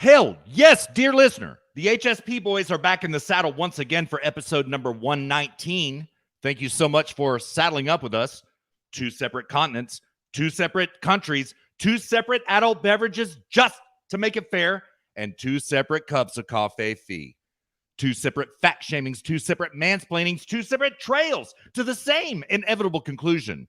Hell, yes, dear listener. The HSP boys are back in the saddle once again for episode number 119. Thank you so much for saddling up with us. 2 separate continents, 2 separate countries, 2 separate adult beverages just to make it fair, and 2 separate cups of coffee fee. 2 separate fact shamings, 2 separate mansplainings, 2 separate trails to the same inevitable conclusion.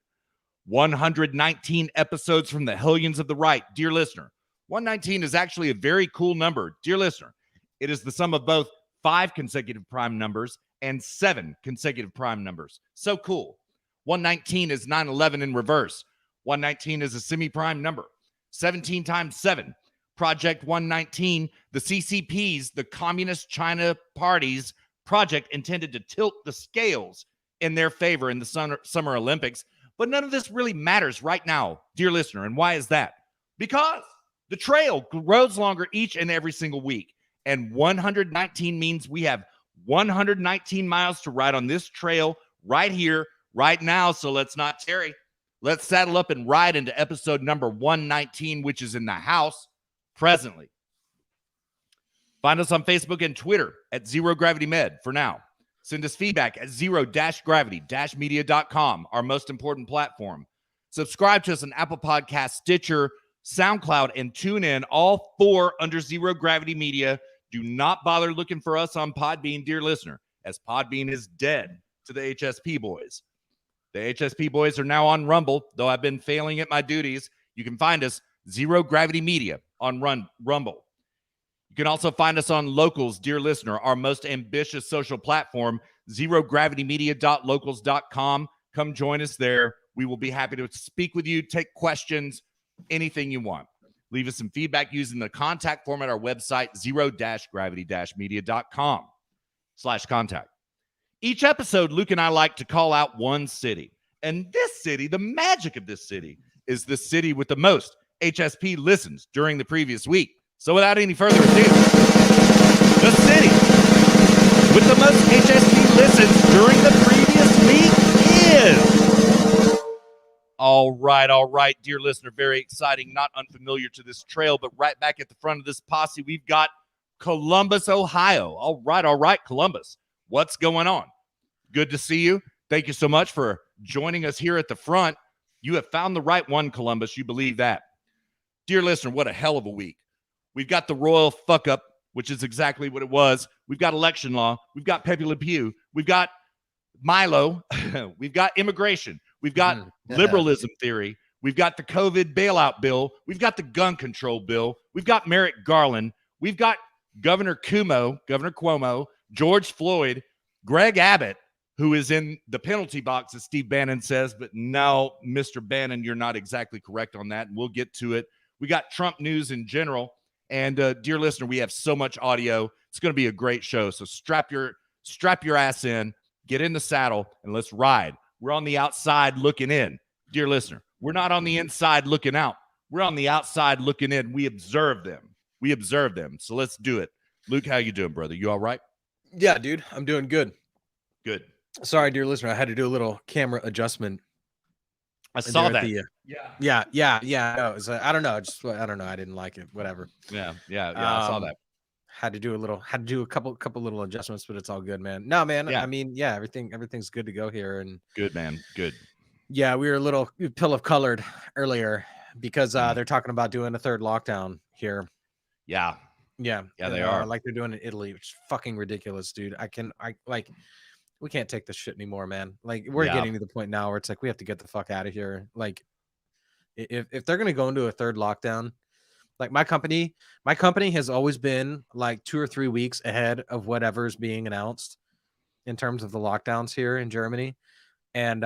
119 episodes from the hellions of the right, dear listener. 119 is actually a very cool number, dear listener. It is the sum of both 5 consecutive prime numbers and 7 consecutive prime numbers. So cool. 119 is 9/11 in reverse. 119 is a semi-prime number. 17 times 7. Project 119, the CCP's, the Communist China Party's project intended to tilt the scales in their favor in the Summer Olympics. But none of this really matters right now, dear listener. And why is that? Because the trail grows longer each and every single week. And 119 means we have 119 miles to ride on this trail right here, right now. So let's not tarry. Let's saddle up and ride into episode number 119, which is in the house presently. Find us on Facebook and Twitter at Zero Gravity Med for now. Send us feedback at zero-gravity-media.com, our most important platform. Subscribe to us on Apple Podcasts, Stitcher, SoundCloud, and TuneIn, all 4 under Zero Gravity Media. Do not bother looking for us on Podbean, dear listener, as Podbean is dead to the HSP boys. The HSP boys are now on Rumble, though I've been failing at my duties. You can find us, Zero Gravity Media, on Rumble. You can also find us on Locals, dear listener, our most ambitious social platform, zerogravitymedia.locals.com. Come join us there. We will be happy to speak with you, take questions, anything you want. Leave us some feedback using the contact form at our website, zero-gravity-media.com/contact. Each episode, Luke and I like to call out one city. And this city, the magic of this city, is the city with the most HSP listens during the previous week. So without any further ado, the city with the most HSP listens during the previous week is... All right, dear listener, very exciting, not unfamiliar to this trail, but right back at the front of this posse, we've got Columbus, Ohio. All right, Columbus. What's going on? Good to see you. Thank you so much for joining us here at the front. You have found the right one, Columbus. You believe that. Dear listener, what a hell of a week. We've got the royal fuck up, which is exactly what it was. We've got election law. We've got Pepe Le Pew. We've got Milo. We've got immigration. We've got liberalism theory. We've got the COVID bailout bill. We've got the gun control bill. We've got Merrick Garland. We've got Governor Cuomo, George Floyd, Greg Abbott, who is in the penalty box, as Steve Bannon says. But no, Mr. Bannon, you're not exactly correct on that. And we'll get to it. We got Trump news in general. And dear listener, we have so much audio. It's going to be a great show. So strap your ass in, get in the saddle, and let's ride. We're on the outside looking in. Dear listener, we're not on the inside looking out. We're on the outside looking in. We observe them. So let's do it. Luke, how you doing, brother? You all right? Yeah, dude, I'm doing good. Good. Sorry, dear listener, I had to do a little camera adjustment. I saw that. Yeah. No, it was, I don't know. I don't know. I didn't like it. Whatever. Yeah. I saw that. Had to do a couple little adjustments, but it's all good, man. No, man. Yeah. I mean, yeah, everything's good to go here. And good, man. Good. Yeah, we were a little pill of colored earlier because they're talking about doing a 3rd lockdown here. Yeah, they are. Like they're doing in Italy, which is fucking ridiculous, dude. We can't take this shit anymore, man. Like we're getting to the point now where it's like we have to get the fuck out of here. Like if they're gonna go into a 3rd lockdown, like my company has always been like 2 or 3 weeks ahead of whatever's being announced in terms of the lockdowns here in Germany. And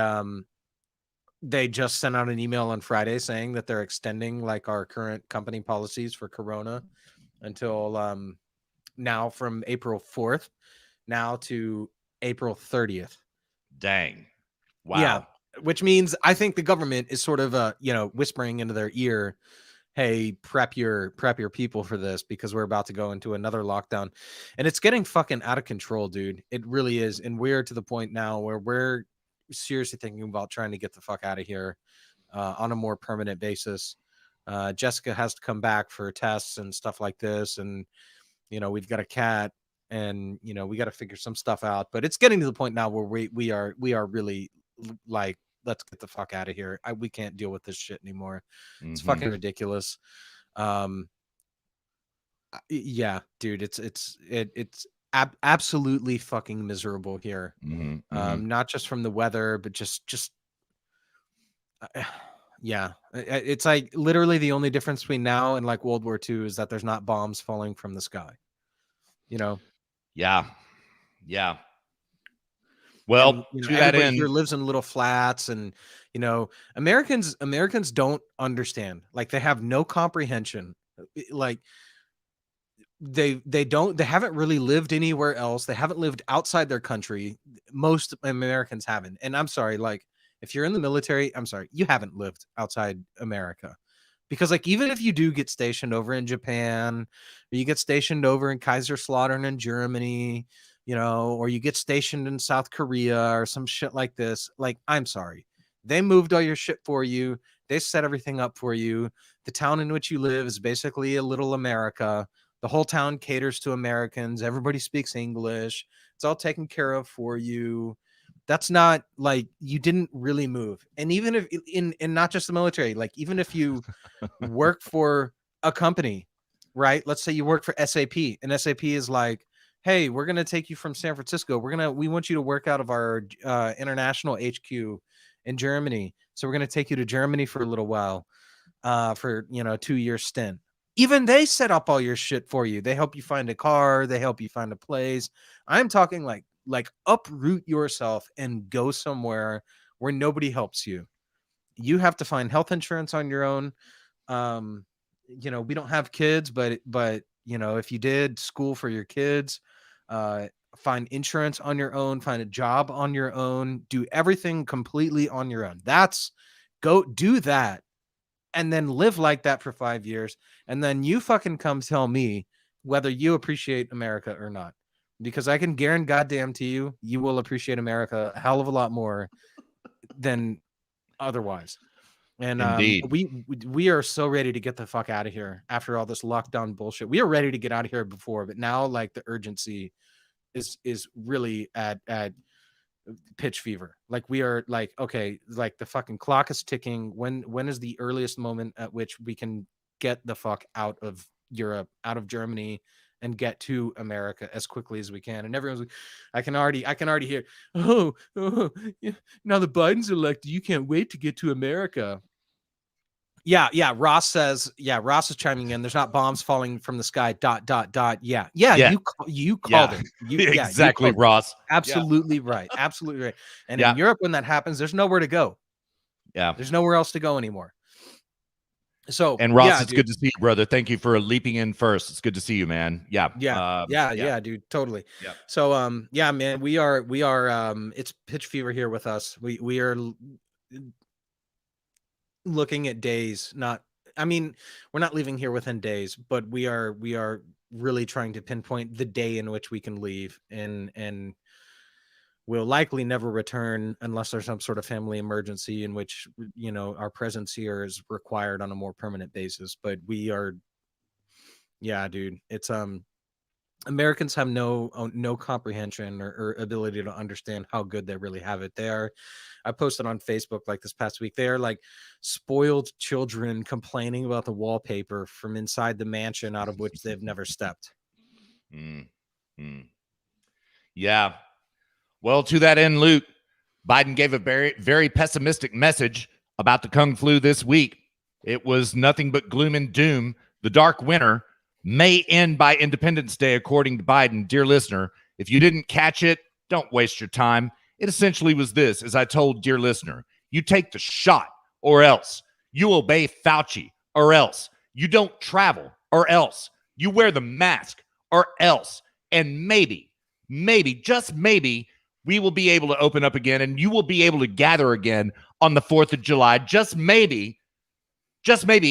they just sent out an email on Friday saying that they're extending like our current company policies for Corona until now from April 4th now to April 30th. Dang. Wow. Yeah. Which means I think the government is sort of whispering into their ear, hey, prep your people for this because we're about to go into another lockdown. And it's getting fucking out of control, dude. It really is. And we're to the point now where we're seriously thinking about trying to get the fuck out of here on a more permanent basis. Jessica has to come back for tests and stuff like this. And, we've got a cat, and, we got to figure some stuff out. But it's getting to the point now where we are really like, let's get the fuck out of here. We can't deal with this shit anymore. It's fucking ridiculous. Yeah, dude, it's absolutely fucking miserable here. Not just from the weather, but just yeah, it's like literally the only difference between now and like World War II is that there's not bombs falling from the sky. Yeah. Well, and, to that end, here lives in little flats, and Americans don't understand. Like, they have no comprehension. Like, they haven't really lived anywhere else. They haven't lived outside their country. Most Americans haven't. And I'm sorry, like, if you're in the military, I'm sorry, you haven't lived outside America. Because, like, even if you do get stationed over in Japan, or you get stationed over in Kaiserslautern in Germany, or you get stationed in South Korea or some shit like this, like, I'm sorry, they moved all your shit for you. They set everything up for you. The town in which you live is basically a little America. The whole town caters to Americans. Everybody speaks English. It's all taken care of for you. That's not like, you didn't really move. And even if in not just the military, like, even if you work for a company, right? Let's say you work for SAP, and SAP is like, hey, we're going to take you from San Francisco. We want you to work out of our international HQ in Germany. So we're going to take you to Germany for a little while, for, a 2-year stint. Even they set up all your shit for you. They help you find a car. They help you find a place. I'm talking like uproot yourself and go somewhere where nobody helps you. You have to find health insurance on your own. We don't have kids, but if you did, school for your kids, find insurance on your own, find a job on your own, do everything completely on your own. Go do that, and then live like that for 5 years. And then you fucking come tell me whether you appreciate America or not. Because I can guarantee goddamn to you, you will appreciate America a hell of a lot more than otherwise. And we are so ready to get the fuck out of here after all this lockdown bullshit. We are ready to get out of here before, but now, like, the urgency is really at pitch fever. Like, we are like, okay, like, the fucking clock is ticking. When is the earliest moment at which we can get the fuck out of Europe, out of Germany, and get to America as quickly as we can? And everyone's like, I can already hear, oh yeah, now the Biden's elected, you can't wait to get to America. Yeah. Ross says, Ross is chiming in. There's not bombs falling from the sky. ... Yeah. You called it. Exactly, Ross. Absolutely right. Absolutely right. And in Europe, when that happens, there's nowhere to go. Yeah. There's nowhere else to go anymore. So, and Ross, it's good to see you, brother. Thank you for leaping in first. It's good to see you, man. Yeah, dude, totally. Yeah. So, man, we are. It's pitch fever here with us. We are looking at days. We're not leaving here within days, but we are really trying to pinpoint the day in which we can leave, and we'll likely never return unless there's some sort of family emergency in which, our presence here is required on a more permanent basis. But we are, dude, it's, Americans have no comprehension or ability to understand how good they really have it. I posted on Facebook like this past week, they are like spoiled children complaining about the wallpaper from inside the mansion out of which they've never stepped. Yeah. Well, to that end, Luke, Biden gave a very, very pessimistic message about the Kung flu this week. It was nothing but gloom and doom. The dark winter may end by Independence Day, according to Biden. Dear listener, if you didn't catch it, don't waste your time. It essentially was this, as I told dear listener, you take the shot or else. You obey Fauci or else. You don't travel or else. You wear the mask or else. And maybe, just maybe, we will be able to open up again, and you will be able to gather again on the 4th of July. Just maybe.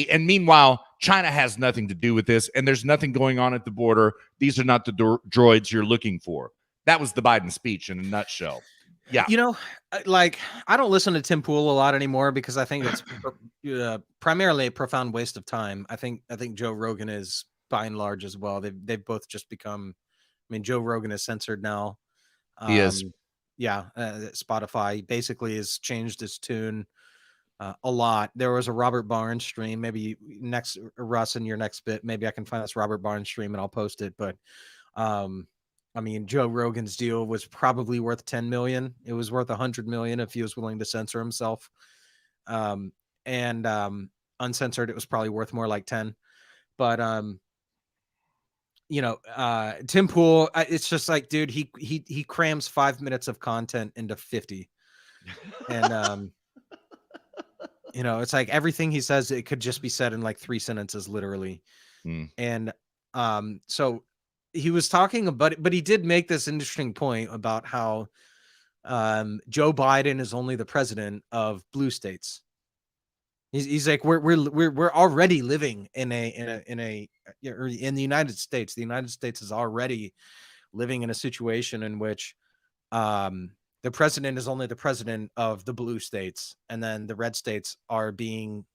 And meanwhile, China has nothing to do with this, and there's nothing going on at the border. These are not the droids you're looking for. That was the Biden speech in a nutshell. Yeah. You know, like I don't listen to Tim Pool a lot anymore because I think it's primarily a profound waste of time. I think Joe Rogan is by and large as well. They've both just become. I mean, Joe Rogan is censored now. He is. Yeah, Spotify basically has changed its tune a lot. There was a Robert Barnes stream. Maybe next Russ in your next bit, maybe I can find this Robert Barnes stream and I'll post it. But I mean, Joe Rogan's deal was probably worth 10 million. It was worth 100 million if he was willing to censor himself. And uncensored, it was probably worth more like 10. But you know, Tim Pool, it's just like, dude, he crams 5 minutes of content into 50. And you know, it's like everything he says, it could just be said in like 3 sentences, literally. And so he was talking about it, but he did make this interesting point about how Joe Biden is only the president of blue states. He's like, we're already living in the United States. The United States is already living in a situation in which the president is only the president of the blue states, and then the red states are being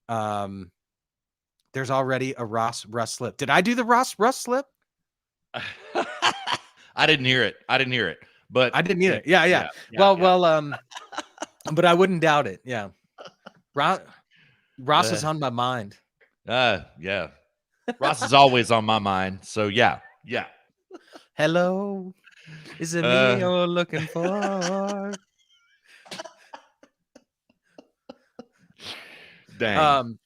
there's already a Ross slip. Did I do the Ross slip? I didn't hear it. But I didn't either. Yeah. Well, but I wouldn't doubt it. Yeah. Ross is on my mind. Yeah. Ross is always on my mind. So yeah. Hello. Is it me you're looking for? Dang.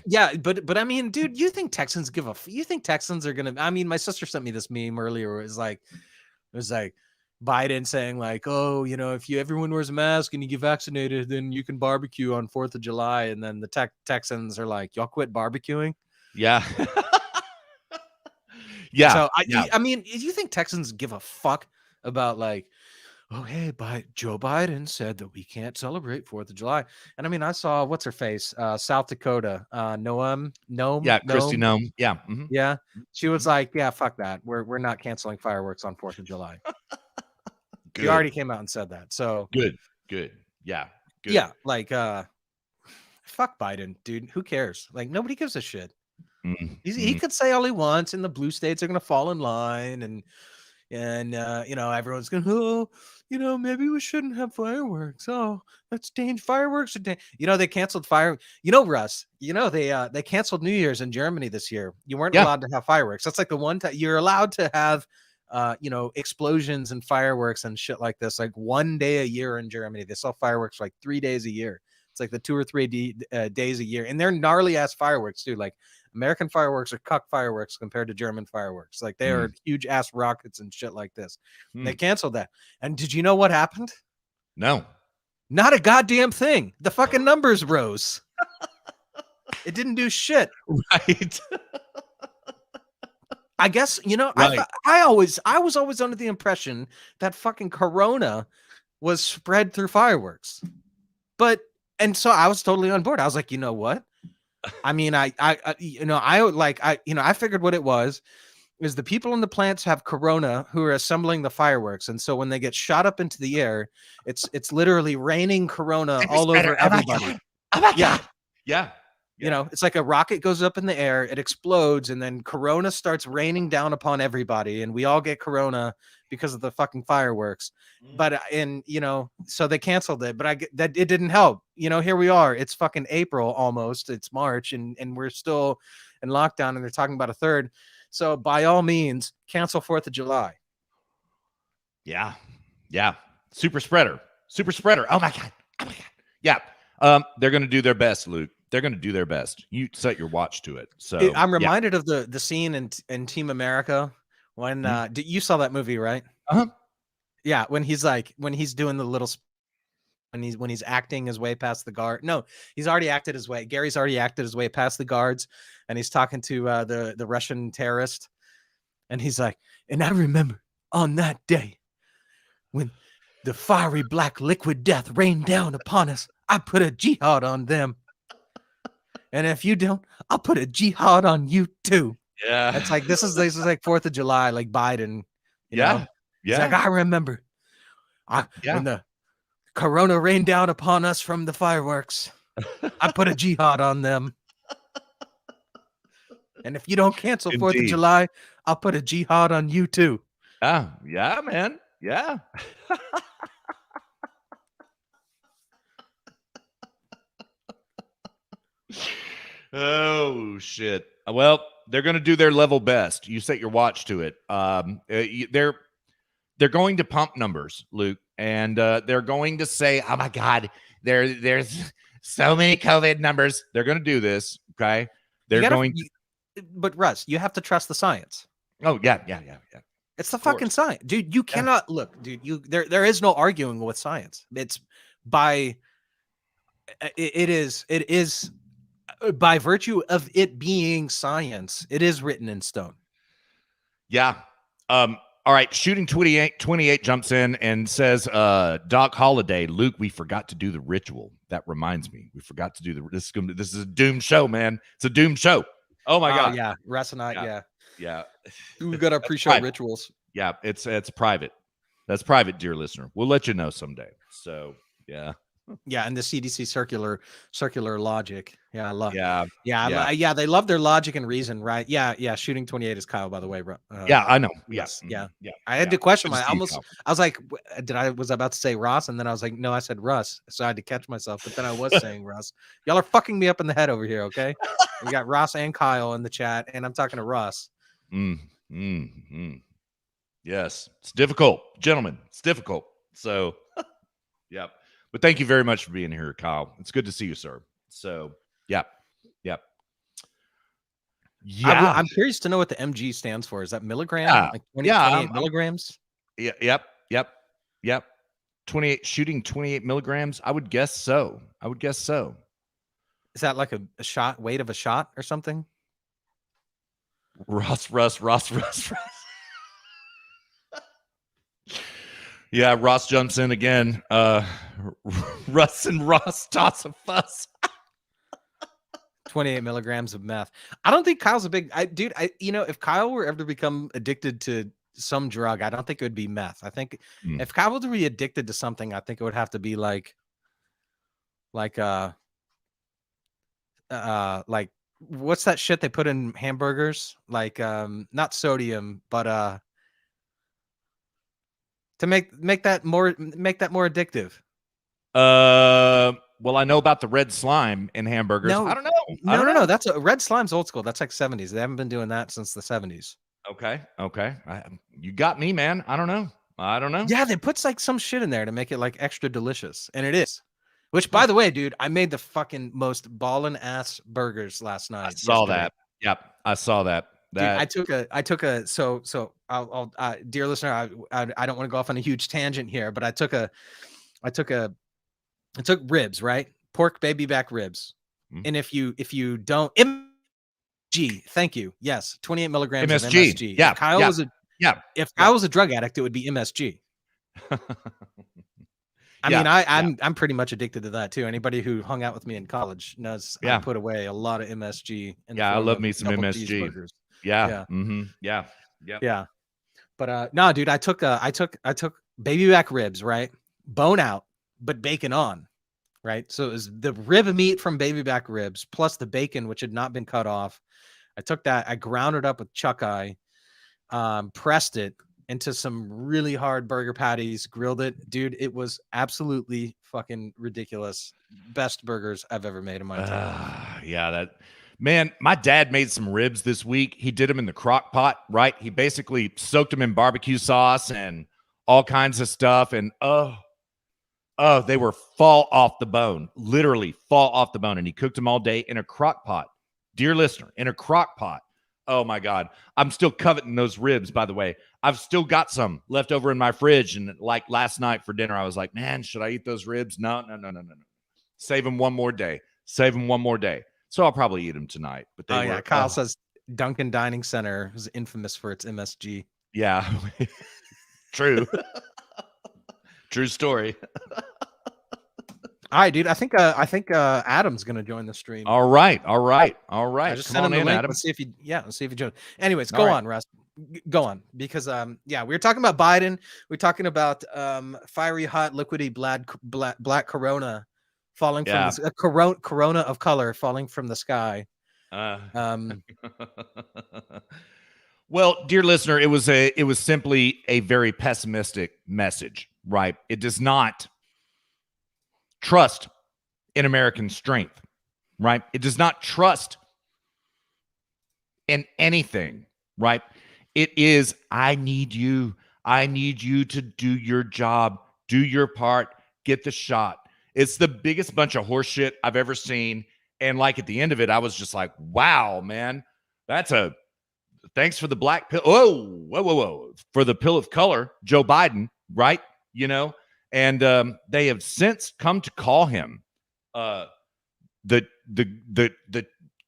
Yeah, but I mean, dude, you think Texans you think Texans are gonna? I mean, my sister sent me this meme earlier. Where it was like Biden saying like, oh, you know, if everyone wears a mask and you get vaccinated, then you can barbecue on 4th of July. And then the Texans are like, y'all quit barbecuing. Yeah. Yeah. So I mean, do you think Texans give a fuck about like, oh, hey, Joe Biden said that we can't celebrate 4th of July. And I mean, I saw what's her face, South Dakota, Noam. Yeah, Kristi Noem. Yeah. Mm-hmm. Yeah. She was like, yeah, fuck that. We're not canceling fireworks on 4th of July. She already came out and said that. So good. Yeah. Good. Yeah, like fuck Biden, dude. Who cares? Like nobody gives a shit. He could say all he wants, and the blue states are gonna fall in line, and you know, everyone's gonna, oh, you know, maybe we shouldn't have fireworks. Oh, that's dangerous. Fireworks are you know, they canceled you know, Russ, you know, they canceled New Year's in Germany this year. You weren't allowed to have fireworks. That's like the one time you're allowed to have you know, explosions and fireworks and shit like this, like one day a year in Germany. They sell fireworks like 3 days a year. It's like the 2 or 3 days a year, and they're gnarly ass fireworks too. Like American fireworks are cuck fireworks compared to German fireworks. Like they are huge ass rockets and shit like this. They canceled that. And did you know what happened? No, not a goddamn thing. The fucking numbers rose. It didn't do shit. Right. I guess, you know, right. I was always under the impression that fucking Corona was spread through fireworks. And so I was totally on board. I was like, you know what? I mean, I figured what it was is the people in the plants have Corona who are assembling the fireworks. And so when they get shot up into the air, it's literally raining Corona all over everybody. Oh my God. Yeah. You know, it's like a rocket goes up in the air, it explodes, and then Corona starts raining down upon everybody, and we all get Corona because of the fucking fireworks. But you know, so they canceled it, but that it didn't help. You know, here we are. It's fucking April almost. It's March, and we're still in lockdown, and they're talking about a third. So by all means, cancel 4th of July. Yeah. Super spreader. Oh my God. Yeah. They're gonna do their best, Luke. They're going to do their best. You set your watch to it. So I'm reminded of the scene in Team America when you saw that movie, right? Yeah, when he's doing the little when he's acting his way past the guard. No, he's already acted his way. Gary's already acted his way past the guards, and he's talking to the Russian terrorist, and he's like, and I remember on that day when the fiery black liquid death rained down upon us, I put a jihad on them. And if you don't, I'll put a jihad on you too. Yeah. It's like, this is like 4th of July, like Biden. You know? Yeah. It's like, I remember When the corona rained down upon us from the fireworks, I put a jihad on them. And if you don't cancel 4th of July, I'll put a jihad on you too. Yeah, man. Yeah. Oh shit. Well, they're going to do their level best. You set your watch to it. They're going to pump numbers, Luke, and they're going to say, "Oh my God, there's so many COVID numbers." They're going to do this, okay? But Russ, you have to trust the science. Oh yeah. It's the fucking science, dude. You cannot look, dude. There is no arguing with science. It is by virtue of it being science. It is written in stone. Yeah. All right. Shooting 28 jumps in and says, Doc Holiday, Luke, we forgot to do the ritual. That reminds me. We forgot to do this is a doomed show, man. It's a doomed show. Oh my God. Yeah. Russ and I, yeah. We've got our pre-show rituals. Yeah, it's private. That's private, dear listener. We'll let you know someday. So yeah. Yeah, and the CDC circular logic. Yeah, I love. Yeah. They love their logic and reason, right? Yeah. Shooting 28 is Kyle, by the way. Yeah, I know. Yes, yeah. I had to question I was like, was I about to say Ross? And then I was like, no, I said Russ. So I had to catch myself. But then I was saying Russ. Y'all are fucking me up in the head over here, okay? We got Ross and Kyle in the chat, and I'm talking to Russ. Yes, it's difficult, gentlemen. It's difficult. So, yeah. But thank you very much for being here, Kyle. It's good to see you, sir. So, yeah. I'm curious to know what the MG stands for. Is that milligram? Like 28 milligrams? Yep. 28 shooting 28 milligrams. I would guess so. Is that like a shot, weight of a shot or something? Russ. Yeah, Ross jumps in again. Russ and Ross toss a fuss. 28 milligrams of meth. I don't think Kyle's a big dude. If Kyle were ever to become addicted to some drug, I don't think it would be meth. I think if Kyle were to be addicted to something, I think it would have to be like what's that shit they put in hamburgers? Like not sodium, but to make that more addictive. Well, I know about the red slime in hamburgers. I don't know. No. That's red slime's old school. That's like 70s. They haven't been doing that since the 70s. Okay. You got me, man. I don't know. Yeah, they put like some shit in there to make it like extra delicious, and it is. Which, by the way, dude, I made the fucking most ballin' ass burgers last night. I saw that. Yep, I saw that. Dude, I took a so I'll dear listener, I don't want to go off on a huge tangent here, but I took ribs, right? Pork baby back ribs. And if you don't MSG, thank you. Yes, 28 milligrams of MSG. Yeah. If Kyle was a drug addict, it would be MSG. I'm pretty much addicted to that too. Anybody who hung out with me in college knows I put away a lot of MSG. I love me some MSG. Yeah. But no, dude, I took baby back ribs, right? Bone out, but bacon on, right? So it was the rib meat from baby back ribs plus the bacon, which had not been cut off. I took that, I ground it up with Cuck, pressed it into some really hard burger patties, grilled it. Dude, it was absolutely fucking ridiculous. Best burgers I've ever made in my time. Man, my dad made some ribs this week. He did them in the crock pot, right? He basically soaked them in barbecue sauce and all kinds of stuff. And they were fall off the bone, literally fall off the bone. And he cooked them all day in a crock pot. Dear listener, in a crock pot. Oh my God. I'm still coveting those ribs, by the way. I've still got some left over in my fridge. And like last night for dinner, I was like, man, should I eat those ribs? No. Save them one more day. So I'll probably eat them tonight. But Kyle says Duncan Dining Center is infamous for its MSG. Yeah. True. True story. All right, dude. I think Adam's gonna join the stream. All right. I just sent him the link. Adam. Let's see if he joins. Anyways, go on, Russ. Go on, because we were talking about Biden. We're talking about fiery hot liquidy black corona falling from the corona of color falling from the sky. Well, dear listener, it was simply a very pessimistic message, right? It does not trust in American strength, right? It does not trust in anything, right? It is, I need you to do your job, do your part, get the shot. It's the biggest bunch of horse shit I've ever seen. And like at the end of it, I was just like, wow, man, thanks for the black pill. Whoa. For the pill of color, Joe Biden, right? And they have since come to call him the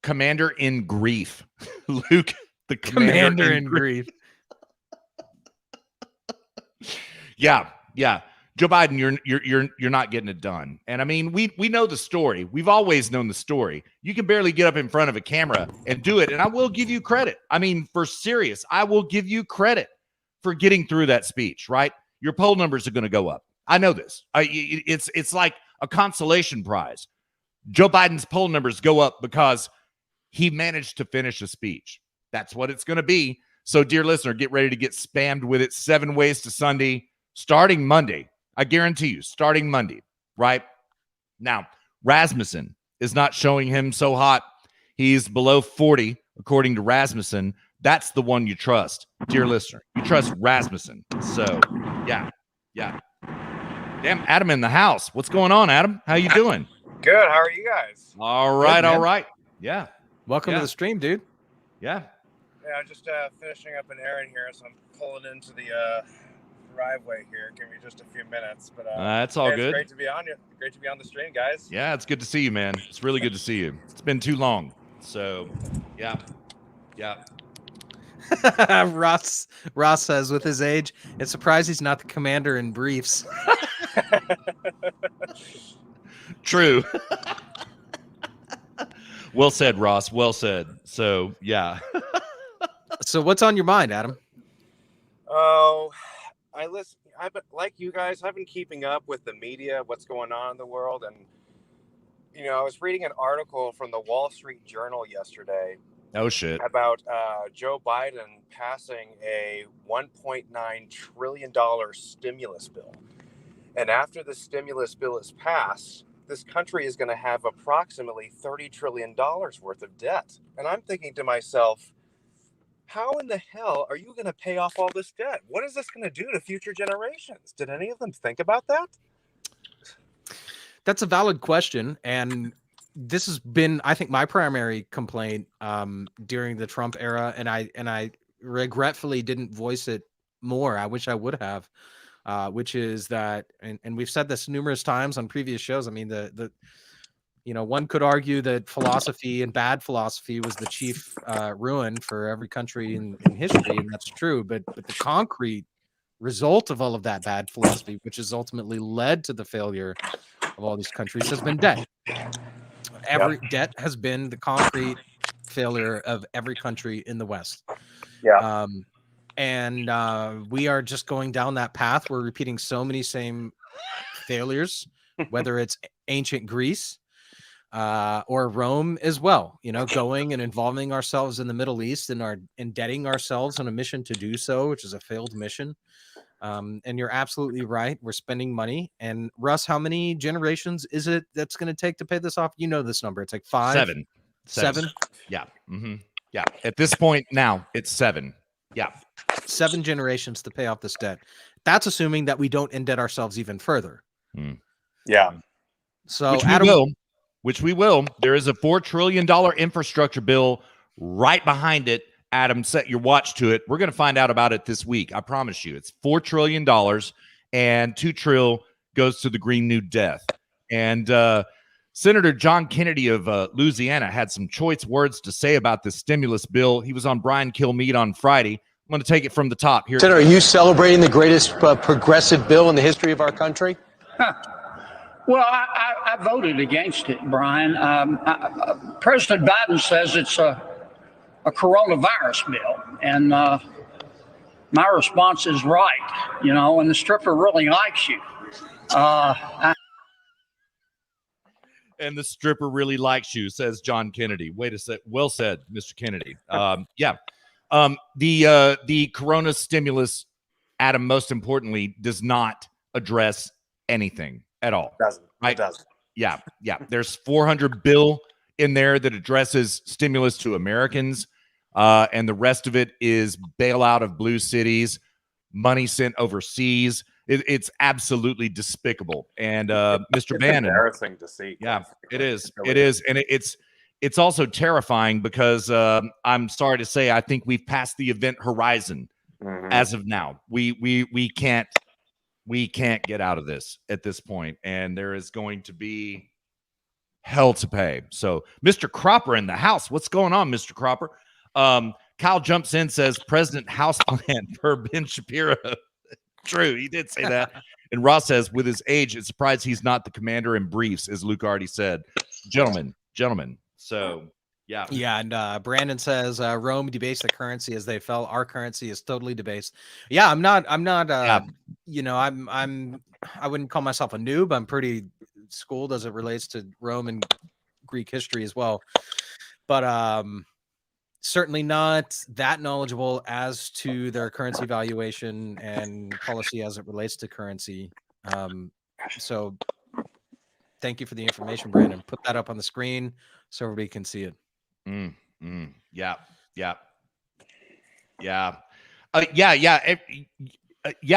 commander in grief. Luke, the commander in grief. Yeah. Joe Biden, you're not getting it done. And I mean, we know the story. We've always known the story. You can barely get up in front of a camera and do it. And I will give you credit. I mean, for serious, I will give you credit for getting through that speech, right? Your poll numbers are going to go up. I know this. It's like a consolation prize. Joe Biden's poll numbers go up because he managed to finish a speech. That's what it's going to be. So, dear listener, get ready to get spammed with it 7 ways to Sunday, starting Monday. I guarantee you, starting Monday, right? Now, Rasmussen is not showing him so hot. He's below 40, according to Rasmussen. That's the one you trust, dear listener. You trust Rasmussen. So, yeah. Damn, Adam in the house. What's going on, Adam? How you doing? Good. How are you guys? All right. Yeah. Welcome to the stream, dude. Yeah. Yeah, I'm just finishing up an errand here, so I'm pulling into the driveway here. Give me just a few minutes, but that's all good. It's great to be on you. Great to be on the stream, guys. Yeah, it's good to see you, man. It's really good to see you. It's been too long. So, yeah. Ross says, with his age, it's surprised he's not the commander in briefs. True. Well said, Ross. Well said. So, yeah. So what's on your mind, Adam? Oh, I've been, like you guys, I've been keeping up with the media, what's going on in the world. And, I was reading an article from the Wall Street Journal yesterday. Oh, shit. About Joe Biden passing a $1.9 trillion stimulus bill. And after the stimulus bill is passed, this country is going to have approximately $30 trillion worth of debt. And I'm thinking to myself, how in the hell are you going to pay off all this debt? What is this going to do to future generations? Did any of them think about that? That's a valid question. And this has been, I think, my primary complaint during the Trump era. And I regretfully didn't voice it more. I wish I would have, which is that, and we've said this numerous times on previous shows. I mean, one could argue that philosophy and bad philosophy was the chief ruin for every country in history, and that's true. But the concrete result of all of that bad philosophy, which has ultimately led to the failure of all these countries, has been debt. Debt has been the concrete failure of every country in the West. Yeah. And we are just going down that path. We're repeating so many same failures, whether it's ancient Greece, or Rome as well, going and involving ourselves in the Middle East and are indebting ourselves on a mission to do so, which is a failed mission. And you're absolutely right. We're spending money. And Russ, how many generations is it that's going to take to pay this off? You know this number. It's like 5. Seven. Yeah. Mm-hmm. Yeah. At this point now, it's 7. Yeah. 7 generations to pay off this debt. That's assuming that we don't indebt ourselves even further. Yeah. So which we will. There is a $4 trillion infrastructure bill right behind it. Adam, set your watch to it. We're going to find out about it this week. I promise you. It's $4 trillion and $2 trillion goes to the Green New Death. And Senator John Kennedy of Louisiana had some choice words to say about this stimulus bill. He was on Brian Kilmeade on Friday. I'm going to take it from the top here. Senator, are you celebrating the greatest progressive bill in the history of our country? Well, I voted against it, Brian. President Biden says it's a coronavirus bill, and my response is right, and the stripper really likes you. And the stripper really likes you, says John Kennedy. Wait a sec. Well said, Mr. Kennedy. Yeah. The corona stimulus, Adam, most importantly, does not address anything at all. It doesn't. Yeah. There's $400 billion in there that addresses stimulus to Americans, and the rest of it is bailout of blue cities, money sent overseas. It's absolutely despicable. And Mr. Bannon, embarrassing to see. Yeah, it is. It is, and it's also terrifying because I'm sorry to say I think we've passed the event horizon as of now. We can't get out of this at this point, and there is going to be hell to pay. So, Mr. Cropper in the house, what's going on, Mr. Cropper? Kyle jumps in, says President House Plan per Ben Shapiro. True, he did say that. And Ross says, with his age, it's surprised he's not the commander in briefs, as Luke already said. Gentlemen. So, yeah. Yeah, and Brandon says Rome debased the currency as they fell. Our currency is totally debased. Yeah, I'm not I wouldn't call myself a noob. I'm pretty schooled as it relates to Rome and Greek history as well. But certainly not that knowledgeable as to their currency valuation and policy as it relates to currency. So thank you for the information, Brandon. Put that up on the screen so everybody can see it. Yeah.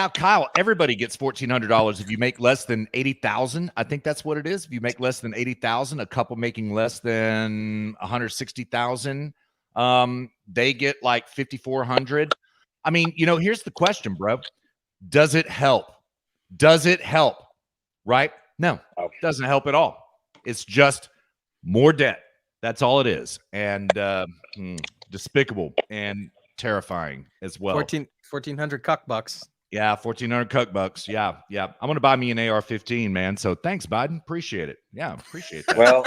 Kyle, everybody gets $1,400 if you make less than 80,000. I think that's what it is. If you make less than 80,000, a couple making less than 160,000, they get like 5,400. I mean, here's the question, bro. Does it help? Right? No, doesn't help at all. It's just more debt. That's all it is. And despicable and terrifying as well. 1,400 cuck bucks. Yeah, 1,400 cuck bucks. Yeah. I'm going to buy me an AR-15, man. So thanks, Biden. Appreciate it. Yeah, appreciate that. Well,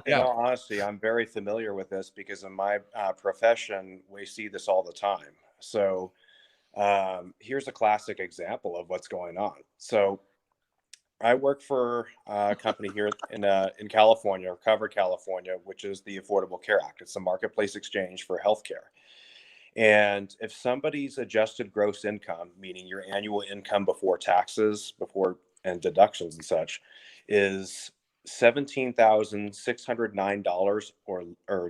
in all honesty, I'm very familiar with this because in my profession, we see this all the time. So here's a classic example of what's going on. So I work for a company here in California, or Cover California, which is the Affordable Care Act. It's a marketplace exchange for healthcare. And if somebody's adjusted gross income, meaning your annual income before taxes, and deductions and such, is $17,609 or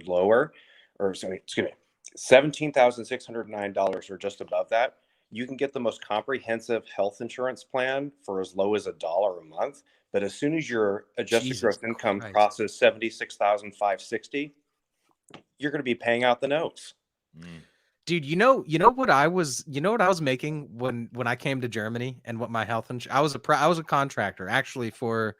lower, $17,609 or just above that, you can get the most comprehensive health insurance plan for as low as $1 a month. But as soon as your adjusted gross income crosses $76,560, you're going to be paying out the nose. Dude, you know what I was making when I came to Germany, and what my health insurance, I was a contractor actually for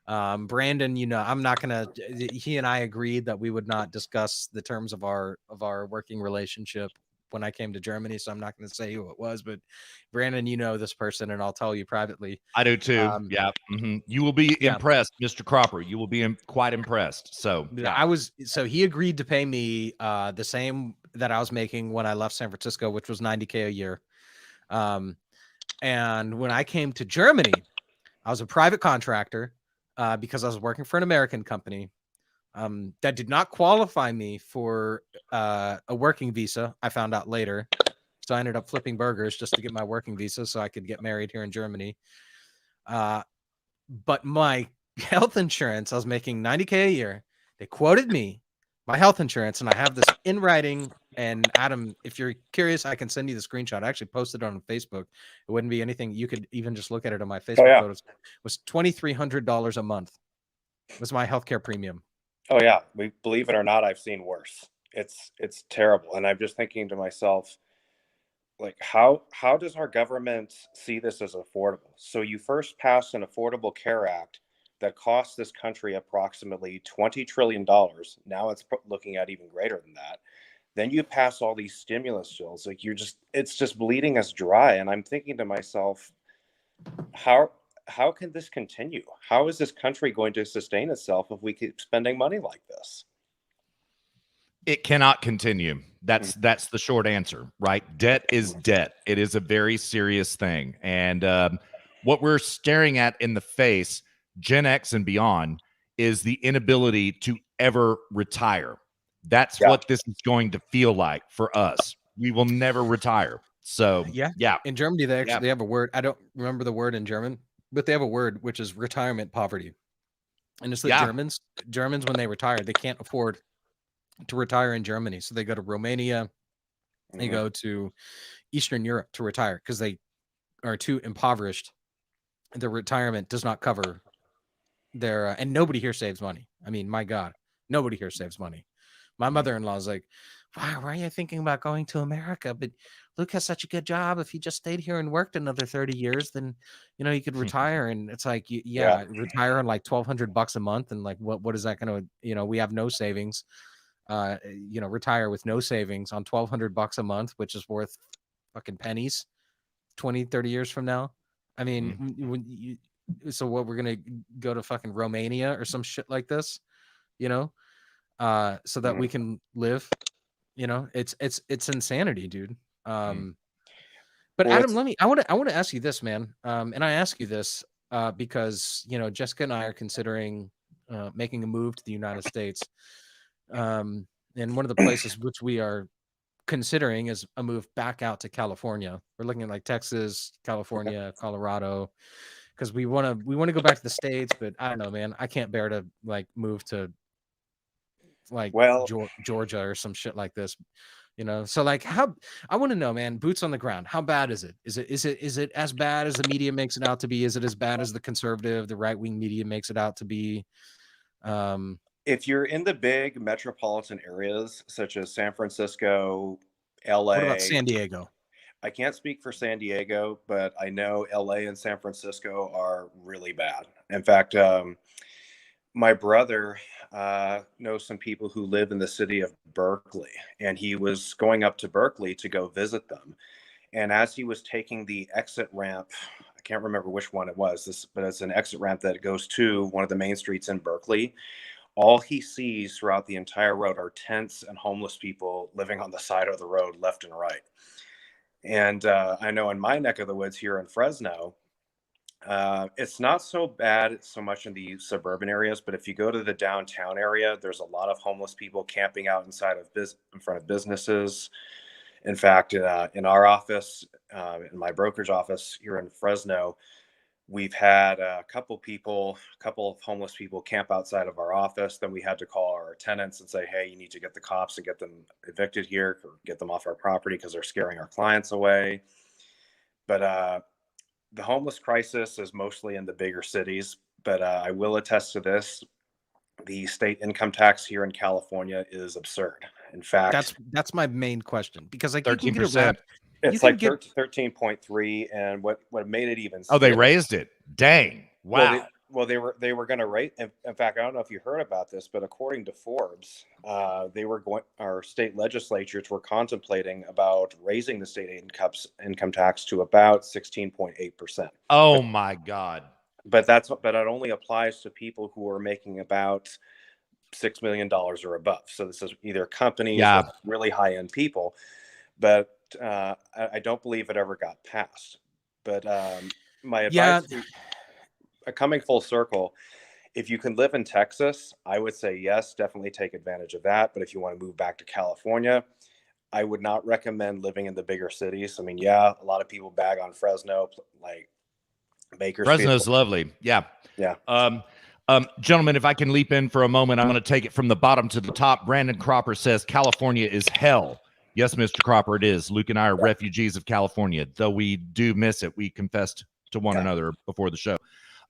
Brandon. I'm not gonna. He and I agreed that we would not discuss the terms of our working relationship when I came to Germany, so I'm not going to say who it was. But Brandon, this person, and I'll tell you privately. I do too. You will be impressed, Mr. Cropper. You will be quite impressed. So So he agreed to pay me the same that I was making when I left San Francisco, which was $90K a year. And when I came to Germany, I was a private contractor because I was working for an American company that did not qualify me for a working visa. I found out later. So I ended up flipping burgers just to get my working visa so I could get married here in Germany. But my health insurance, I was making $90K a year. They quoted me my health insurance, and I have this in writing. And Adam, if you're curious, I can send you the screenshot. I actually posted it on Facebook. It wouldn't be anything. You could even just look at it on my Facebook photos. It was $2,300 a month was my healthcare premium. Oh yeah. Believe it or not, I've seen worse. It's terrible. And I'm just thinking to myself, like, how does our government see this as affordable? So you first passed an Affordable Care Act that cost this country approximately $20 trillion. Now it's looking at even greater than that. Then you pass all these stimulus bills. Like, it's just bleeding us dry. And I'm thinking to myself, how can this continue? How is this country going to sustain itself if we keep spending money like this? It cannot continue. That's the short answer, right? Debt is debt. It is a very serious thing. And what we're staring at in the face, Gen X and beyond, is the inability to ever retire. That's what this is going to feel like for us. We will never retire. So, yeah. In Germany, they have a word. I don't remember the word in German, but they have a word which is retirement poverty. And it's the Germans, when they retire, they can't afford to retire in Germany. So they go to Romania, they go to Eastern Europe to retire because they are too impoverished. Their retirement does not cover their, and nobody here saves money. I mean, my God, nobody here saves money. My mother-in-law is like, wow, why are you thinking about going to America? But Luke has such a good job. If he just stayed here and worked another 30 years, then, he could retire. And it's like, retire on like $1,200 a month. And like, what is that going to, we have no savings, retire with no savings on $1,200 a month, which is worth fucking pennies 20, 30 years from now. I mean, so what, we're going to go to fucking Romania or some shit like this, so that we can live, it's insanity, dude. But Adam, I want to ask you this, man. And I ask you this because, Jessica and I are considering making a move to the United States. And one of the places which we are considering is a move back out to California. We're looking at like Texas, California, Colorado, because we want to go back to the States, but I don't know, man. I can't bear to like move to like Georgia or some shit like this, So like, how, I want to know, man, boots on the ground. How bad is it? Is it as bad as the media makes it out to be? Is it as bad as the conservative, the right-wing media makes it out to be? If you're in the big metropolitan areas such as San Francisco, LA. What about San Diego? I can't speak for San Diego, but I know LA and San Francisco are really bad. In fact, my brother knows some people who live in the city of Berkeley, and he was going up to Berkeley to go visit them. And as he was taking the exit ramp, I can't remember which one it was, but it's an exit ramp that goes to one of the main streets in Berkeley. All he sees throughout the entire road are tents and homeless people living on the side of the road, left and right. And I know in my neck of the woods here in Fresno, it's not so bad so much in the suburban areas, but if you go to the downtown area, there's a lot of homeless people camping out in front of businesses. In fact, in our office, in my brokerage office here in Fresno, we've had a couple of homeless people camp outside of our office. Then we had to call our tenants and say, hey, you need to get the cops and get them evicted here or get them off our property because they're scaring our clients away. But the homeless crisis is mostly in the bigger cities. But I will attest to this. The state income tax here in California is absurd. In fact, that's my main question, because like 13%. It's like 13.3, and what made it even? Oh, they raised it. Dang! Wow. Well, they were going to raise. In fact, I don't know if you heard about this, but according to Forbes, our state legislatures were contemplating about raising the state income tax to about 16.8%. Oh my God! But it only applies to people who are making about $6 million or above. So this is either companies or really high end people, but. I don't believe it ever got passed, but my advice, coming full circle, if you can live in Texas, I would say yes, definitely take advantage of that. But if you want to move back to California, I would not recommend living in the bigger cities. I mean, a lot of people bag on Fresno, like Bakersfield. Fresno's lovely. Yeah. Gentlemen, if I can leap in for a moment, I'm going to take it from the bottom to the top. Brandon Cropper says California is hell. Yes, Mr. Cropper, it is. Luke and I are refugees of California, though we do miss it. We confessed to one another before the show.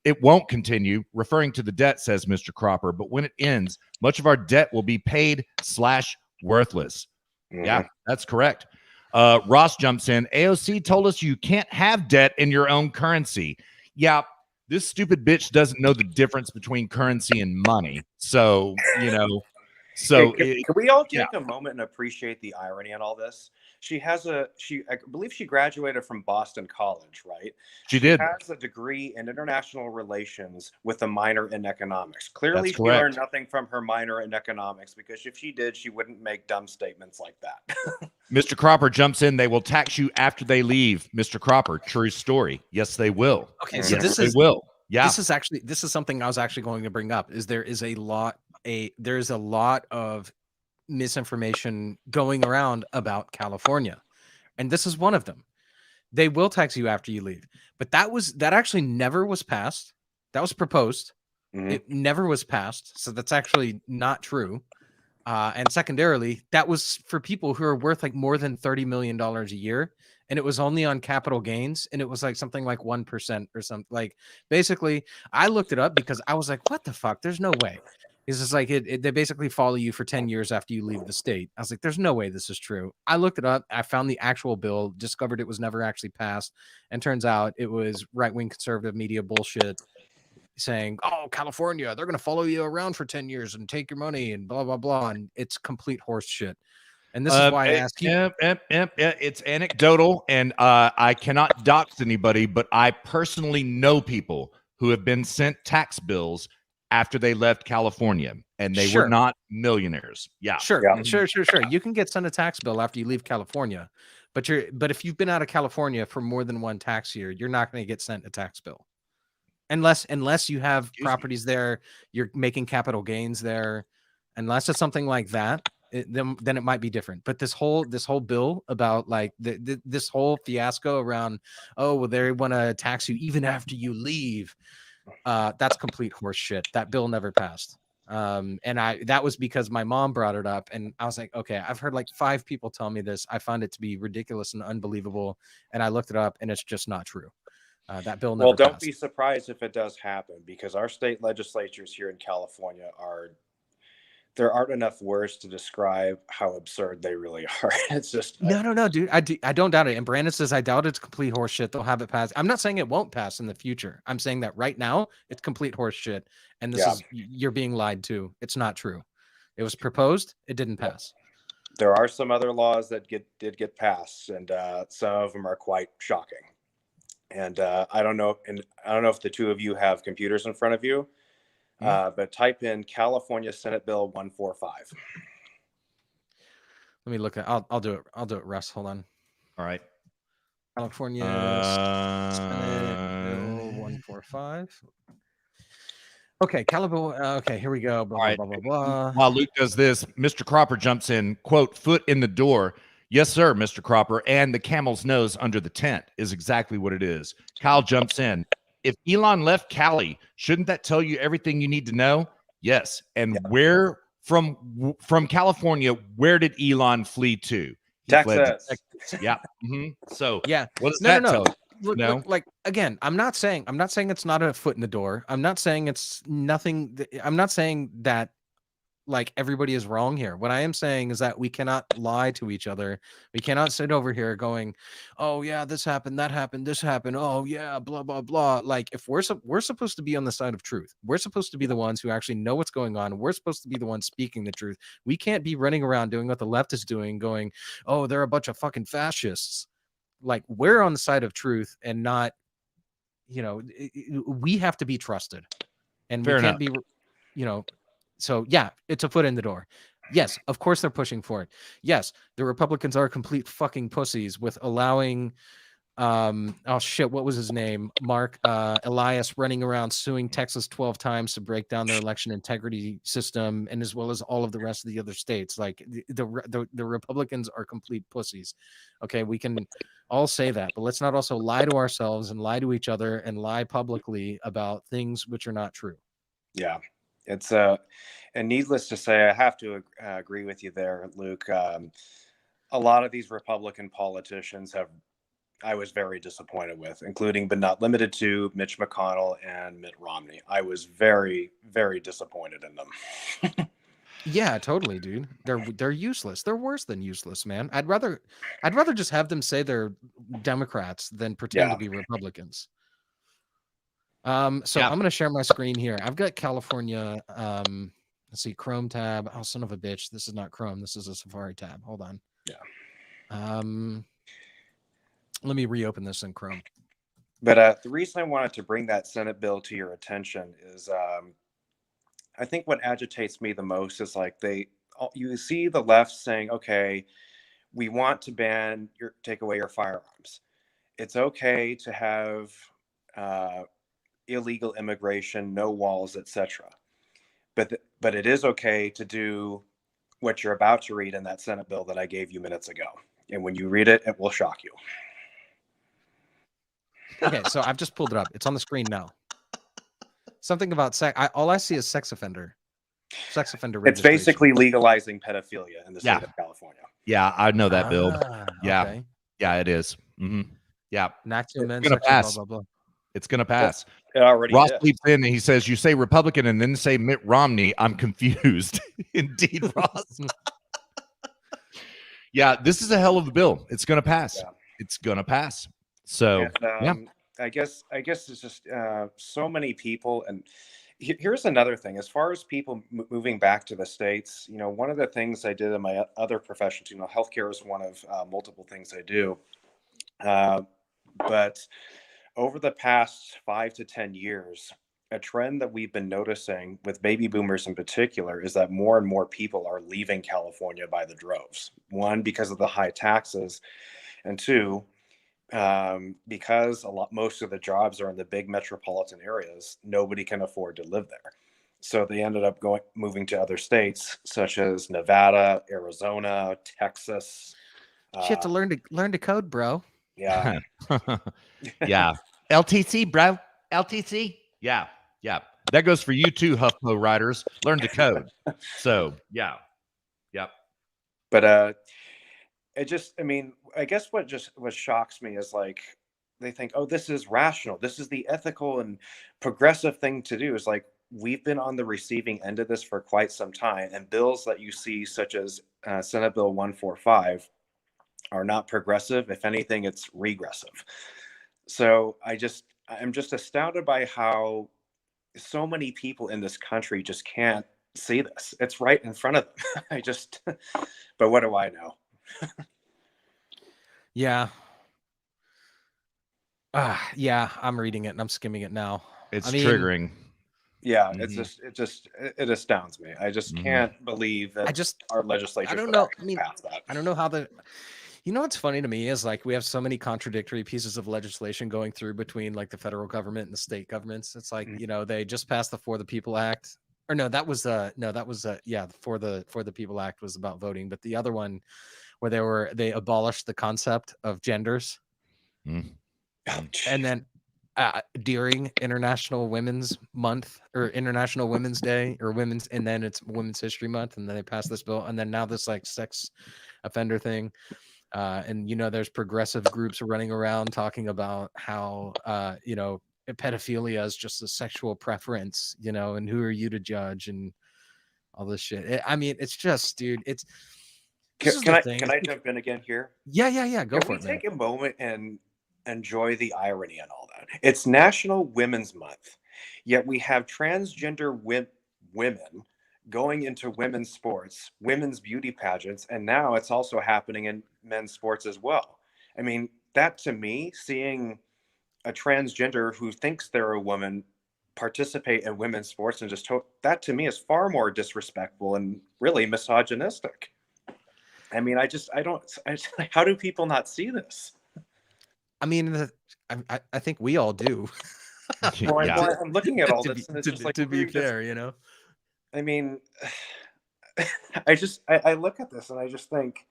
It won't continue, referring to the debt, says Mr. Cropper, but when it ends, much of our debt will be paid / worthless. Yeah, that's correct. Ross jumps in. AOC told us you can't have debt in your own currency. Yeah, this stupid bitch doesn't know the difference between currency and money. So, So Can we all take a moment and appreciate the irony in all this? I believe she graduated from Boston College, right? She did. Has a degree in international relations with a minor in economics. Clearly, That's she learned correct. nothing from her minor in economics, because if she did, she wouldn't make dumb statements like that. Mr. Cropper jumps in. They will tax you after they leave. Mr. Cropper, true story. Yes, they will. Okay, so Yes, they will. Yeah. This is something I was actually going to bring up. There's a lot of misinformation going around about California, and this is one of them. They will tax you after you leave, but that actually never was passed. That was proposed. Mhm. It never was passed, so that's actually not true. And secondarily, that was for people who are worth like more than $30 million a year, and it was only on capital gains, and it was like something like 1% or something. Like, basically, I looked it up because I was like, "What the fuck? There's no way." It's just like they basically follow you for 10 years after you leave the state. I was like, "There's no way this is true." I looked it up. I found the actual bill, discovered it was never actually passed, and turns out it was right-wing conservative media bullshit, saying, "Oh, California, they're going to follow you around for 10 years and take your money and blah, blah, blah." And it's complete horse shit. And this is why I ask you. It's anecdotal, and I cannot dox anybody, but I personally know people who have been sent tax bills after they left California, and they were not millionaires. Yeah. Sure. You can get sent a tax bill after you leave California, but if you've been out of California for more than one tax year, you're not going to get sent a tax bill. Unless you have properties there, you're making capital gains there, unless it's something like that, then it might be different. But this whole bill about like this whole fiasco around, oh, well, they want to tax you even after you leave, that's complete horse shit. That bill never passed. And that was because my mom brought it up, and I was like, okay, I've heard like 5 people tell me this. I found it to be ridiculous and unbelievable, and I looked it up, and it's just not true. That bill never Don't passed. be surprised if it does happen, because our state legislatures here in California there aren't enough words to describe how absurd they really are. It's just no, dude. I don't doubt it. And Brandon says, I doubt it's complete horseshit. They'll have it pass. I'm not saying it won't pass in the future. I'm saying that right now it's complete horseshit. And you're being lied to. It's not true. It was proposed. It didn't pass. There are some other laws that did get passed, and some of them are quite shocking. And I don't know if the two of you have computers in front of you, but type in California Senate Bill 145. Let me look at. I'll do it. I'll do it. Russ, hold on. All right. California Senate Bill 145. Okay, okay, here we go. Blah, blah, blah, blah, blah. While Luke does this, Mr. Cropper jumps in, quote, "Foot in the door." Yes, sir, Mr. Cropper. And the camel's nose under the tent is exactly what it is. Kyle jumps in. If Elon left Cali, shouldn't that tell you everything you need to know? Yes. And where from California, where did Elon flee to? Texas. Yeah. So yeah. What does that tell you? Look, like, again, I'm not saying it's not a foot in the door. I'm not saying it's nothing. I'm not saying that like everybody is wrong here. What I am saying is that we cannot lie to each other. We cannot sit over here going, "Oh yeah, this happened, that happened, this happened. Oh yeah, blah blah blah." Like, if we're supposed to be on the side of truth, we're supposed to be the ones who actually know what's going on. We're supposed to be the ones speaking the truth. We can't be running around doing what the left is doing, going, "Oh, they're a bunch of fucking fascists." Like, we're on the side of truth, and not, we have to be trusted, and we can't be, So yeah, it's a foot in the door. Yes, of course they're pushing for it. Yes, the Republicans are complete fucking pussies with allowing oh shit, what was his name? Mark Elias running around suing Texas 12 times to break down their election integrity system, and as well as all of the rest of the other states. Like, the Republicans are complete pussies. Okay, we can all say that, but let's not also lie to ourselves and lie to each other and lie publicly about things which are not true. Yeah. It's and needless to say, I have to agree with you there, Luke. A lot of these Republican politicians I was very disappointed with, including but not limited to Mitch McConnell and Mitt Romney. I was very, very disappointed in them. Yeah, totally, dude. They're useless. They're worse than useless, man. I'd rather just have them say they're Democrats than pretend to be Republicans. So I'm going to share my screen here. I've got California Let's see, Chrome tab. Oh, son of a bitch. This is not Chrome. This is a Safari tab. Hold on. Yeah. Let me reopen this in Chrome. But the reason I wanted to bring that Senate bill to your attention is I think what agitates me the most is like you see the left saying, okay, we want to take away your firearms. It's okay to have illegal immigration, no walls, etc. But it is okay to do what you're about to read in that Senate bill that I gave you minutes ago. And when you read it, it will shock you. Okay, so I've just pulled it up. It's on the screen now. Something about sex. All I see is sex offender registration. It's basically legalizing pedophilia in the state of California. Yeah, I know that bill. Yeah, okay. Yeah, it is. Mm-hmm. Yeah, Not to men. It's gonna pass. Blah, blah, blah. It's gonna pass. It already Ross did. leaps in and he says, "You say Republican and then say Mitt Romney. I'm confused." Indeed, Ross. Yeah, this is a hell of a bill. It's gonna pass. Yeah. It's gonna pass. So and, I guess it's just so many people. And here's another thing: as far as people moving back to the States, one of the things I did in my other professions, healthcare is one of multiple things I do. But over the past 5 to 10 years, a trend that we've been noticing with baby boomers in particular is that more and more people are leaving California by the droves. One, because of the high taxes, and two, because most of the jobs are in the big metropolitan areas, nobody can afford to live there. So they ended up moving to other states such as Nevada, Arizona, Texas. You have to learn to code, bro. Yeah. Yeah. LTC, bro. LTC. Yeah. Yeah. That goes for you too, HuffPo riders. Learn to code. So yeah. Yep. But I guess what shocks me is like they think, oh, this is rational. This is the ethical and progressive thing to do. Is like we've been on the receiving end of this for quite some time, and bills that you see, such as Senate Bill 145, are not progressive. If anything, it's regressive. So I'm just astounded by how so many people in this country just can't see this. It's right in front of them. But what do I know? Yeah. Yeah, I'm reading it and I'm skimming it now. It's triggering. Yeah, it astounds me. I just can't believe that our legislature. I don't know. I don't know how what's funny to me is like we have so many contradictory pieces of legislation going through between like the federal government and the state governments. It's like, they just passed the For the People Act. Or no, that was For the People Act was about voting, but the other one where they abolished the concept of genders. And then during International Women's Month or International Women's Day or and then it's Women's History Month, and then they passed this bill, and then now this like sex offender thing. And there's progressive groups running around talking about how pedophilia is just a sexual preference, and who are you to judge and all this shit. It's just, dude, it's. Can I jump in again here? Yeah. Go for it. Take a moment and enjoy the irony and all that. It's National Women's Month, yet we have transgender women going into women's sports, women's beauty pageants, and now it's also happening in men's sports as well. I mean, that to me, seeing a transgender who thinks they're a woman participate in women's sports and that to me is far more disrespectful and really misogynistic. I mean, how do people not see this? I mean, I think we all do. I'm looking at all this, and it's just like, to be fair, I mean, I look at this and I just think,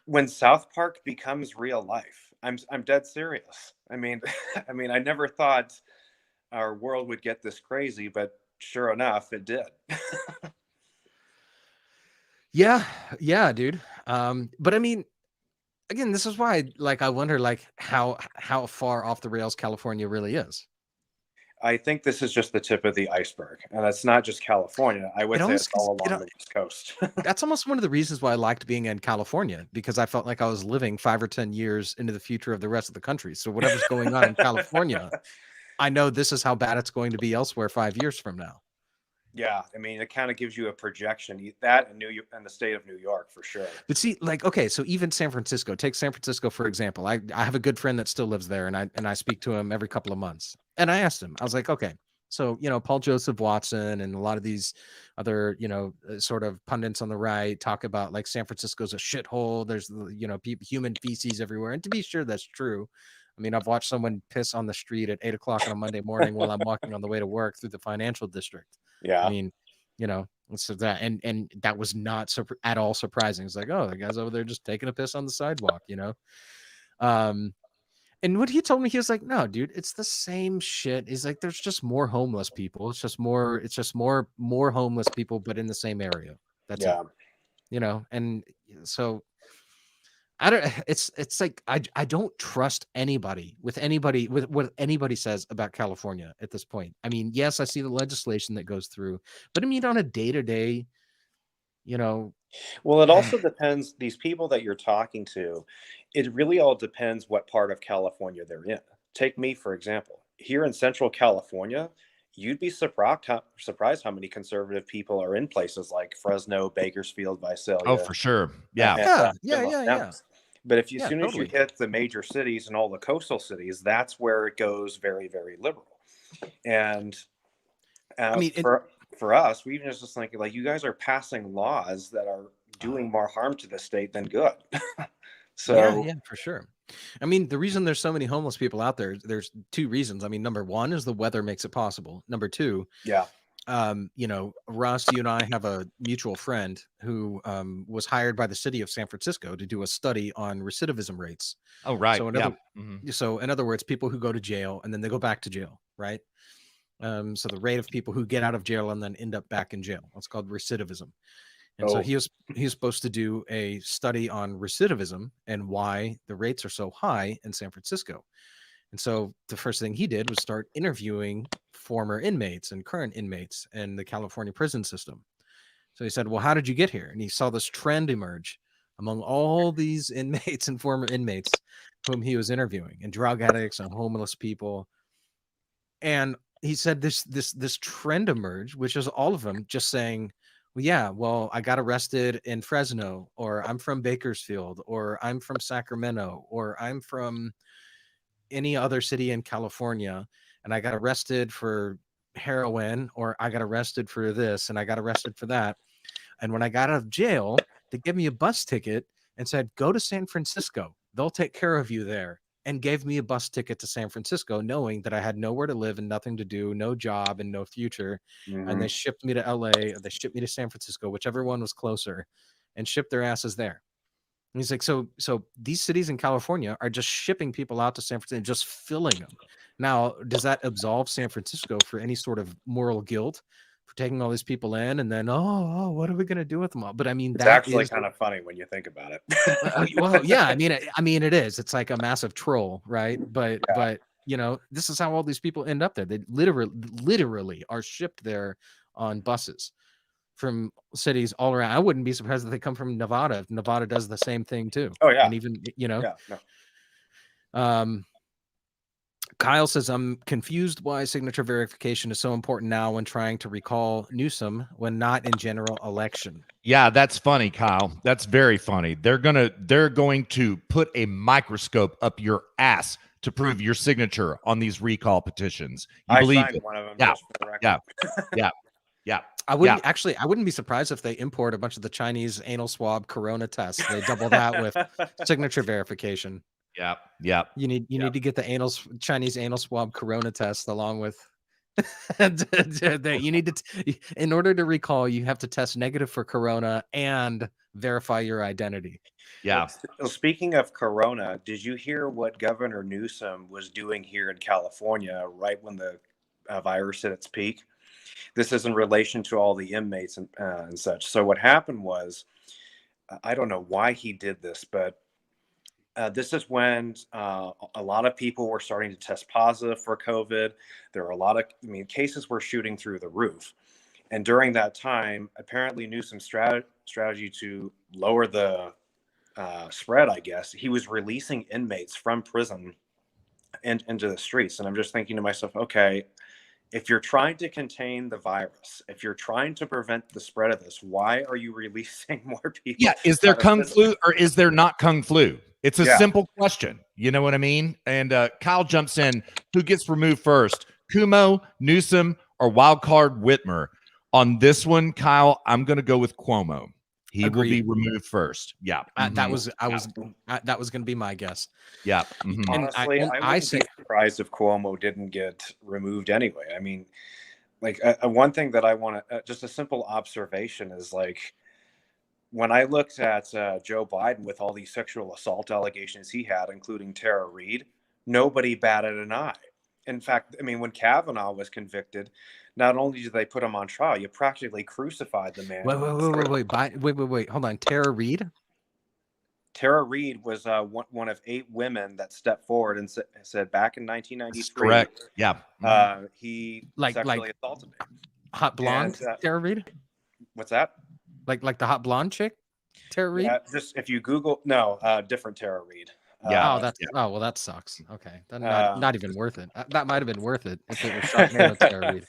when South Park becomes real life, I'm dead serious. I mean, I never thought our world would get this crazy, but sure enough, it did. Yeah, dude. But I mean, again, this is why, I wonder, how far off the rails California really is. I think this is just the tip of the iceberg, and it's not just California. I would say it's all along the West Coast. That's almost one of the reasons why I liked being in California, because I felt like I was living 5 or 10 years into the future of the rest of the country. So whatever's going on in California, I know this is how bad it's going to be elsewhere 5 years from now. Yeah, I mean, it kind of gives you a projection. That and New York and the state of New York for sure. But see, like, okay, so even San Francisco, take San Francisco for example. I have a good friend that still lives there, and I speak to him every couple of months. And I asked him, I was like, okay, so Paul Joseph Watson and a lot of these other sort of pundits on the right talk about like San Francisco's a shithole. There's human feces everywhere, and to be sure, that's true. I mean, I've watched someone piss on the street at 8 o'clock on a Monday morning while I'm walking on the way to work through the financial district. I Yeah. mean, so that and that was not at all surprising. It's like, oh, the guy's over there just taking a piss on the sidewalk. And what he told me, he was like, no, dude, it's the same shit. He's like, there's just more homeless people. It's just more homeless people, but in the same area. That's Yeah. it. And so I don't. It's like I don't trust anybody with what anybody says about California at this point. I mean, yes, I see the legislation that goes through, but I mean on a day-to-day, Well, it also depends. These people that you're talking to, it really all depends what part of California they're in. Take me, for example. Here in Central California, you'd be surprised how many conservative people are in places like Fresno, Bakersfield, Visalia. Oh, for sure. Yeah. Yeah. But as soon as totally. you hit the major cities and all the coastal cities, that's where it goes very, very liberal. And I mean, for us, we just think like you guys are passing laws that are doing more harm to the state than good. So yeah, for sure. I mean, the reason there's so many homeless people out there, there's two reasons. I mean, number one is the weather makes it possible. Number two, yeah, Russ, you and I have a mutual friend who was hired by the city of San Francisco to do a study on recidivism rates. Oh, right. So in other words, people who go to jail and then they go back to jail, right? So the rate of people who get out of jail and then end up back in jail, it's called recidivism. And so he was supposed to do a study on recidivism and why the rates are so high in San Francisco. And so the first thing he did was start interviewing former inmates and current inmates in the California prison system. So he said, well, how did you get here? And he saw this trend emerge among all these inmates and former inmates whom he was interviewing, and drug addicts and homeless people. And he said this trend emerged, which is all of them just saying, well, I got arrested in Fresno, or I'm from Bakersfield, or I'm from Sacramento, or I'm from any other city in California, and I got arrested for heroin, or I got arrested for this, and I got arrested for that. And when I got out of jail, they gave me a bus ticket and said, go to San Francisco. They'll take care of you there. And gave me a bus ticket to San Francisco, knowing that I had nowhere to live and nothing to do, no job and no future. mm-hmm. And they shipped me to LA, or they shipped me to San Francisco, whichever one was closer, and shipped their asses there. And he's like, so these cities in California are just shipping people out to San Francisco and just filling them. Now, does that absolve San Francisco for any sort of moral guilt for taking all these people in, and then what are we going to do with them all? But I mean, it's actually kind of funny when you think about it. Well, yeah, I mean it is. It's like a massive troll, right? But this is how all these people end up there. They literally are shipped there on buses from cities all around. I wouldn't be surprised if they come from Nevada. If Nevada does the same thing too. Oh yeah, and even Kyle says, I'm confused why signature verification is so important now when trying to recall Newsom when not in general election. Yeah, that's funny, Kyle. That's very funny. They're going to put a microscope up your ass to prove your signature on these recall petitions. You believe it? One of them. Yeah. I wouldn't be surprised if they import a bunch of the Chinese anal swab corona tests. They double that with signature verification. Yeah. You need to get the Chinese anal swab corona test along with you need to in order to recall, you have to test negative for corona and verify your identity. Yeah. Well, speaking of corona, did you hear what Governor Newsom was doing here in California right when the virus hit its peak? This is in relation to all the inmates and such. So what happened was, I don't know why he did this, but this is when a lot of people were starting to test positive for COVID. There were a lot of, cases were shooting through the roof. And during that time, apparently Newsom's strategy to lower the spread, I guess, he was releasing inmates from prison into the streets. And I'm just thinking to myself, okay, if you're trying to contain the virus, if you're trying to prevent the spread of this, why are you releasing more people? Yeah, is there out of kung prison? flu or is there not kung flu? It's a Yeah. simple question. You know what I mean? And Kyle jumps in. Who gets removed first? Cuomo, Newsom, or wildcard Whitmer? On this one, Kyle, I'm going to go with Cuomo. He will be Agreed. removed first. Yeah. That was that was going to be my guess. Yeah. Mhm. And Honestly, I wouldn't be surprised if Cuomo didn't get removed anyway. I mean, like one thing that I want to, just a simple observation is like, when I looked at Joe Biden with all these sexual assault allegations he had, including Tara Reid, nobody batted an eye. In fact, I mean, when Kavanaugh was convicted, not only did they put him on trial, you practically crucified the man. Wait. Hold on. Tara Reid? Tara Reid was one of 8 women that stepped forward and said back in 1993, correct. Yeah. He Like sexually assaulted me. Hot blonde Tara Reid? What's that? Like the hot blonde chick? Tara Reid? Yeah, just if you Google, different Tara Reid. Yeah. Oh, well, that sucks. Okay, then not even worth it. That might have been worth it if it was shot with Tara Reid.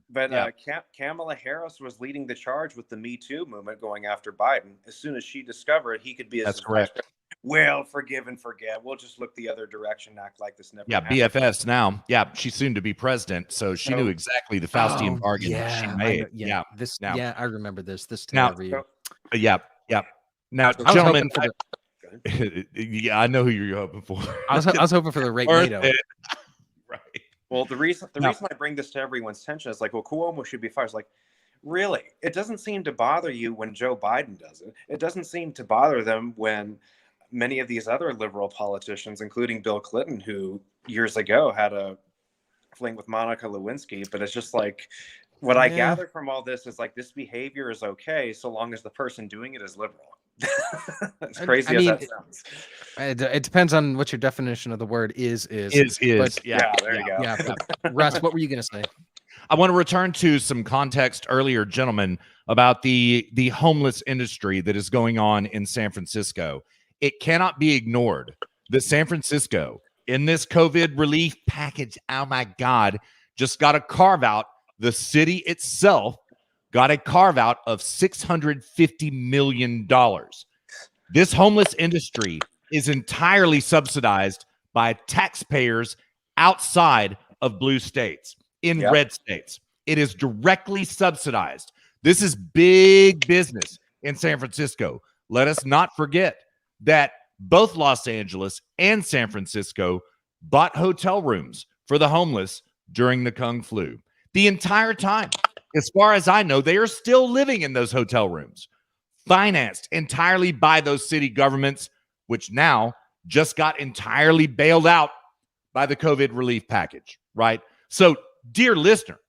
But Kamala Harris was leading the charge with the Me Too movement, going after Biden. As soon as she discovered he could be That's correct. Well, forgive and forget. We'll just look the other direction, act like this never happened. BFS now. Yeah, she's soon to be president, so she knew exactly the Faustian bargain she made. I remember this. This Tara Reid. Yeah. Now, gentlemen, I know who you're hoping for. I was hoping for the Rape NATO. Right. Well, the reason I bring this to everyone's attention is like, well, Cuomo should be fired. It's like, really? It doesn't seem to bother you when Joe Biden does it. It doesn't seem to bother them when many of these other liberal politicians, including Bill Clinton, who years ago had a fling with Monica Lewinsky. But it's just like, what I gather from all this is like, this behavior is okay so long as the person doing it is liberal. As crazy as that sounds. It depends on what your definition of the word is. But, yeah, there you go. Yeah, Russ, what were you going to say? I want to return to some context earlier, gentlemen, about the homeless industry that is going on in San Francisco. It cannot be ignored that San Francisco, in this COVID relief package, oh my God, just got a carve out. The city itself got a carve out of $650 million. This homeless industry is entirely subsidized by taxpayers outside of blue states, in red states. It is directly subsidized. This is big business in San Francisco. Let us not forget that both Los Angeles and San Francisco bought hotel rooms for the homeless during the Kung Flu. The entire time, as far as I know, they are still living in those hotel rooms, financed entirely by those city governments, which now just got entirely bailed out by the COVID relief package, right? So, dear listener,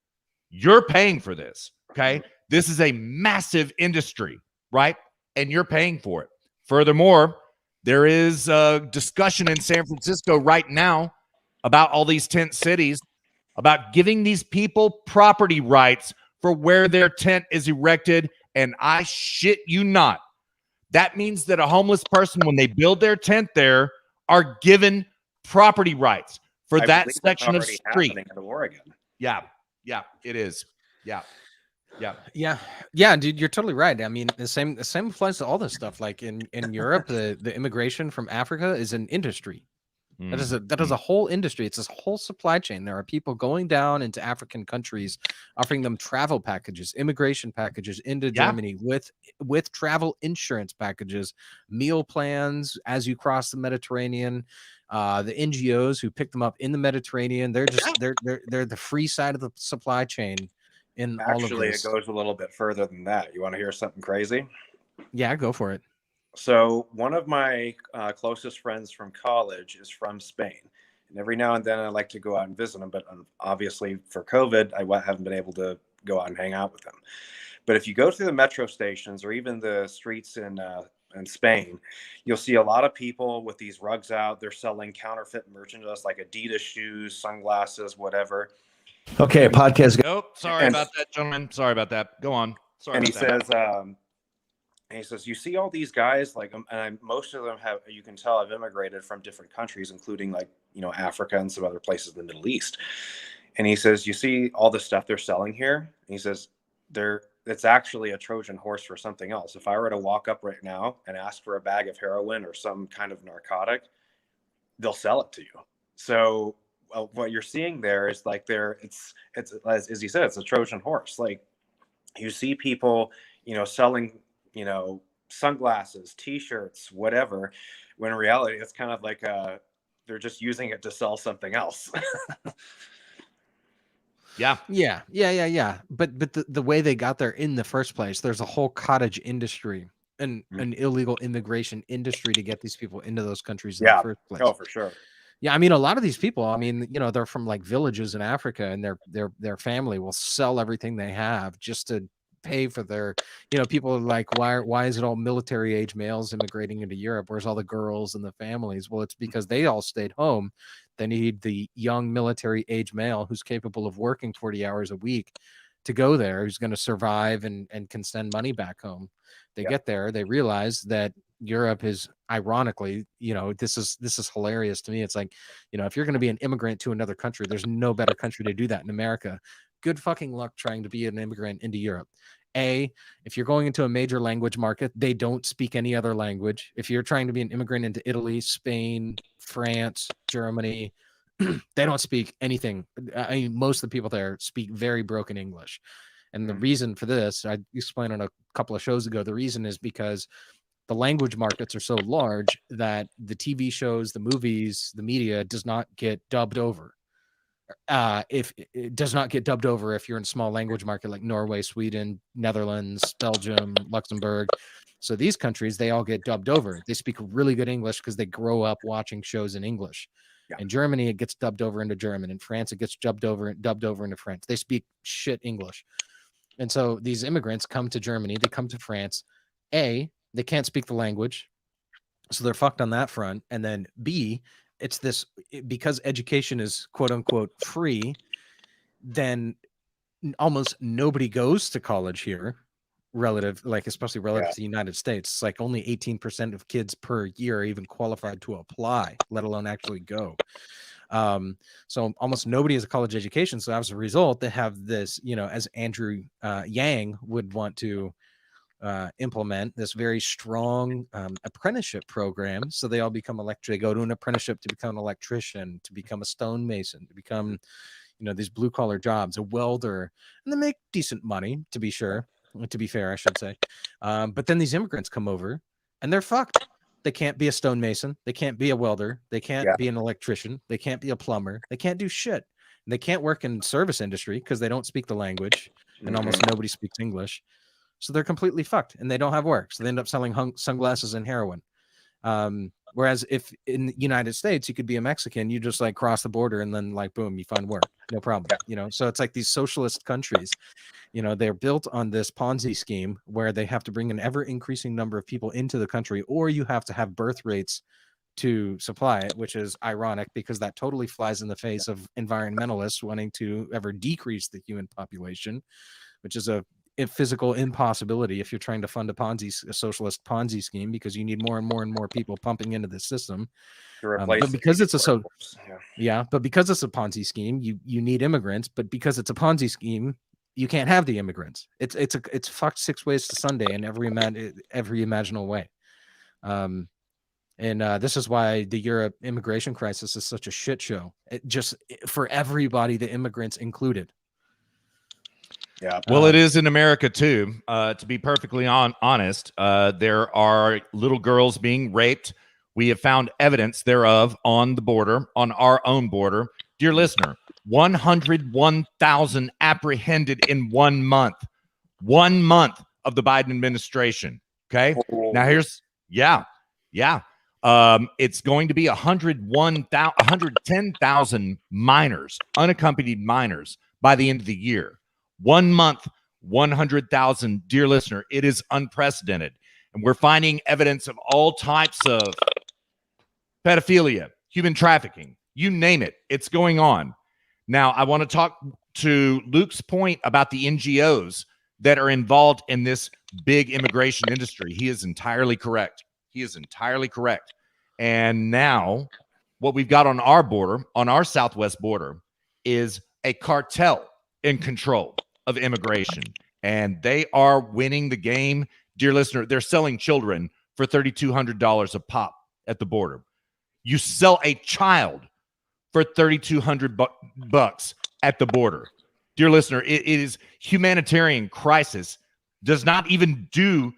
you're paying for this, okay? This is a massive industry, right? And you're paying for it. Furthermore, there is a discussion in San Francisco right now about all these tent cities, about giving these people property rights for where their tent is erected. And I shit you not, that means that a homeless person, when they build their tent there, are given property rights for that section of street. In Oregon. Yeah, it is. Yeah, dude, you're totally right. I mean, the same applies to all this stuff. Like in Europe, the immigration from Africa is an industry. That is a whole industry. It's this whole supply chain. There are people going down into African countries, offering them travel packages, immigration packages into Germany with travel insurance packages, meal plans as you cross the Mediterranean. The NGOs who pick them up in the Mediterranean, they're the free side of the supply chain. Actually, it goes a little bit further than that. You want to hear something crazy? Yeah, go for it. So one of my closest friends from college is from Spain. And every now and then I like to go out and visit him. But obviously for COVID, I haven't been able to go out and hang out with him. But if you go through the metro stations or even the streets in Spain, you'll see a lot of people with these rugs out. They're selling counterfeit merchandise like Adidas shoes, sunglasses, whatever. Okay, podcast. Nope. Sorry about that, gentlemen. Sorry about that. Go on. Sorry. And he says, you see all these guys, like, and most of them you can tell, have immigrated from different countries, including like, Africa and some other places in the Middle East. And he says, you see all the stuff they're selling here? And he says, it's actually a Trojan horse for something else. If I were to walk up right now and ask for a bag of heroin or some kind of narcotic, they'll sell it to you. So what you're seeing there is like it's as he said, it's a Trojan horse. Like you see people, selling, sunglasses, T-shirts, whatever, when in reality it's kind of like they're just using it to sell something else. Yeah. But the way they got there in the first place, there's a whole cottage industry and an illegal immigration industry to get these people into those countries in the first place. Oh, for sure. Yeah, I mean, a lot of these people, I mean, they're from like villages in Africa, and their family will sell everything they have just to pay for their, people are like, why is it all military age males immigrating into Europe? Where's all the girls and the families? Well, it's because they all stayed home. They need the young military age male who's capable of working 40 hours a week to go there, who's going to survive and can send money back home. They get there, they realize that Europe is, ironically, this is hilarious to me. It's like, if you're going to be an immigrant to another country, there's no better country to do that in America. Good fucking luck trying to be an immigrant into Europe. If you're going into a major language market, they don't speak any other language. If you're trying to be an immigrant into Italy, Spain, France, Germany, they don't speak anything. I mean, most of the people there speak very broken English. And the reason for this, I explained on a couple of shows ago, the reason is because the language markets are so large that the TV shows, the movies, the media does not get dubbed over. If it does not get dubbed over if you're in a small language market like Norway, Sweden, Netherlands, Belgium, Luxembourg. So these countries, they all get dubbed over. They speak really good English because they grow up watching shows in English. In Germany, it gets dubbed over into German. In France, it gets dubbed over into French. They speak shit English. And so these immigrants come to Germany, they come to France. A, they can't speak the language, so they're fucked on that front. And then B, it's this, because education is quote unquote free, then almost nobody goes to college here, especially relative to the United States. It's like only 18% of kids per year are even qualified to apply, let alone actually go. So almost nobody has a college education. So as a result, they have this, as Andrew Yang would want to implement, this very strong apprenticeship program. So they all become they go to an apprenticeship to become an electrician, to become a stonemason, to become, these blue collar jobs, a welder, and they make decent money, to be fair, I should say. But then these immigrants come over and they're fucked. They can't be a stonemason. They can't be a welder. They can't be an electrician. They can't be a plumber. They can't do shit. And they can't work in service industry because they don't speak the language, and almost nobody speaks English. So they're completely fucked and they don't have work. So they end up selling sunglasses and heroin. Whereas if in the United States, you could be a Mexican, you just like cross the border and then like, boom, you find work. No problem. So it's like these socialist countries, they're built on this Ponzi scheme where they have to bring an ever increasing number of people into the country, or you have to have birth rates to supply it, which is ironic because that totally flies in the face of environmentalists wanting to ever decrease the human population, which is a physical impossibility if you're trying to fund a socialist Ponzi scheme, because you need more and more and more people pumping into the system. But because it's but because it's a Ponzi scheme, you need immigrants. But because it's a Ponzi scheme, you can't have the immigrants. It's fucked six ways to Sunday in every imaginable way. And this is why the Europe immigration crisis is such a shit show. For everybody, the immigrants included. Yeah. Well, it is in America too. To be perfectly honest, there are little girls being raped. We have found evidence thereof on the border, on our own border. Dear listener, 101,000 apprehended in 1 month. 1 month of the Biden administration. Okay. Now here's, it's going to be 110,000 minors, unaccompanied minors, by the end of the year. 1 month, 100,000. Dear listener, it is unprecedented. And we're finding evidence of all types of pedophilia, human trafficking, you name it. It's going on. Now, I want to talk to Luke's point about the NGOs that are involved in this big immigration industry. He is entirely correct. And now what we've got on our border, on our southwest border, is a cartel in control of immigration, and they are winning the game. Dear listener, they're selling children for $3,200 a pop at the border. You sell a child for $3,200 bucks at the border. Dear listener, it is humanitarian crisis. Does not even do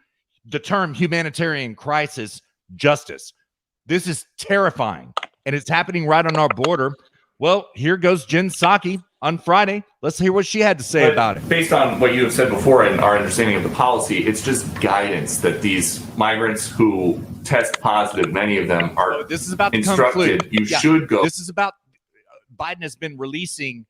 the term humanitarian crisis justice. This is terrifying, and it's happening right on our border. Well, here goes Jen Psaki on Friday. Let's hear what she had to say about it. Based on what you have said before and our understanding of the policy, it's just guidance that these migrants who test positive, many of them are this is about the instructed. Kung Flu. You should go. This is about Biden has been releasing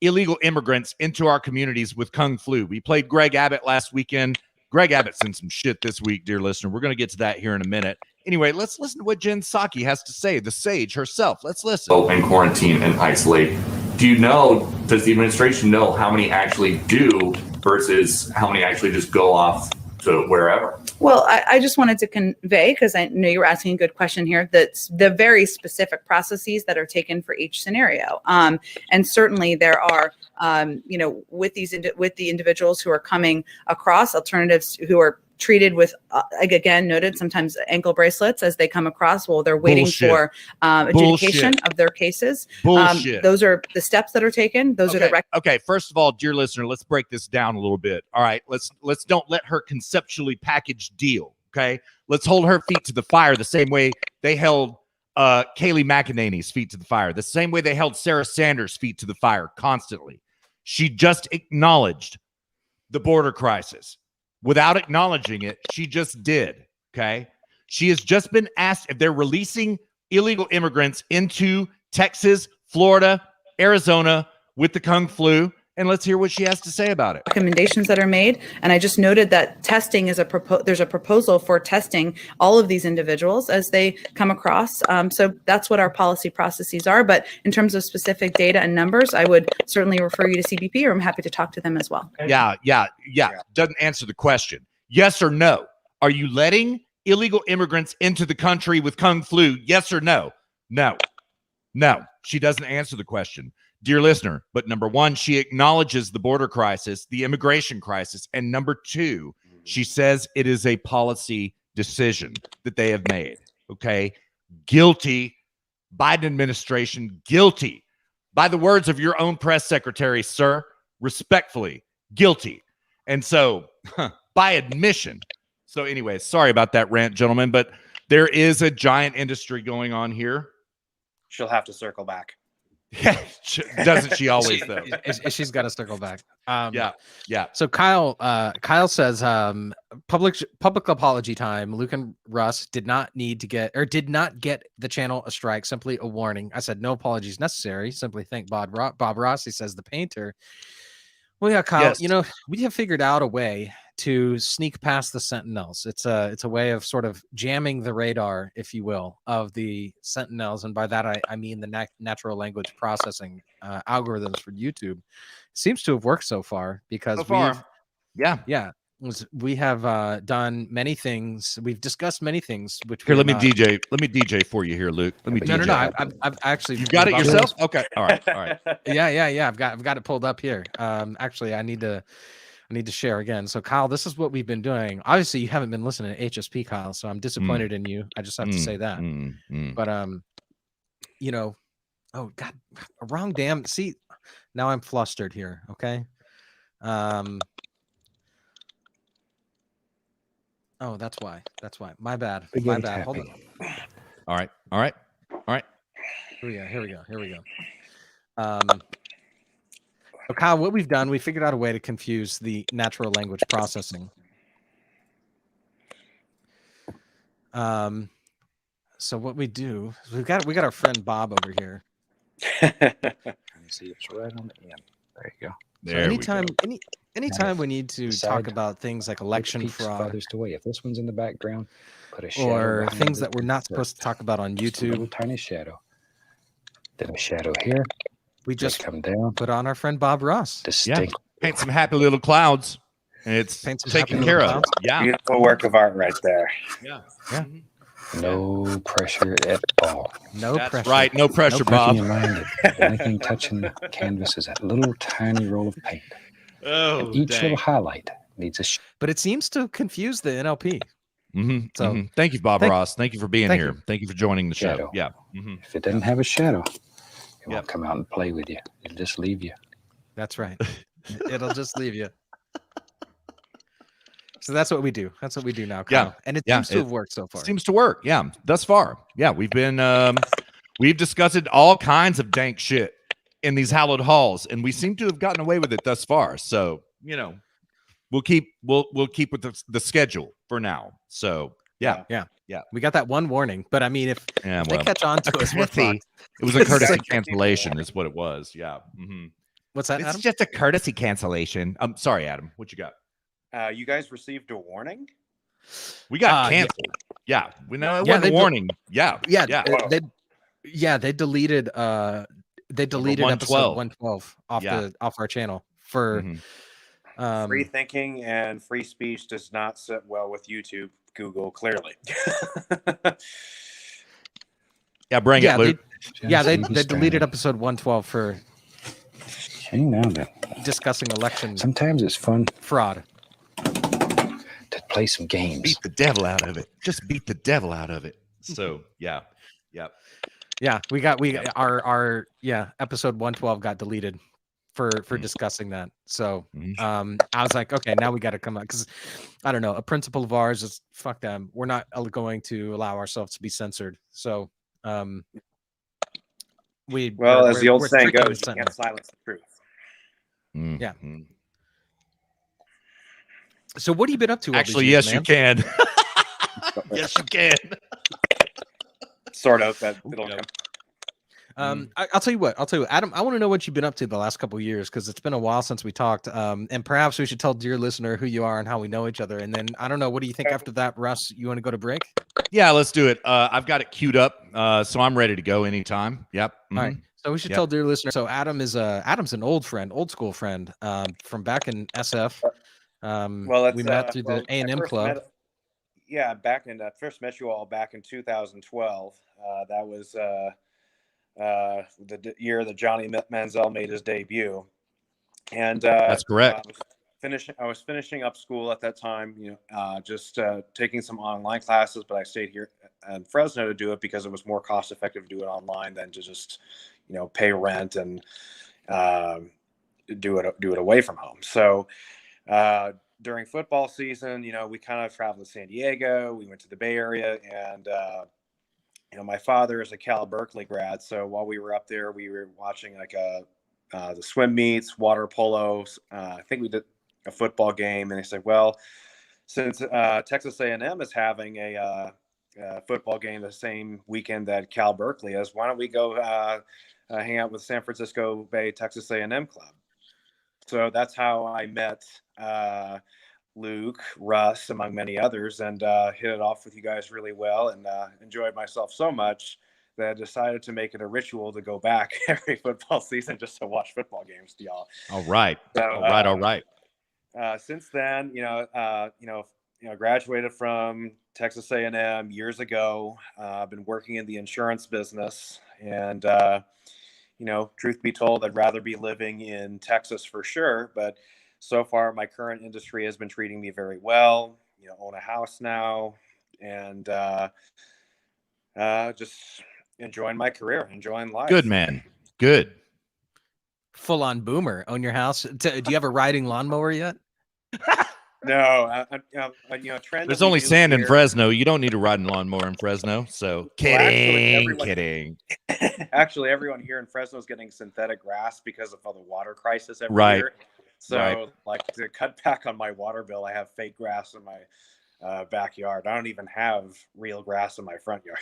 illegal immigrants into our communities with Kung Flu. We played Greg Abbott last weekend. Greg Abbott sent some shit this week, dear listener. We're going to get to that here in a minute. Anyway, let's listen to what Jen Psaki has to say, the sage herself. Let's listen. And quarantine and isolate. Do you know, does the administration know how many actually do versus how many actually just go off to wherever? Well, I just wanted to convey, because I know you were asking a good question here, that the very specific processes that are taken for each scenario. And certainly there are, with the individuals who are coming across, alternatives who are treated with, again, noted sometimes ankle bracelets as they come across while they're waiting for adjudication of their cases. Those are the steps that are taken. Those are the okay. First of all, dear listener, let's break this down a little bit. All right, let's don't let her conceptually package deal. Okay, let's hold her feet to the fire the same way they held Kayleigh McEnany's feet to the fire, the same way they held Sarah Sanders' feet to the fire constantly. She just acknowledged the border crisis. Without acknowledging it, she just did, okay? She has just been asked if they're releasing illegal immigrants into Texas, Florida, Arizona with the Kung Flu, and let's hear what she has to say about it. Recommendations that are made, and I just noted that testing is there's a proposal for testing all of these individuals as they come across. So that's what our policy processes are. But in terms of specific data and numbers, I would certainly refer you to CBP, or I'm happy to talk to them as well. Yeah. Doesn't answer the question. Yes or no? Are you letting illegal immigrants into the country with Kung Flu? Yes or no? No. She doesn't answer the question. Dear listener, but number one, she acknowledges the border crisis, the immigration crisis. And number two, she says it is a policy decision that they have made. Okay. Guilty. Biden administration, guilty. By the words of your own press secretary, sir, respectfully, guilty. And so, by admission. So anyway, sorry about that rant, gentlemen, but there is a giant industry going on here. She'll have to circle back. Yeah, doesn't she always though? She's got to circle back. Yeah. So Kyle says, public apology time. Luke and Russ did not get the channel a strike. Simply a warning. I said no apologies necessary. Simply thank Bob Ross. He says the painter. Well, yeah, Kyle. Yes. We have figured out a way to sneak past the Sentinels. It's a way of sort of jamming the radar, if you will, of the Sentinels, and by that I mean the natural language processing algorithms for YouTube. Seems to have worked so far because we have done many things. We've discussed many things. Which here, let me DJ for you here, Luke. Let me DJ. No. I've actually. You've got it yourself. Okay. All right. Yeah. I've got it pulled up here. Actually, I need to share again. So Kyle, this is what we've been doing. Obviously, you haven't been listening to HSP, Kyle. So I'm disappointed in you. I just have to say that. But oh God, wrong damn. See, now I'm flustered here. Okay. Oh, that's why. My bad. Hold on. All right. Here we go. So Kyle, what we've done, we figured out a way to confuse the natural language processing. So what we do is we got our friend Bob over here. See, it's right on the end. There you go. So anytime we need to talk about things like election fraud, if this one's in the background, put a shadow or things that we're not supposed to talk about on YouTube, a tiny shadow. Then a shadow here. We just come down. Put on our friend Bob Ross. Paint some happy little clouds, and it's taken care of. Yeah, beautiful work of art right there. Yeah. No pressure at all. No That's pressure. right. No pressure, Keep in Bob. your mind that the only thing touching the canvas is that little tiny roll of paint. Oh, And each dang. little highlight needs a But it seems to confuse the NLP. So Thank you, Bob Ross. Thank you for being here. Thank you for joining the show. shadow. Yeah. If it doesn't have a shadow, it Yep. won't come out and play with you. It'll just leave you. That's right. It'll just leave you. So that's what we do. That's what we do now, Kyle. And it seems to have worked so far. Seems to work. Yeah. Thus far. Yeah. We've been we've discussed all kinds of dank shit in these hallowed halls, and we seem to have gotten away with it thus far. So, you know, we'll keep with the schedule for now. So yeah. We got that one warning, but I mean, if they catch on to us, we're fucked. It was a courtesy cancellation, is what it was. Yeah. What's that, It's Adam? just a courtesy cancellation. I'm sorry, Adam. What you got? You guys received a warning? We got canceled. Yeah. We know it wasn't a warning. Yeah. They deleted episode 112 off our channel for free thinking and free speech does not sit well with YouTube, Google, clearly. Yeah, bring it, Luke. They deleted episode 112 for discussing election. Sometimes it's fun fraud to play some games. Beat the devil out of it. Just beat the devil out of it. So yeah. Our episode 112 got deleted for discussing that. So I was like, okay, now we got to come out, because I don't know, a principle of ours is fuck them. We're not going to allow ourselves to be censored. So as the old saying goes, you can't silence the truth. Yeah. So what have you been up to? Actually, yes, you can. Yes, you can. Sort of. That it'll come. I'll tell you what, Adam, I want to know what you've been up to the last couple of years, because it's been a while since we talked. And perhaps we should tell dear listener who you are and how we know each other. And then I don't know, what do you think after that, Russ? You want to go to break? Yeah, let's do it. I've got it queued up, so I'm ready to go anytime. Yep. All right. So we should tell dear listener. So Adam's an old school friend from back in SF. We met through the A&M club. Back in first met you all back in 2012. That was the year that Johnny Manziel made his debut, and that's correct. I was finishing up school at that time. Just taking some online classes, but I stayed here in Fresno to do it because it was more cost effective to do it online than to just pay rent and do it away from home. So during football season, we kind of traveled to San Diego. We went to the Bay Area, and my father is a Cal Berkeley grad. So while we were up there, we were watching the swim meets, water polos. I think we did a football game, and they said, well, since Texas A&M is having a football game the same weekend that Cal Berkeley is, why don't we go hang out with San Francisco Bay Texas A&M club? So that's how I met Luke, Russ, among many others, and hit it off with you guys really well, and enjoyed myself so much that I decided to make it a ritual to go back every football season just to watch football games to y'all. All right. So, all right. Since then, graduated from Texas A&M years ago. I've been working in the insurance business, and truth be told, I'd rather be living in Texas for sure, but so far my current industry has been treating me very well. Own a house now, and just enjoying my career, enjoying life. Good, man. Good. Full on boomer. Own your house. Do you have a riding lawnmower yet? No, there's only sand in Fresno. You don't need a riding lawnmower in Fresno. So kidding. Actually, everyone here in Fresno is getting synthetic grass because of all the water crisis every year. So, to cut back on my water bill, I have fake grass in my backyard. I don't even have real grass in my front yard.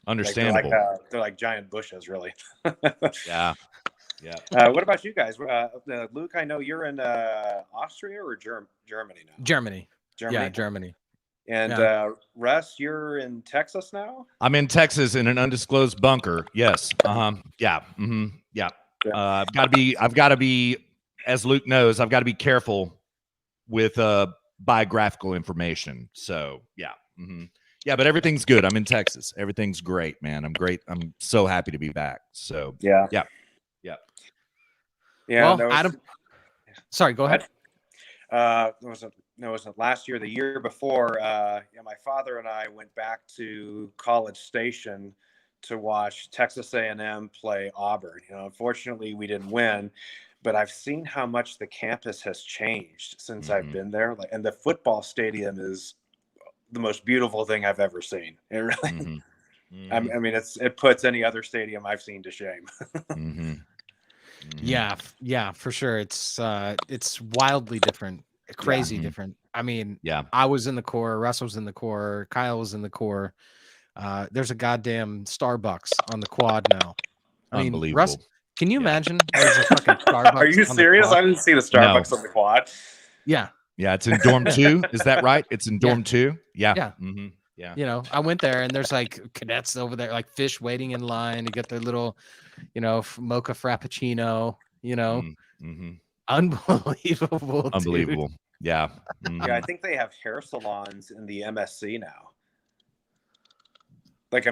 Understandable. They're like giant bushes, really. Yeah. What about you guys? Luke, I know you're in Austria or Germany now? Germany. Yeah, Germany. And Russ, you're in Texas now? I'm in Texas in an undisclosed bunker. Yes. Yeah. Yeah. I've got to be, as Luke knows, I've got to be careful with biographical information. So yeah. Yeah, but everything's good. I'm in Texas. Everything's great, man. I'm great. I'm so happy to be back. So Yeah. Well, no, Adam, sorry, go ahead. It was last year, the year before. My father and I went back to College Station to watch Texas A&M play Auburn. Unfortunately, we didn't win, but I've seen how much the campus has changed since I've been there. And the football stadium is the most beautiful thing I've ever seen. It really, I mean, it puts any other stadium I've seen to shame. Yeah, for sure. It's wildly different, crazy different. I mean, I was in the core, Russ was in the core, Kyle was in the core. There's a goddamn Starbucks on the quad now. I mean, Unbelievable. Russ, can you imagine there's a fucking Starbucks? Are you serious? I didn't see the Starbucks on the quad. Yeah. Yeah, it's in dorm 2. Is that right? It's in dorm 2. Yeah. Yeah. Yeah. I went there and there's like cadets over there, like fish waiting in line to get their little, mocha frappuccino, Unbelievable. Unbelievable. Dude. Yeah. Yeah, I think they have hair salons in the MSC now. Like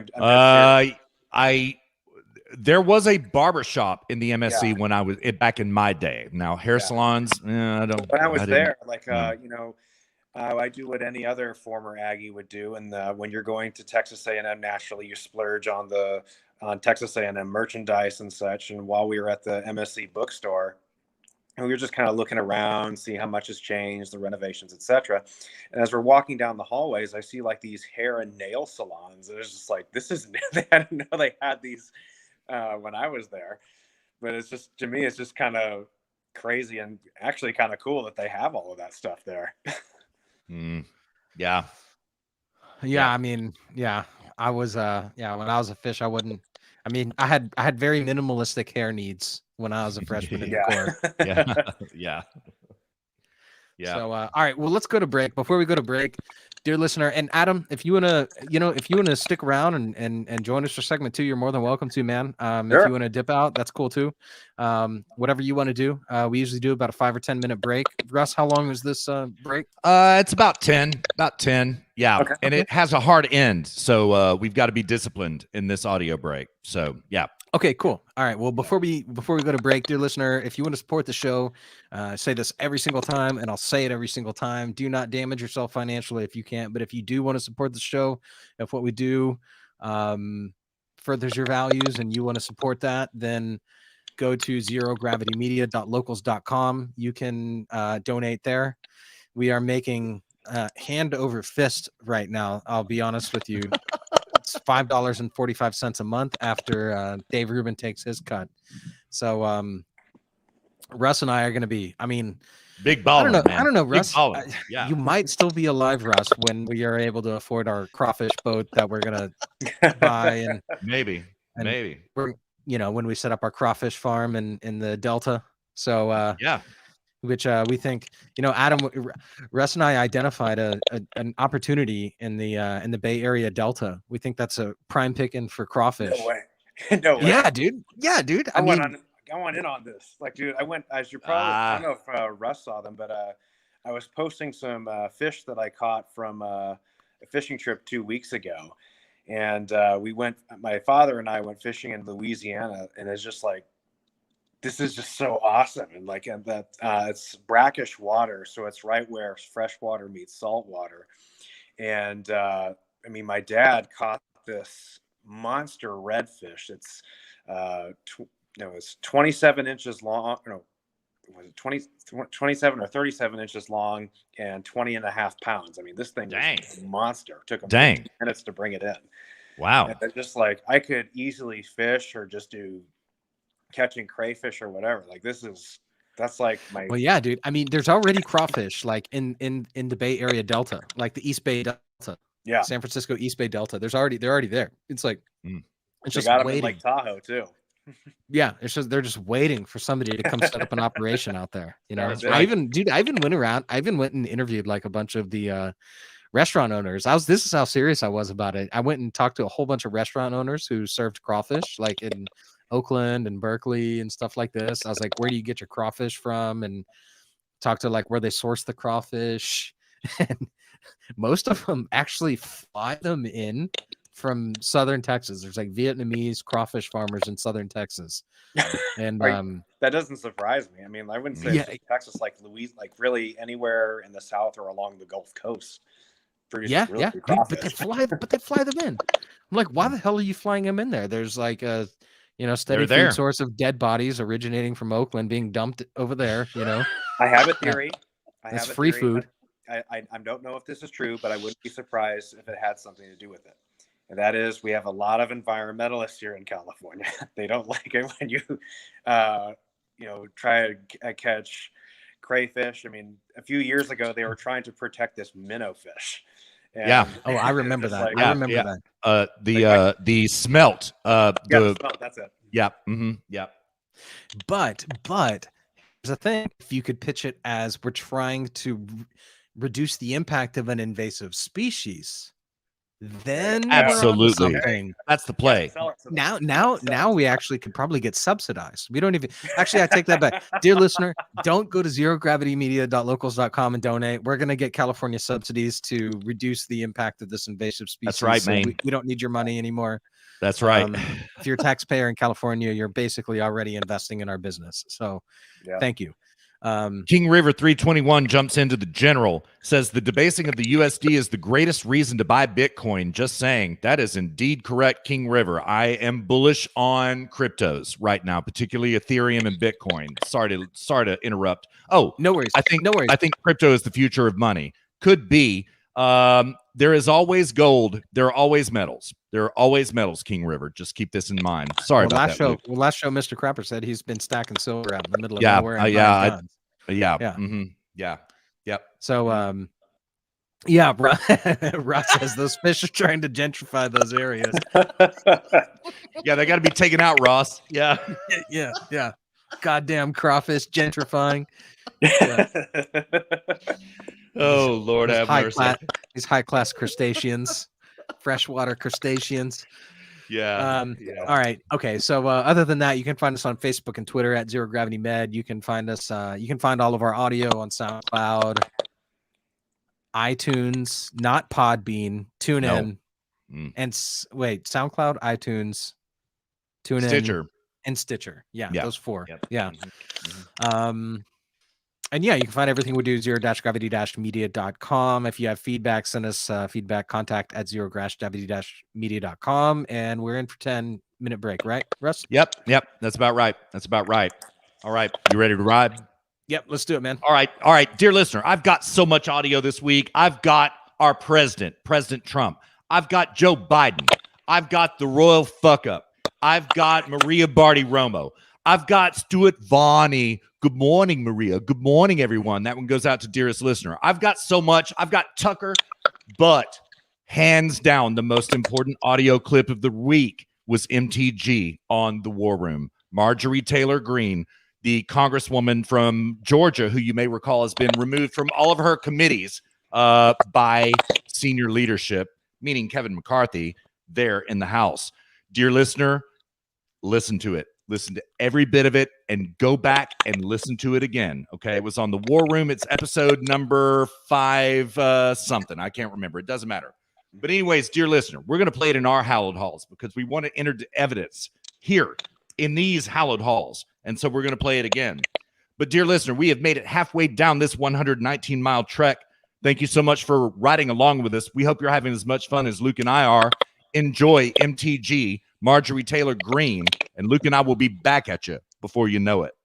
there was a barber shop in the MSC when I was back in my day. Now hair salons, I don't. When I was there, I do what any other former Aggie would do, and when you're going to Texas A&M, naturally you splurge on Texas A&M merchandise and such. And while we were at the MSC bookstore, and we were just kind of looking around, see how much has changed, the renovations, etc. And as we're walking down the hallways, I see like these hair and nail salons. And it's just like, this is new. I didn't know they had these when I was there. But it's just, to me, it's just kind of crazy and actually kind of cool that they have all of that stuff there. Yeah. I mean, I was when I was a fish, I had very minimalistic hair needs when I was a freshman in the core. Yeah. So all right, well, let's go to break. Before we go to break, dear listener, and Adam, if you wanna stick around and join us for segment 2, you're more than welcome to, man. Sure. If you want to dip out, that's cool too. Whatever you want to do. We usually do about a 5 or 10 minute break. Russ, how long is this break? It's about 10. Yeah. Okay. And it has a hard end. So we've got to be disciplined in this audio break. So yeah. Okay, cool. All right. Well, before we go to break, dear listener, if you want to support the show, I say this every single time, and I'll say it every single time. Do not damage yourself financially if you can't. But if you do want to support the show, if what we do furthers your values and you want to support that, then go to zerogravitymedia.locals.com. You can donate there. We are making hand over fist right now. I'll be honest with you. It's $5.45 a month after Dave Rubin takes his cut. So Russ and I are going to be, big baller. I don't know, Russ. Yeah. You might still be alive, Russ, when we are able to afford our crawfish boat that we're going to buy. And maybe. We're, when we set up our crawfish farm in the Delta. So which we think, Adam, Russ and I identified an opportunity in the Bay Area Delta. We think that's a prime picking for crawfish. No way. Yeah, dude. I went in on this. Like, dude, I went, as you probably, I don't know if Russ saw them, but I was posting some fish that I caught from a fishing trip 2 weeks ago. And my father and I went fishing in Louisiana, and it's just like, this is just so awesome. And it's brackish water. So it's right where fresh water meets salt water. And my dad caught this monster redfish. It's, it's 27 inches long. No, was it 27 or 37 inches long and 20 and a half pounds. This thing is a monster. It took him 15 minutes to bring it in. Wow. And just like, I could easily fish or just do catching crayfish or whatever. Like, that's like my. Well, yeah, dude. There's already crawfish like in the Bay Area Delta, like the East Bay Delta. Yeah. San Francisco East Bay Delta. They're already there. It's like it's just got waiting. Them in Lake Tahoe too. Yeah, they're just waiting for somebody to come set up an operation out there. Right. I even went and interviewed like a bunch of the restaurant owners. This is how serious I was about it. I went and talked to a whole bunch of restaurant owners who served crawfish, like in Oakland and Berkeley and stuff like this. I was like, where do you get your crawfish from? And talk to like where they source the crawfish. And most of them actually fly them in from southern Texas. There's like Vietnamese crawfish farmers in southern Texas, and that doesn't surprise me. I mean, I wouldn't say it's just Texas, like like really anywhere in the South or along the Gulf Coast. Yeah, dude, but they fly them in. I'm like, why the hell are you flying them in there? There's like a steady food source of dead bodies originating from Oakland being dumped over there. I have a theory. It's free food. I don't know if this is true, but I wouldn't be surprised if it had something to do with it. And that is, we have a lot of environmentalists here in California. They don't like it when you, try to catch crayfish. I mean, a few years ago, they were trying to protect this minnow fish. And I remember that. I remember that. The smelt. The smelt. That's it. Yeah. Mm-hmm. Yeah. But there's a thing. If you could pitch it as we're trying to reduce the impact of an invasive species, then absolutely that's the play. Now we actually could probably get subsidized. We don't even actually, I take that back. Dear listener, don't go to zerogravitymedia.locals.com and donate. We're going to get California subsidies to reduce the impact of this invasive species. That's right, man. We don't need your money anymore. That's right. If you're a taxpayer in California, you're basically already investing in our business. So thank you. King River 321 jumps into the general, says the debasing of the USD is the greatest reason to buy Bitcoin. Just saying. That is indeed correct, King River. I am bullish on cryptos right now, particularly Ethereum and Bitcoin. Sorry to interrupt. Oh, no worries. I think crypto is the future of money. Could be. There is always gold. There are always metals. There are always metals, King River. Just keep this in mind. Sorry about that. Last show, Mr. Crapper said he's been stacking silver out in the middle of nowhere. Yep. So, Russ says those fish are trying to gentrify those areas. Yeah, they got to be taken out, Ross. Yeah. Yeah. Goddamn crawfish gentrifying. Yeah. Oh, Lord have mercy. These high-class crustaceans, freshwater crustaceans. Yeah. All right. Okay. So other than that, you can find us on Facebook and Twitter at Zero Gravity Med. You can find us. You can find all of our audio on SoundCloud, iTunes, not Podbean, TuneIn, and SoundCloud, iTunes, TuneIn, Stitcher, and Stitcher. Yeah, those four. Yep. Yeah. And you can find everything we do, zero-gravity-media.com. If you have feedback, send us feedback, contact at zero-gravity-media.com. And we're in for 10-minute break, right, Russ? Yep. That's about right. All right. You ready to ride? Yep. Let's do it, man. All right. Dear listener, I've got so much audio this week. I've got our President Trump. I've got Joe Biden. I've got the royal fuck up. I've got Maria Bartiromo. I've got Stuart Varney. Good morning, Maria. Good morning, everyone. That one goes out to dearest listener. I've got so much. I've got Tucker, but hands down, the most important audio clip of the week was MTG on the War Room. Marjorie Taylor Greene, the congresswoman from Georgia, who you may recall has been removed from all of her committees by senior leadership, meaning Kevin McCarthy, there in the House. Dear listener, listen to it. Listen to every bit of it and go back and listen to it again. Okay. It was on the War Room. It's episode number 5 something. I can't remember. It doesn't matter. But anyways, dear listener, we're going to play it in our hallowed halls because we want to enter evidence here in these hallowed halls. And so we're going to play it again. But dear listener, we have made it halfway down this 119-mile trek. Thank you so much for riding along with us. We hope you're having as much fun as Luke and I are. Enjoy MTG, Marjorie Taylor Greene, and Luke and I will be back at you before you know it.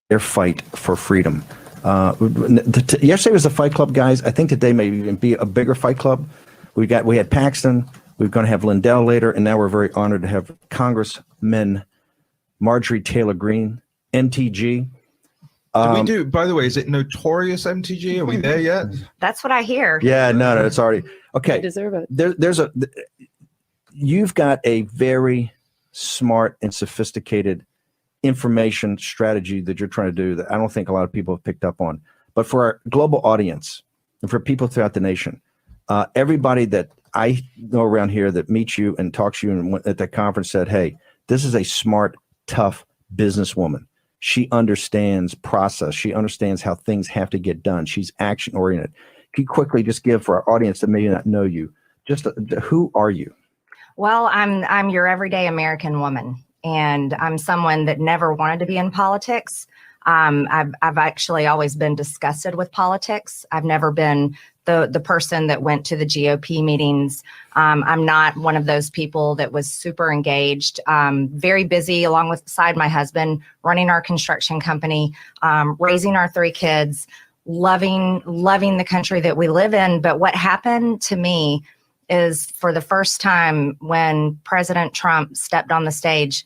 Their fight for freedom. Yesterday was the Fight Club, guys. I think today may even be a bigger Fight Club. We had Paxton. We're going to have Lindell later, and now we're very honored to have Congressman Marjorie Taylor Greene, MTG. We do. By the way, is it Notorious MTG? Are we there yet? That's what I hear. Yeah, no, it's already okay. I deserve it. You've got a very smart and sophisticated information strategy that you're trying to do that I don't think a lot of people have picked up on. But for our global audience and for people throughout the nation, everybody that I know around here that meets you and talks to you and at that conference said, hey, this is a smart, tough businesswoman. She understands process. She understands how things have to get done. She's action oriented. you quickly just give for our audience that may not know you, just who are you? Well, I'm your everyday American woman, and I'm someone that never wanted to be in politics. I've actually always been disgusted with politics. I've never been the person that went to the GOP meetings. I'm not one of those people that was super engaged, very busy alongside my husband, running our construction company, raising our 3 kids, loving the country that we live in. But what happened to me is, for the first time, when President Trump stepped on the stage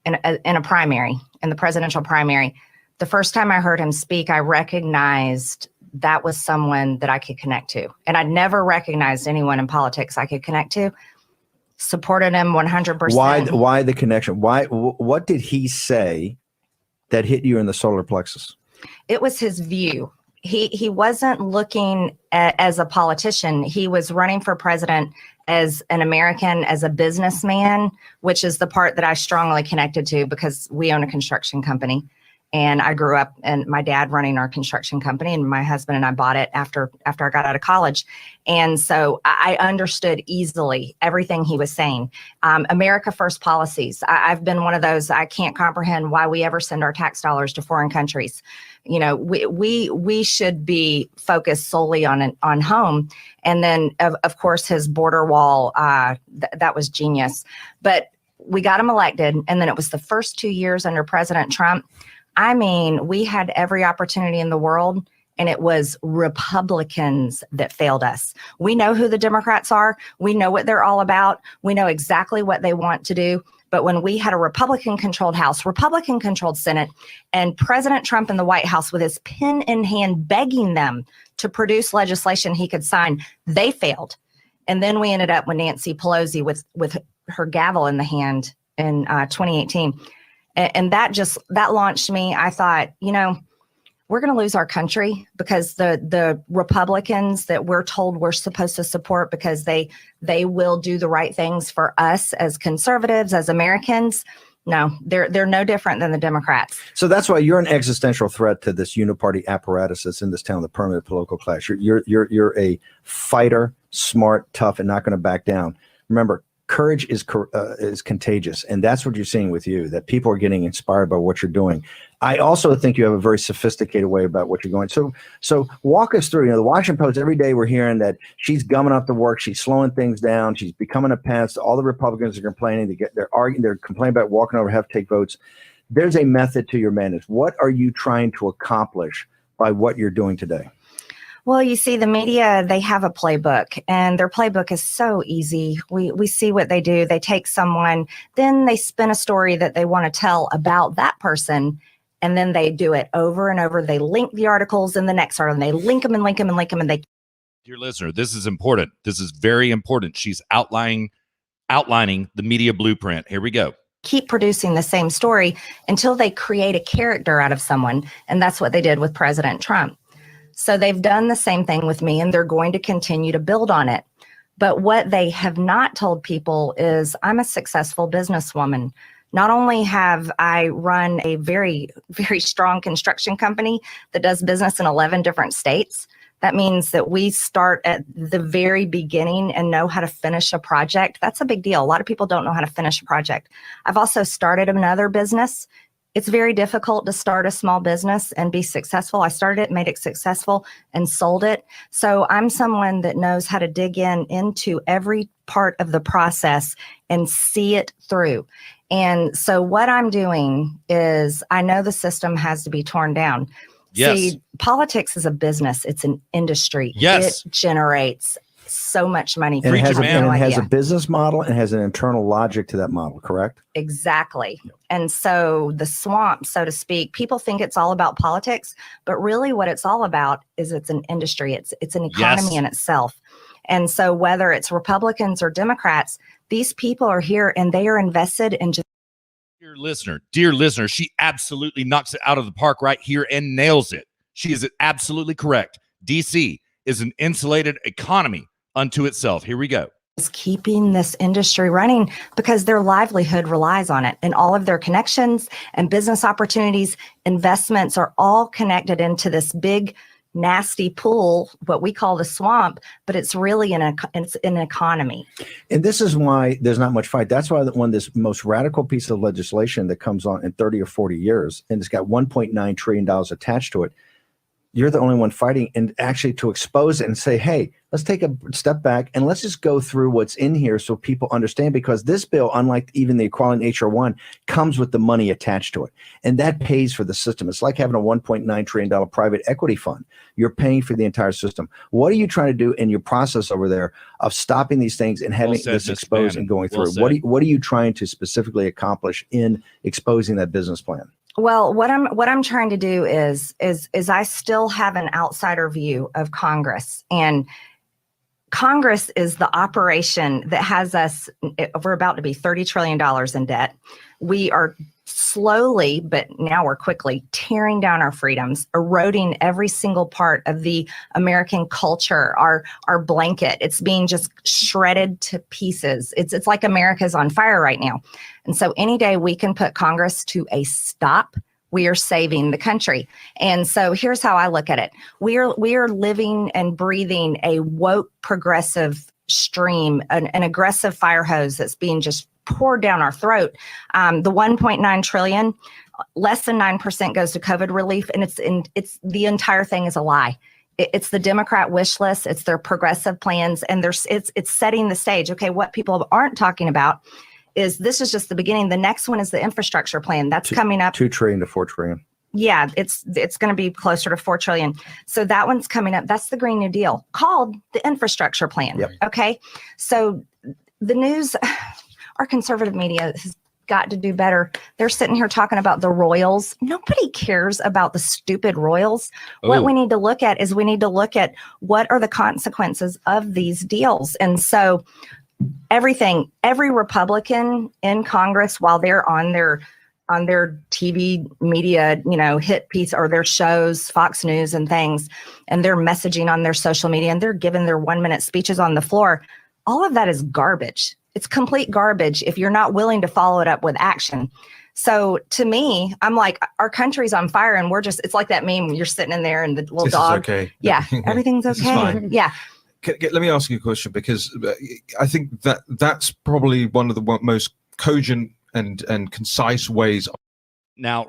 in a primary, in the presidential primary, the first time I heard him speak, I recognized that was someone that I could connect to. And I'd never recognized anyone in politics I could connect to. Supported him 100%. Why the connection? What did he say that hit you in the solar plexus? It was his view. He wasn't looking as a politician. He was running for president as an American, as a businessman, which is the part that I strongly connected to, because we own a construction company. And I grew up and my dad running our construction company, and my husband and I bought it after I got out of college. And so I understood easily everything he was saying. America First policies. I've been one of those. I can't comprehend why we ever send our tax dollars to foreign countries. You know, we should be focused solely on home. And then of course his border wall, that was genius. But we got him elected, and then it was the first 2 years under President Trump. I mean, we had every opportunity in the world, and it was Republicans that failed us. We know who the Democrats are. We know what they're all about. We know exactly what they want to do. But when we had a Republican-controlled House, Republican-controlled Senate, and President Trump in the White House with his pen in hand begging them to produce legislation he could sign, they failed. And then we ended up with Nancy Pelosi with her gavel in the hand in 2018. And that launched me. I thought, you know, we're going to lose our country because the Republicans that we're told we're supposed to support, because they will do the right things for us as conservatives, as Americans. No, they're no different than the Democrats. So that's why you're an existential threat to this uniparty apparatus that's in this town, the permanent political class. You're a fighter, smart, tough, and not going to back down. Remember, courage is contagious, and that's what you're seeing with you, that people are getting inspired by what you're doing. I also think you have a very sophisticated way about what you're going. So walk us through, you know, the Washington Post, every day we're hearing that she's gumming up the work, she's slowing things down, she's becoming a pest. All the Republicans are complaining, they're arguing, they're complaining about walking over have-take votes. There's a method to your madness. What are you trying to accomplish by what you're doing today? Well, you see, the media, they have a playbook, and their playbook is so easy. We see what they do. They take someone, then they spin a story that they want to tell about that person, and then they do it over and over. They link the articles in the next article, and they link them and link them and link them, and they. Dear listener, this is important. This is very important. She's outlining the media blueprint. Here we go. Keep producing the same story until they create a character out of someone, and that's what they did with President Trump. So they've done the same thing with me, and they're going to continue to build on it. But what they have not told people is I'm a successful businesswoman. Not only have I run a very, very strong construction company that does business in 11 different states, that means that we start at the very beginning and know how to finish a project. That's a big deal. A lot of people don't know how to finish a project. I've also started another business. It's very difficult to start a small business and be successful. I started it, made it successful, and sold it. So I'm someone that knows how to dig into every part of the process and see it through. And so what I'm doing is, I know the system has to be torn down. Yes. See, politics is a business. It's an industry. Yes. It generates so much money. And it has, idea. a business model and has an internal logic to that model, correct? Exactly. And so the swamp, so to speak, people think it's all about politics, but really what it's all about is it's an industry. It's an economy in itself. And so whether it's Republicans or Democrats, these people are here and they are invested in just. Dear listener, she absolutely knocks it out of the park right here and nails it. She is absolutely correct. DC is an insulated economy unto itself. Here we go. Is keeping this industry running because their livelihood relies on it, and all of their connections and business opportunities, investments are all connected into this big nasty pool, what we call the swamp, but it's really it's an economy. And this is why there's not much fight. That's why when this most radical piece of legislation that comes on in 30 or 40 years, and it's got $1.9 trillion attached to it, you're the only one fighting, and actually to expose it and say, hey, let's take a step back and let's just go through what's in here so people understand, because this bill, unlike even the Equality in HR 1, comes with the money attached to it. And that pays for the system. It's like having a $1.9 trillion private equity fund. You're paying for the entire system. What are you trying to do in your process over there of stopping these things and having this exposed and going through? What are you trying to specifically accomplish in exposing that business plan? Well, what I'm trying to do is I still have an outsider view of Congress, and Congress is the operation that has us. We're about to be $30 trillion in debt. We are slowly, but now we're quickly tearing down our freedoms, eroding every single part of the American culture, our blanket. It's being just shredded to pieces. It's like America's on fire right now. And so any day we can put Congress to a stop, we are saving the country. And so here's how I look at it. We are living and breathing a woke progressive stream, an aggressive fire hose that's being just poured down our throat. The 1.9 trillion, less than 9% goes to COVID relief, and it's the entire thing is a lie. It's the Democrat wish list. It's their progressive plans, and it's setting the stage. Okay, what people aren't talking about is this is just the beginning. The next one is the infrastructure plan that's coming up. 2 trillion to 4 trillion. Yeah, it's going to be closer to 4 trillion. So that one's coming up. That's the Green New Deal called the infrastructure plan. Yep. Okay. So the news, our conservative media has got to do better. They're sitting here talking about the Royals. Nobody cares about the stupid Royals. What we need to look at is what are the consequences of these deals. And so every Republican in Congress, while they're on their TV media, hit piece or their shows, Fox News and things, and they're messaging on their social media and they're giving their 1-minute speeches on the floor, all of that is garbage. It's complete garbage if you're not willing to follow it up with action. So to me, I'm like, our country's on fire and it's like that meme, you're sitting in there and the little dog. Okay. Yeah, everything's okay. Yeah. Let me ask you a question, because I think that's probably one of the most cogent and concise ways. Now,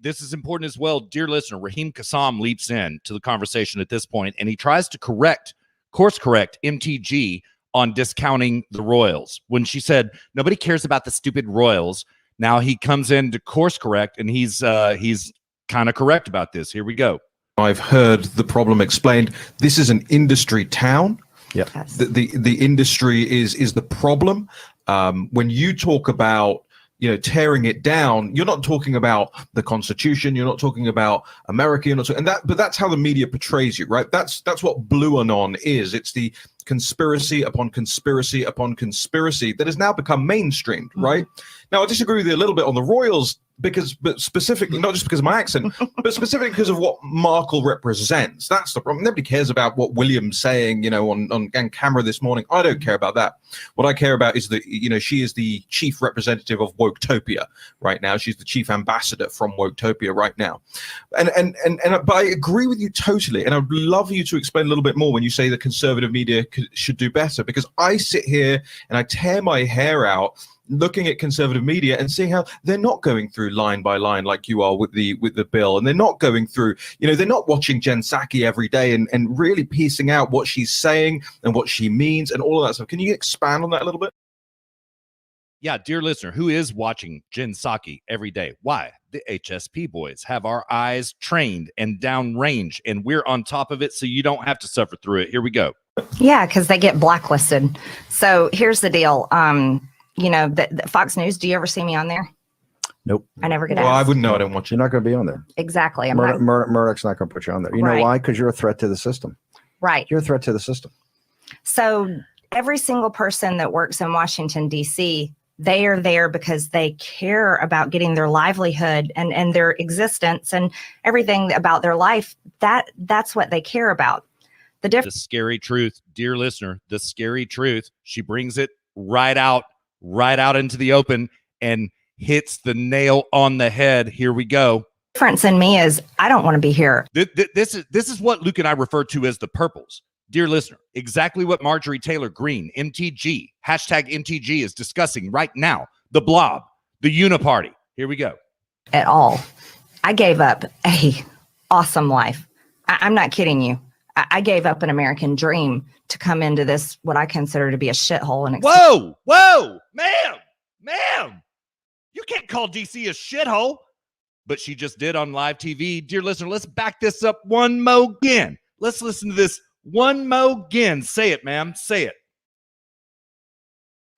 this is important as well. Dear listener, Raheem Kassam leaps in to the conversation at this point, and he tries to course correct MTG on discounting the Royals. When she said, nobody cares about the stupid Royals, now he comes in to course correct, and he's kind of correct about this. Here we go. I've heard the problem explained. This is an industry town. Yep. The industry is the problem. When you talk about tearing it down, you're not talking about the Constitution. You're not talking about America. You're not talking, but that's how the media portrays you, right? That's what Blue Anon is. It's the conspiracy upon conspiracy upon conspiracy that has now become mainstreamed, right? Now, I disagree with you a little bit on the Royals, but specifically, not just because of my accent, but specifically because of what Markle represents. That's the problem. Nobody cares about what William's saying, on camera this morning. I don't care about that. What I care about is that, she is the chief representative of Woketopia right now. She's the chief ambassador from Woketopia right now. But I agree with you totally. And I'd love you to explain a little bit more when you say the conservative media should do better, because I sit here and I tear my hair out looking at conservative media and seeing how they're not going through line by line like you are with the bill, and they're not going through, they're not watching Jen Psaki every day and really piecing out what she's saying and what she means and all of that stuff. Can you expand on that a little bit? Yeah, dear listener, who is watching Jen Psaki every day? Why? The HSP boys have our eyes trained and downrange, and we're on top of it, so you don't have to suffer through it. Here we go. Yeah, because they get blacklisted. So here's the deal. The Fox News, do you ever see me on there? Nope. I never get asked. Well, I wouldn't know. I don't want you. You're not going to be on there. Exactly. Murdoch's not going to put you on there. You know Right. why? Because you're a threat to the system. Right. You're a threat to the system. So every single person that works in Washington, D.C., they are there because they care about getting their livelihood and their existence and everything about their life. That's what they care about. The scary truth, dear listener, the scary truth. She brings it right out into the open and hits the nail on the head. Here we go. difference in me is I don't want to be here. This is what Luke and I refer to as the purples. Dear listener, exactly what Marjorie Taylor Greene, MTG, hashtag MTG is discussing right now. The blob, the uniparty. Here we go. At all. I gave up a awesome life. I'm not kidding you. I gave up an American dream to come into this, what I consider to be a shithole. And whoa, ma'am, you can't call DC a shithole. But she just did on live TV. Dear listener, let's back this up one more again. Let's listen to this one more again. Say it, ma'am. Say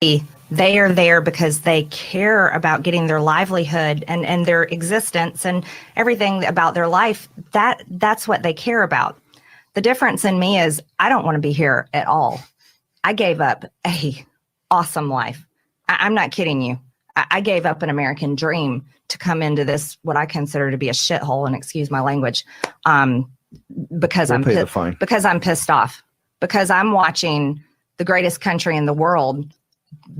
it. They are there because they care about getting their livelihood and their existence and everything about their life. That's what they care about. The difference in me is I don't want to be here at all. I gave up a awesome life. I'm not kidding you. I gave up an American dream to come into this, what I consider to be a shithole, and excuse my language, because I'm pissed off, because I'm watching the greatest country in the world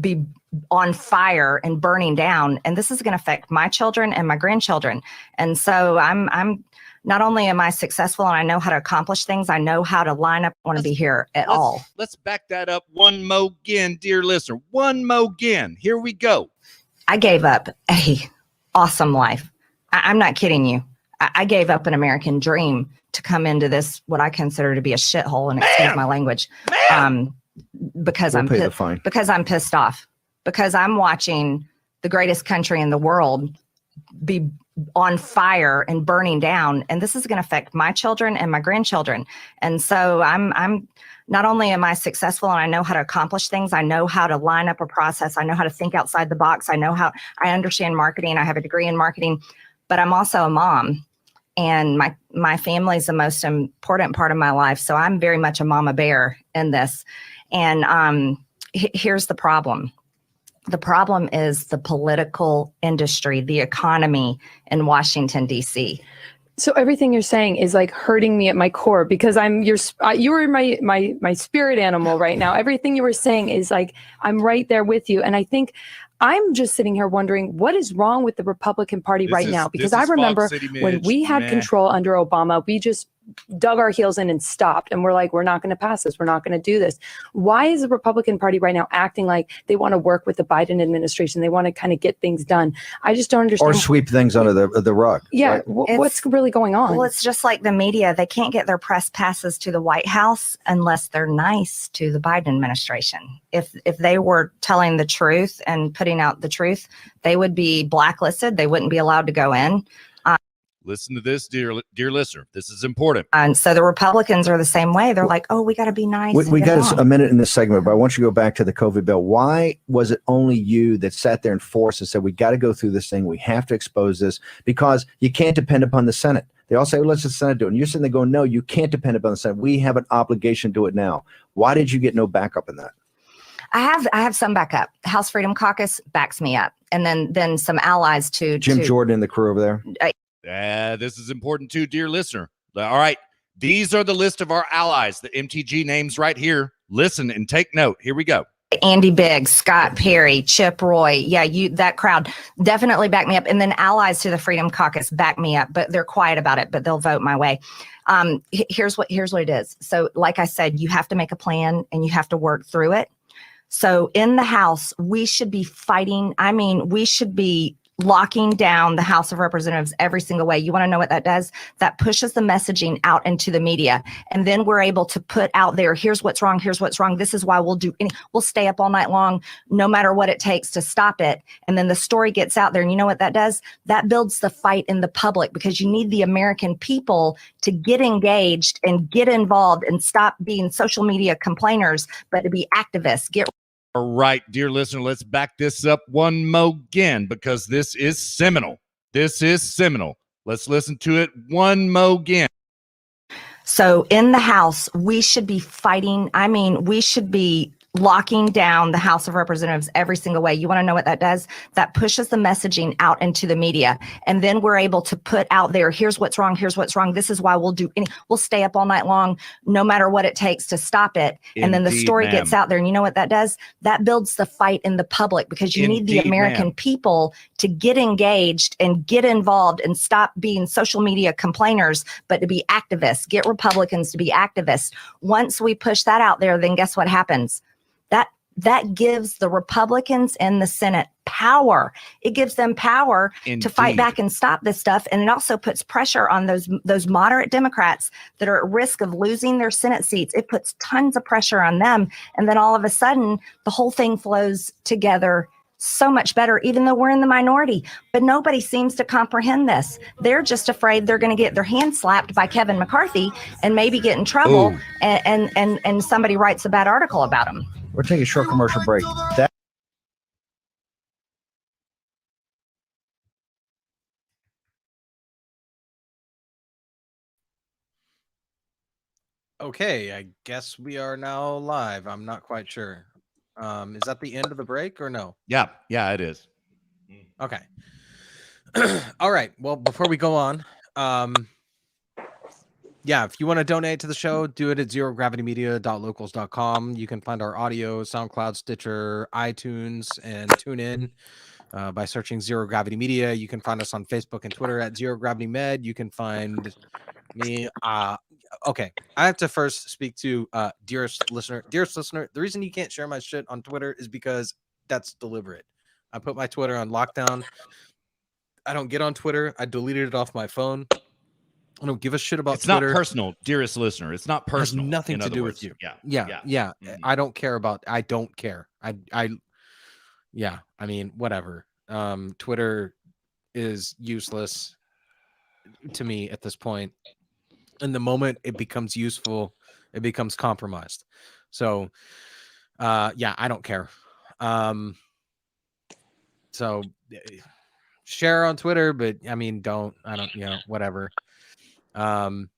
be on fire and burning down, and this is going to affect my children and my grandchildren. And so I'm not only am I successful and I know how to accomplish things, I know how to line up. I want to be here at all. Let's back that up one more again, dear listener. One more again. Here we go. I gave up a awesome life. I'm not kidding you. I gave up an American dream to come into this, what I consider to be a shithole, and excuse my language, because I'm pissed off, because I'm watching the greatest country in the world be on fire and burning down, and this is going to affect my children and my grandchildren. And so I'm not only am I successful and I know how to accomplish things, I know how to line up a process, I know how to think outside the box, I understand marketing, I have a degree in marketing, but I'm also a mom, and my family is the most important part of my life. So I'm very much a mama bear in this. And here's the problem. The problem is the political industry, the economy in Washington, D.C. So everything you're saying is like hurting me at my core, because you were my spirit animal right now. Everything you were saying is like, I'm right there with you. And I think I'm just sitting here wondering what is wrong with the Republican Party right now, because I remember when we had control under Obama, we just dug our heels in and stopped, and we're like, we're not going to pass this, we're not going to do this. Why is the Republican Party right now acting like they want to work with the Biden administration, they want to kind of get things done? I just don't understand. Or sweep things under the rug. Yeah, right? What's really going on? Well, it's just like the media. They can't get their press passes to the White House unless they're nice to the Biden administration. If they were telling the truth and putting out the truth, they would be blacklisted. They wouldn't be allowed to go in. Listen to this, dear listener. This is important. And so the Republicans are the same way. They're like, oh, we got to be nice. We got a minute in this segment, but I want you to go back to the COVID bill. Why was it only you that sat there and forced and said, we got to go through this thing. We have to expose this, because you can't depend upon the Senate. They all say, well, let's the Senate do it. And you're sitting there going, no, you can't depend upon the Senate. We have an obligation to do it now. Why did you get no backup in that? I have some backup. House Freedom Caucus backs me up. And then some allies to Jim Jordan and the crew over there. This is important too, dear listener. All right. These are the list of our allies, the MTG names right here. Listen and take note. Here we go. Andy Biggs, Scott Perry, Chip Roy. Yeah, that crowd definitely back me up. And then allies to the Freedom Caucus back me up, but they're quiet about it, but they'll vote my way. Here's what it is. So like I said, you have to make a plan and you have to work through it. So in the House, we should be fighting. I mean, we should be locking down the House of Representatives every single way. You want to know what that does? That pushes the messaging out into the media. And then we're able to put out there, here's what's wrong, here's what's wrong. This is why we'll stay up all night long, no matter what it takes to stop it. And then the story gets out there. And you know what that does? That builds the fight in the public, because you need the American people to get engaged and get involved and stop being social media complainers, but to be activists. All right, dear listener, let's back this up one more again, because this is seminal. This is seminal. Let's listen to it one more again. So in the House, we should be fighting. I mean, we should be locking down the House of Representatives every single way. You want to know what that does? That pushes the messaging out into the media. And then we're able to put out there, here's what's wrong, here's what's wrong. This is why we'll stay up all night long, no matter what it takes to stop it. And then the story gets out there. And you know what that does? That builds the fight in the public, because you need the American people to get engaged and get involved and stop being social media complainers, but to be activists. Get Republicans to be activists. Once we push that out there, then guess what happens? That gives the Republicans in the Senate power. It gives them power to fight back and stop this stuff. And it also puts pressure on those moderate Democrats that are at risk of losing their Senate seats. It puts tons of pressure on them. And then all of a sudden, the whole thing flows together so much better, even though we're in the minority. But nobody seems to comprehend this. They're just afraid they're going to get their hand slapped by Kevin McCarthy and maybe get in trouble, and somebody writes a bad article about them. We're taking a short commercial break. Okay, I guess we are now live. I'm not quite sure. Is that the end of the break or no? Yeah, it is. Okay. All right. Well, before we go on, yeah, if you want to donate to the show, do it at zerogravitymedia.locals.com. You can find our audio, SoundCloud, Stitcher, iTunes, and tune in by searching Zero Gravity Media. You can find us on Facebook and Twitter at Zero Gravity Med. You can find me. Okay, I have to first speak to dearest listener. The reason you can't share my shit on Twitter is because that's deliberate. I put my Twitter on lockdown. I don't get on Twitter. I deleted it off my phone. I don't give a shit about Twitter. It's not personal, dearest listener. It's not personal. It has nothing to do with you. Yeah. I don't care about. I don't care. Yeah. I mean, whatever. Twitter is useless to me at this point. And the moment it becomes useful, it becomes compromised. So, yeah, I don't care. So share on Twitter, but I mean, whatever. Same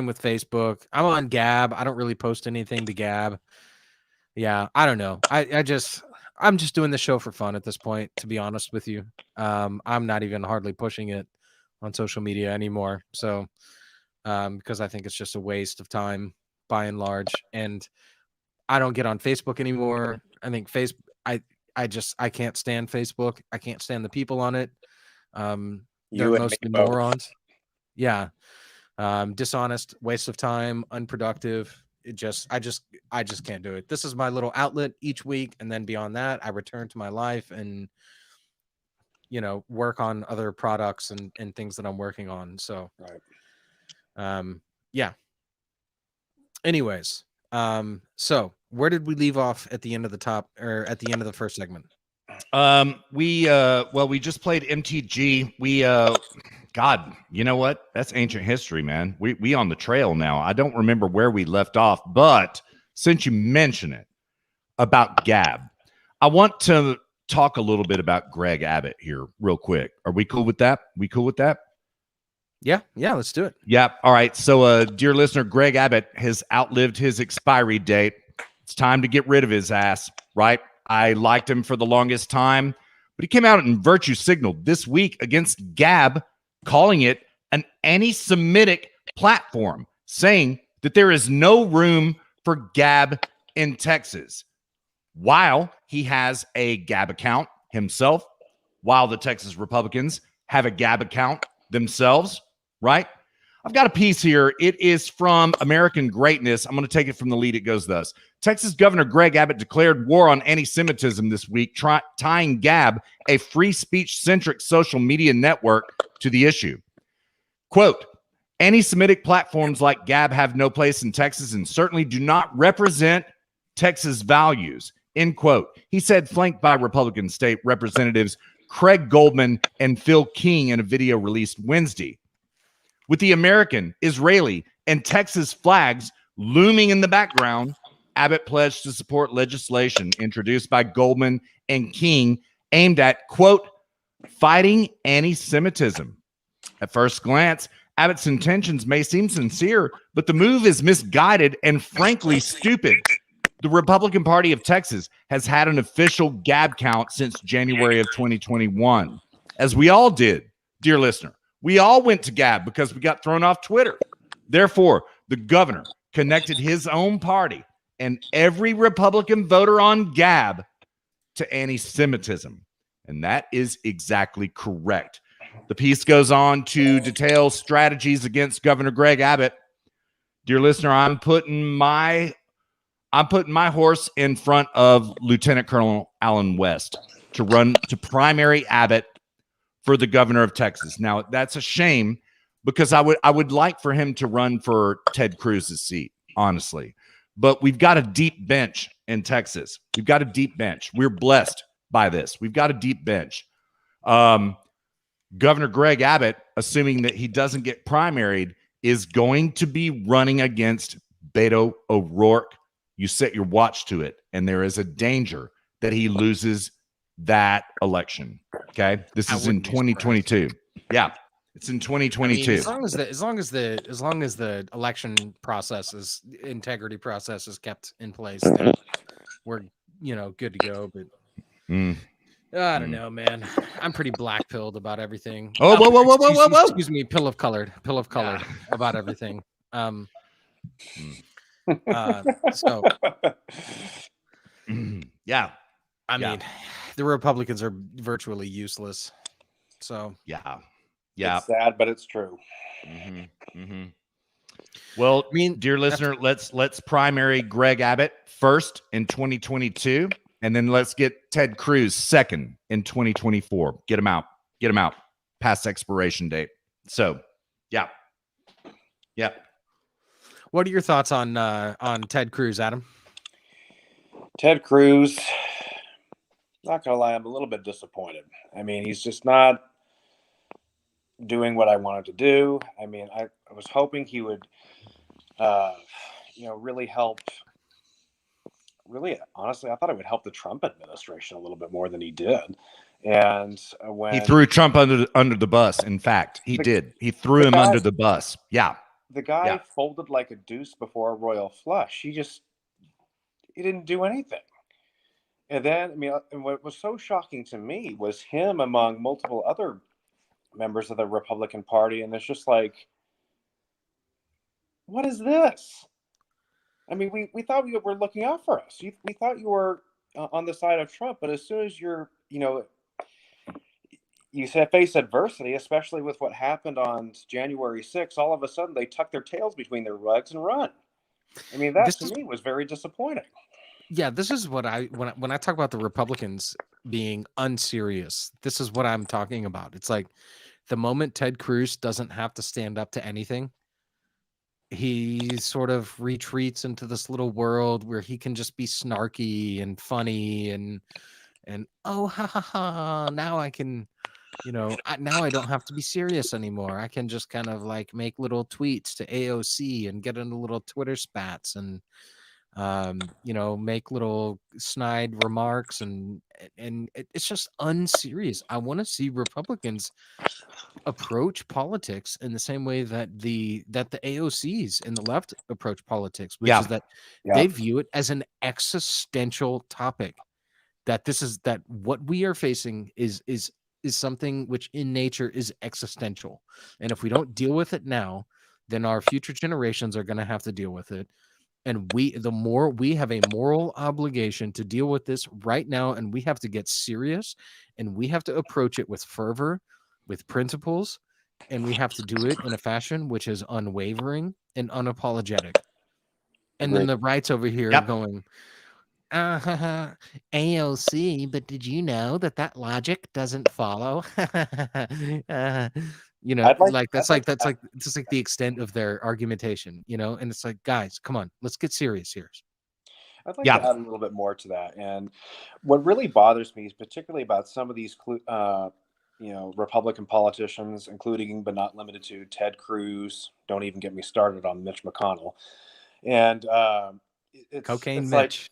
with Facebook. I'm on Gab. I don't really post anything to Gab. Yeah, I don't know. I'm just doing the show for fun at this point, to be honest with you. I'm not even hardly pushing it on social media anymore. So, because I think it's just a waste of time by and large. And I don't get on Facebook anymore. I think I can't stand Facebook. I can't stand the people on it. They're mostly morons. Yeah. Dishonest, waste of time, unproductive. I just can't do it. This is my little outlet each week. And then beyond that, I return to my life and, work on other products and things that I'm working on. So, yeah. Anyways, so where did we leave off at the end of the first segment? We just played MTG. God, you know what? That's ancient history, man. We on the trail now. I don't remember where we left off, but since you mention it about Gab, I want to talk a little bit about Greg Abbott here real quick. Are we cool with that? Yeah, let's do it. Yeah. All right. So, dear listener, Greg Abbott has outlived his expiry date. It's time to get rid of his ass, right? I liked him for the longest time, but he came out and virtue signaled this week against Gab, calling it an anti-Semitic platform, saying that there is no room for Gab in Texas. While he has a Gab account himself, while the Texas Republicans have a Gab account themselves, right? I've got a piece here. It is from American Greatness. I'm going to take it from the lead. It goes thus. Texas Governor Greg Abbott declared war on anti-Semitism this week, tying Gab, a free speech-centric social media network, to the issue. Quote, anti-Semitic platforms like Gab have no place in Texas and certainly do not represent Texas values, end quote. He said, flanked by Republican state representatives Craig Goldman and Phil King in a video released Wednesday. With the American, Israeli, and Texas flags looming in the background, Abbott pledged to support legislation introduced by Goldman and King aimed at, quote, fighting anti-Semitism. At first glance, Abbott's intentions may seem sincere, but the move is misguided and frankly stupid. The Republican Party of Texas has had an official Gab count since January of 2021, as we all did, dear listener. We all went to Gab because we got thrown off Twitter. Therefore, the governor connected his own party and every Republican voter on Gab to anti-Semitism. And that is exactly correct. The piece goes on to detail strategies against Governor Greg Abbott. Dear listener, I'm putting my horse in front of Lieutenant Colonel Allen West to run to primary Abbott for the governor of Texas. Now, that's a shame because I would like for him to run for Ted Cruz's seat, honestly. But we've got a deep bench in Texas. We've got a deep bench. We're blessed by this. We've got a deep bench. Governor Greg Abbott, assuming that he doesn't get primaried, is going to be running against Beto O'Rourke. You set your watch to it, and there is a danger that he loses that election. Okay, this is in 2022. Yeah, it's in 2022. I mean, as long as the election process integrity process is kept in place, then we're good to go. But I don't know, man. I'm pretty black-pilled about everything. Oh, whoa. Excuse me, pill of colored about everything. So yeah. I mean, the Republicans are virtually useless. So yeah. It's sad, but it's true. Well, dear listener, let's primary Greg Abbott first in 2022, and then let's get Ted Cruz second in 2024. Get him out. Past expiration date. So, yeah. What are your thoughts on Ted Cruz, Adam? Ted Cruz, not gonna lie, I'm a little bit disappointed. I mean, he's just not doing what I wanted to do. I mean, I was hoping he would, really help. Really, honestly, I thought it would help the Trump administration a little bit more than he did. And when he threw Trump under the bus, in fact, he did. He threw him under the bus. Yeah. The guy folded like a deuce before a royal flush. He didn't do anything. And then, I mean, and what was so shocking to me was him among multiple other members of the Republican Party. And it's just like, what is this? I mean, we thought you were looking out for us. We thought you were on the side of Trump. But as soon as you face adversity, especially with what happened on January 6th, all of a sudden they tuck their tails between their legs and run. I mean, that to me was very disappointing. Yeah, this is what when I talk about the Republicans being unserious, this is what I'm talking about. It's like the moment Ted Cruz doesn't have to stand up to anything, he sort of retreats into this little world where he can just be snarky and funny and oh ha ha ha, now I can, now I don't have to be serious anymore. I can just kind of like make little tweets to AOC and get into little Twitter spats and make little snide remarks and it's just unserious. I want to see Republicans approach politics in the same way that the AOCs in the left approach politics, which is that they view it as an existential topic. That what we are facing is something which in nature is existential, and if we don't deal with it now, then our future generations are going to have to deal with it. And we have a moral obligation to deal with this right now, and we have to get serious, and we have to approach it with fervor, with principles, and we have to do it in a fashion which is unwavering and unapologetic. And then the rights over here are going, AOC, but did you know that logic doesn't follow? That's like the extent of their argumentation, and it's like, guys, come on, let's get serious here. I'd like to add a little bit more to that. And what really bothers me is particularly about some of these Republican politicians, including but not limited to Ted Cruz. Don't even get me started on Mitch McConnell. And Cocaine it's Mitch.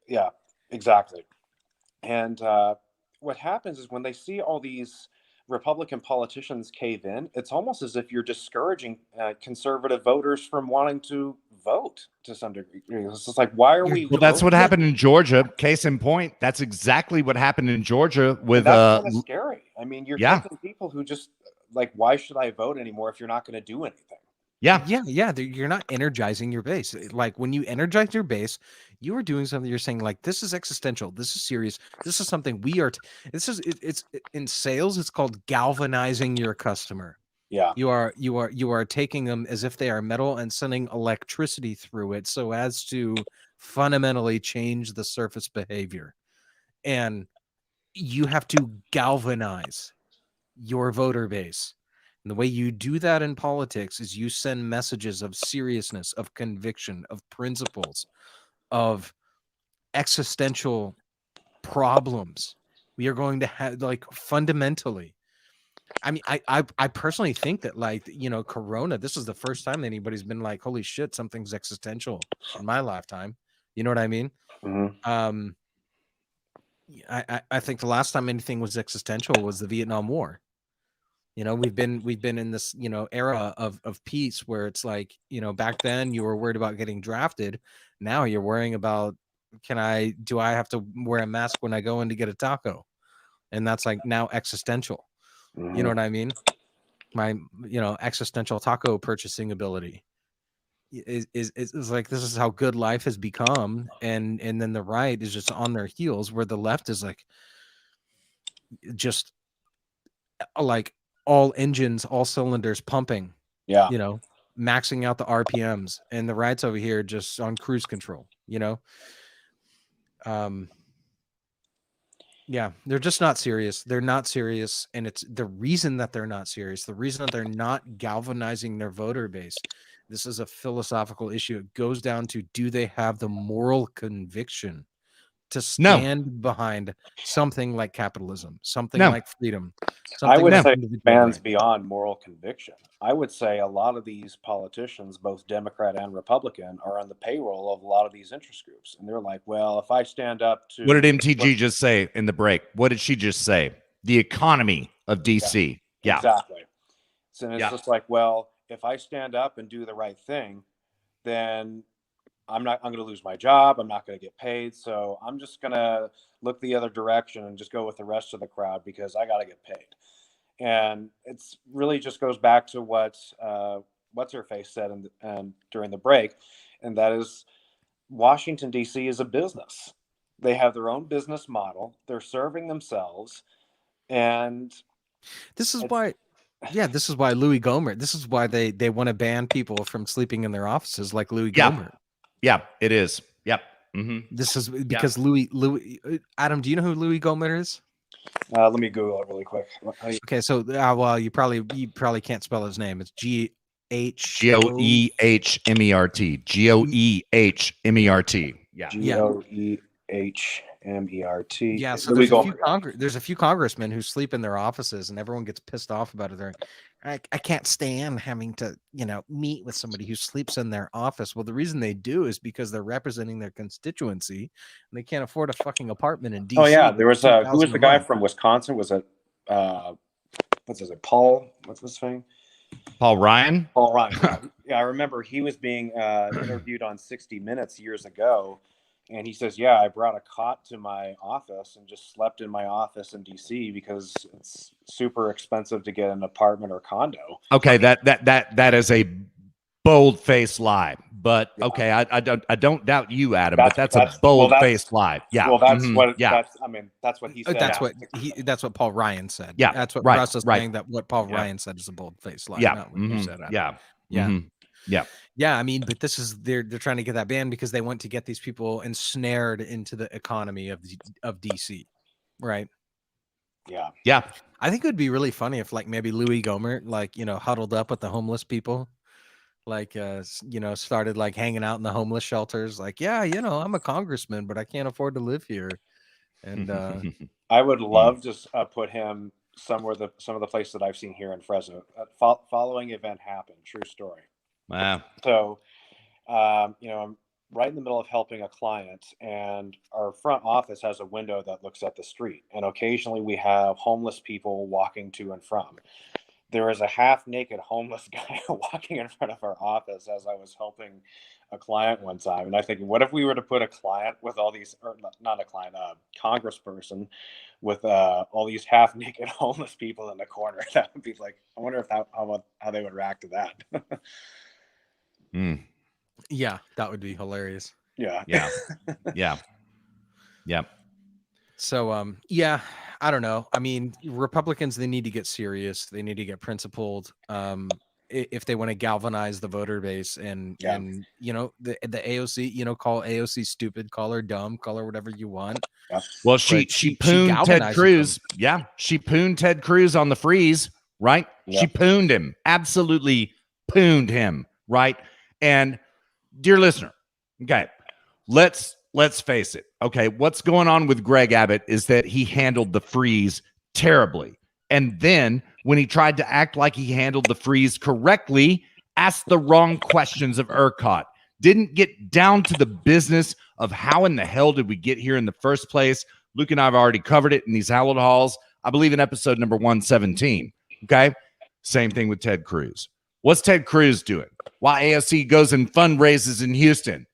Yeah, exactly. And what happens is when they see all these Republican politicians cave in, it's almost as if you're discouraging conservative voters from wanting to vote to some degree. It's just like, why are we? Well, that's what voting? happened in Georgia. Case in point, that's exactly what happened in Georgia with And that's kind of scary. I mean, you're yeah. taking people who just like, why should I vote anymore if you're not going to do anything? Yeah. You're not energizing your base. Like when you energize your base, you are doing something. You're saying like, this is existential. This is serious. This is something we are. It's in sales. It's called galvanizing your customer. Yeah. You are taking them as if they are metal and sending electricity through it so as to fundamentally change the surface behavior. And you have to galvanize your voter base. And the way you do that in politics is you send messages of seriousness, of conviction, of principles, of existential problems. We are going to have like fundamentally. I mean, I personally think that like, you know, Corona, this is the first time that anybody's been like, holy shit, something's existential in my lifetime. You know what I mean? Mm-hmm. I think the last time anything was existential was the Vietnam War. You know, we've been in this, you know, era of peace where it's like, you know, back then you were worried about getting drafted. Now you're worrying about, do I have to wear a mask when I go in to get a taco? And that's like now existential. You know what I mean? My, you know, existential taco purchasing ability is like, this is how good life has become. And then the right is just on their heels, where the left is like, just like all engines, all cylinders pumping, yeah, you know, maxing out the RPMs, and the right's over here just on cruise control, you know. Yeah, they're just not serious. They're not serious. And it's the reason that they're not serious, the reason that they're not galvanizing their voter base. This is a philosophical issue. It goes down to, do they have the moral conviction to stand behind something like capitalism, something like freedom? I would like say individual expands right. beyond moral conviction. I would say a lot of these politicians, both Democrat and Republican, are on the payroll of a lot of these interest groups. And they're like, well, if I stand up to... What did MTG just say in the break? What did she just say? The economy of DC. Yeah. Exactly. So it's just like, well, if I stand up and do the right thing, then I'm going to lose my job. I'm not going to get paid. So I'm just going to look the other direction and just go with the rest of the crowd because I got to get paid. And it's really just goes back to what what's her face said during the break, and that is Washington D.C. is a business. They have their own business model. They're serving themselves, and this is why. Yeah, this is why Louis Gohmert. This is why they want to ban people from sleeping in their offices, like Louis Gohmert. Yeah, it is. Yep. Mm-hmm. This is because Louis. Adam, do you know who Louis Gohmert is? Let me Google it really quick. Okay, so well, you probably can't spell his name. It's Goehmert. Goehmert. Goehmert. Yeah. Goehmert. Yeah, so there's a few congressmen who sleep in their offices, and everyone gets pissed off about it. They're like, I can't stand having to, you know, meet with somebody who sleeps in their office. Well, the reason they do is because they're representing their constituency, and they can't afford a fucking apartment in DC. Oh yeah, there was who was the guy from Wisconsin? Was it what's his name? Paul? What's his name? Paul Ryan. Paul Ryan. Yeah, I remember he was being interviewed on 60 Minutes years ago. And he says, yeah, I brought a cot to my office and just slept in my office in DC because it's super expensive to get an apartment or condo. Okay, that is a bold-faced lie. But okay, I don't doubt you, Adam. But that's a bold-faced lie. Yeah. Well, that's what. Yeah. That's what he said. That's what Paul Ryan said. Yeah. That's what Russ is saying. That what Paul Ryan said is a bold-faced lie. Yeah. Not what you said, Adam. Yeah. Yeah. Mm-hmm. Yeah. Yeah, I mean, but this is they're trying to get that banned because they want to get these people ensnared into the economy of DC, right? Yeah. Yeah. I think it would be really funny if like maybe Louis Gohmert like, you know, huddled up with the homeless people, like you know, started like hanging out in the homeless shelters, like, yeah, you know, I'm a congressman, but I can't afford to live here. And I would love to put him somewhere some of the places that I've seen here in Fresno. Following event happened. True story. Wow. So, you know, I'm right in the middle of helping a client, and our front office has a window that looks at the street. And occasionally we have homeless people walking to and from. there was a half-naked homeless guy walking in front of our office as I was helping a client one time. And I think, what if we were to put a client with all these, or not a client, a congressperson with all these half-naked homeless people in the corner? That would be like, I wonder if how they would react to that. Yeah, that would be hilarious. Yeah. Yeah. Yeah. Yeah. So yeah, I don't know. I mean, Republicans, they need to get serious. They need to get principled. If they want to galvanize the voter base and you know, the AOC, you know, call AOC stupid, call her dumb, call her whatever you want. Well, she pooned Ted Cruz. Yeah, she pooned Ted Cruz on the freeze, right? Yeah. She pooned him, absolutely pooned him, right? And dear listener, okay, let's face it. Okay, what's going on with Greg Abbott is that he handled the freeze terribly. And then when he tried to act like he handled the freeze correctly, asked the wrong questions of ERCOT, didn't get down to the business of how in the hell did we get here in the first place. Luke and I have already covered it in these hallowed halls, I believe in episode number 117. Okay, same thing with Ted Cruz. What's Ted Cruz doing? While AOC goes and fundraises in Houston,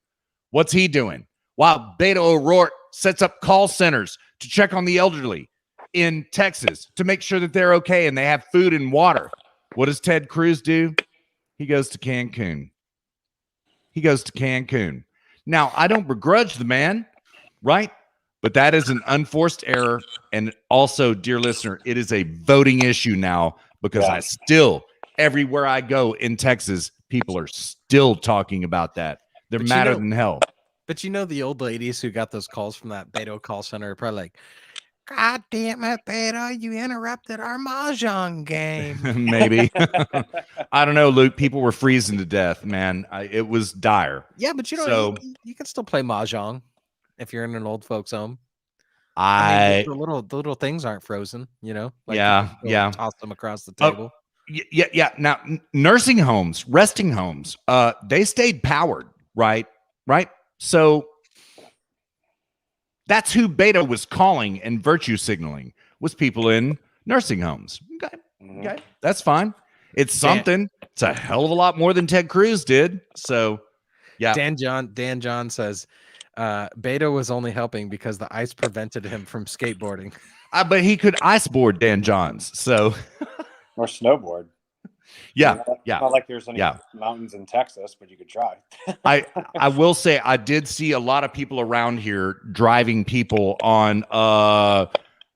what's he doing? While Beto O'Rourke sets up call centers to check on the elderly in Texas to make sure that they're okay and they have food and water. What does Ted Cruz do? He goes to Cancun. He goes to Cancun. Now, I don't begrudge the man, right? But that is an unforced error. And also, dear listener, it is a voting issue now because I still, everywhere I go in Texas, people are still talking about that. They're madder than hell. But you know, the old ladies who got those calls from that Beto call center are probably like, God damn it, Beto, you interrupted our mahjong game. Maybe. I don't know, Luke. People were freezing to death, man. It was dire. Yeah, but you know, you can still play mahjong if you're in an old folks' home. I mean, the little things aren't frozen, you know? Like yeah. Toss them across the table. Yeah. Now, nursing homes, resting homes, they stayed powered, right? So that's who Beto was calling and virtue signaling, was people in nursing homes. Okay, that's fine. It's something. It's a hell of a lot more than Ted Cruz did. So, yeah. Dan John says, Beto was only helping because the ice prevented him from skateboarding. But he could ice board Dan Johns, so or snowboard. Yeah. Not like there's any mountains in Texas, but you could try. I will say I did see a lot of people around here driving people on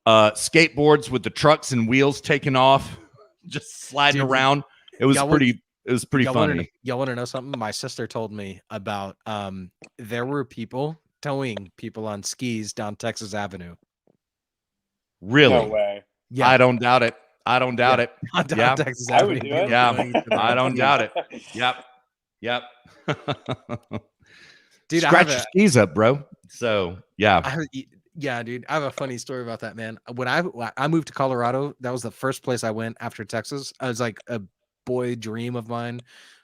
skateboards with the trucks and wheels taken off, just sliding around. It was pretty funny. Y'all want to know something? My sister told me about there were people towing people on skis down Texas Avenue. Really? No way. Yeah. I don't doubt it. I don't doubt it. Yeah, Texas I would do it. Yeah, I don't doubt it. Yep. Dude, scratch your skis up, bro. So yeah. Yeah, dude. I have a funny story about that, man. When I moved to Colorado, that was the first place I went after Texas. I was like, a boy dream of mine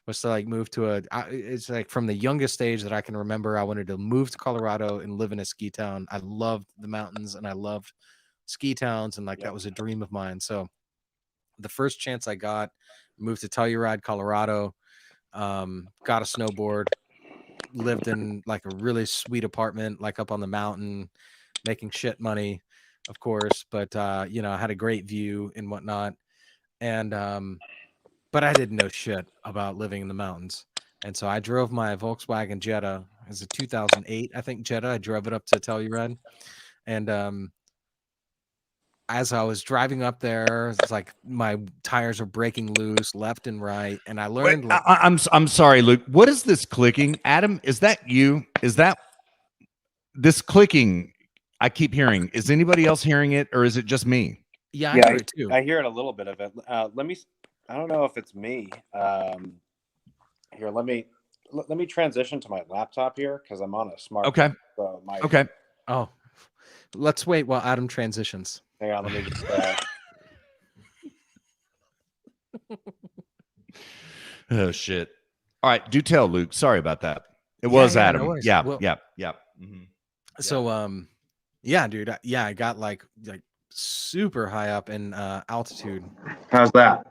was to like move to it's like from the youngest age that I can remember, I wanted to move to Colorado and live in a ski town. I loved the mountains and I loved ski towns, and like that was a dream of mine. So the first chance I got, moved to Telluride, Colorado, got a snowboard, lived in like a really sweet apartment, like up on the mountain, making shit money, of course, but you know, I had a great view and whatnot. And but I didn't know shit about living in the mountains. And so I drove my Volkswagen Jetta. It was a 2008, I think, Jetta. I drove it up to Telluride. And as I was driving up there, it's like my tires are breaking loose left and right. And I learned. Wait, I'm sorry, Luke. What is this clicking? Adam, is that you? Is that this clicking I keep hearing? Is anybody else hearing it, or is it just me? Yeah, I hear it too. I hear it a little bit of it. I don't know if it's me. Here, let me transition to my laptop here because I'm on a smart. Okay. So okay. Oh, let's wait while Adam transitions. Hang on, let me just. Oh shit! All right, do tell, Luke. Sorry about that. It was Adam. No yeah. Well, yeah. Mm-hmm. So yeah, dude. I got like super high up in altitude. How's that?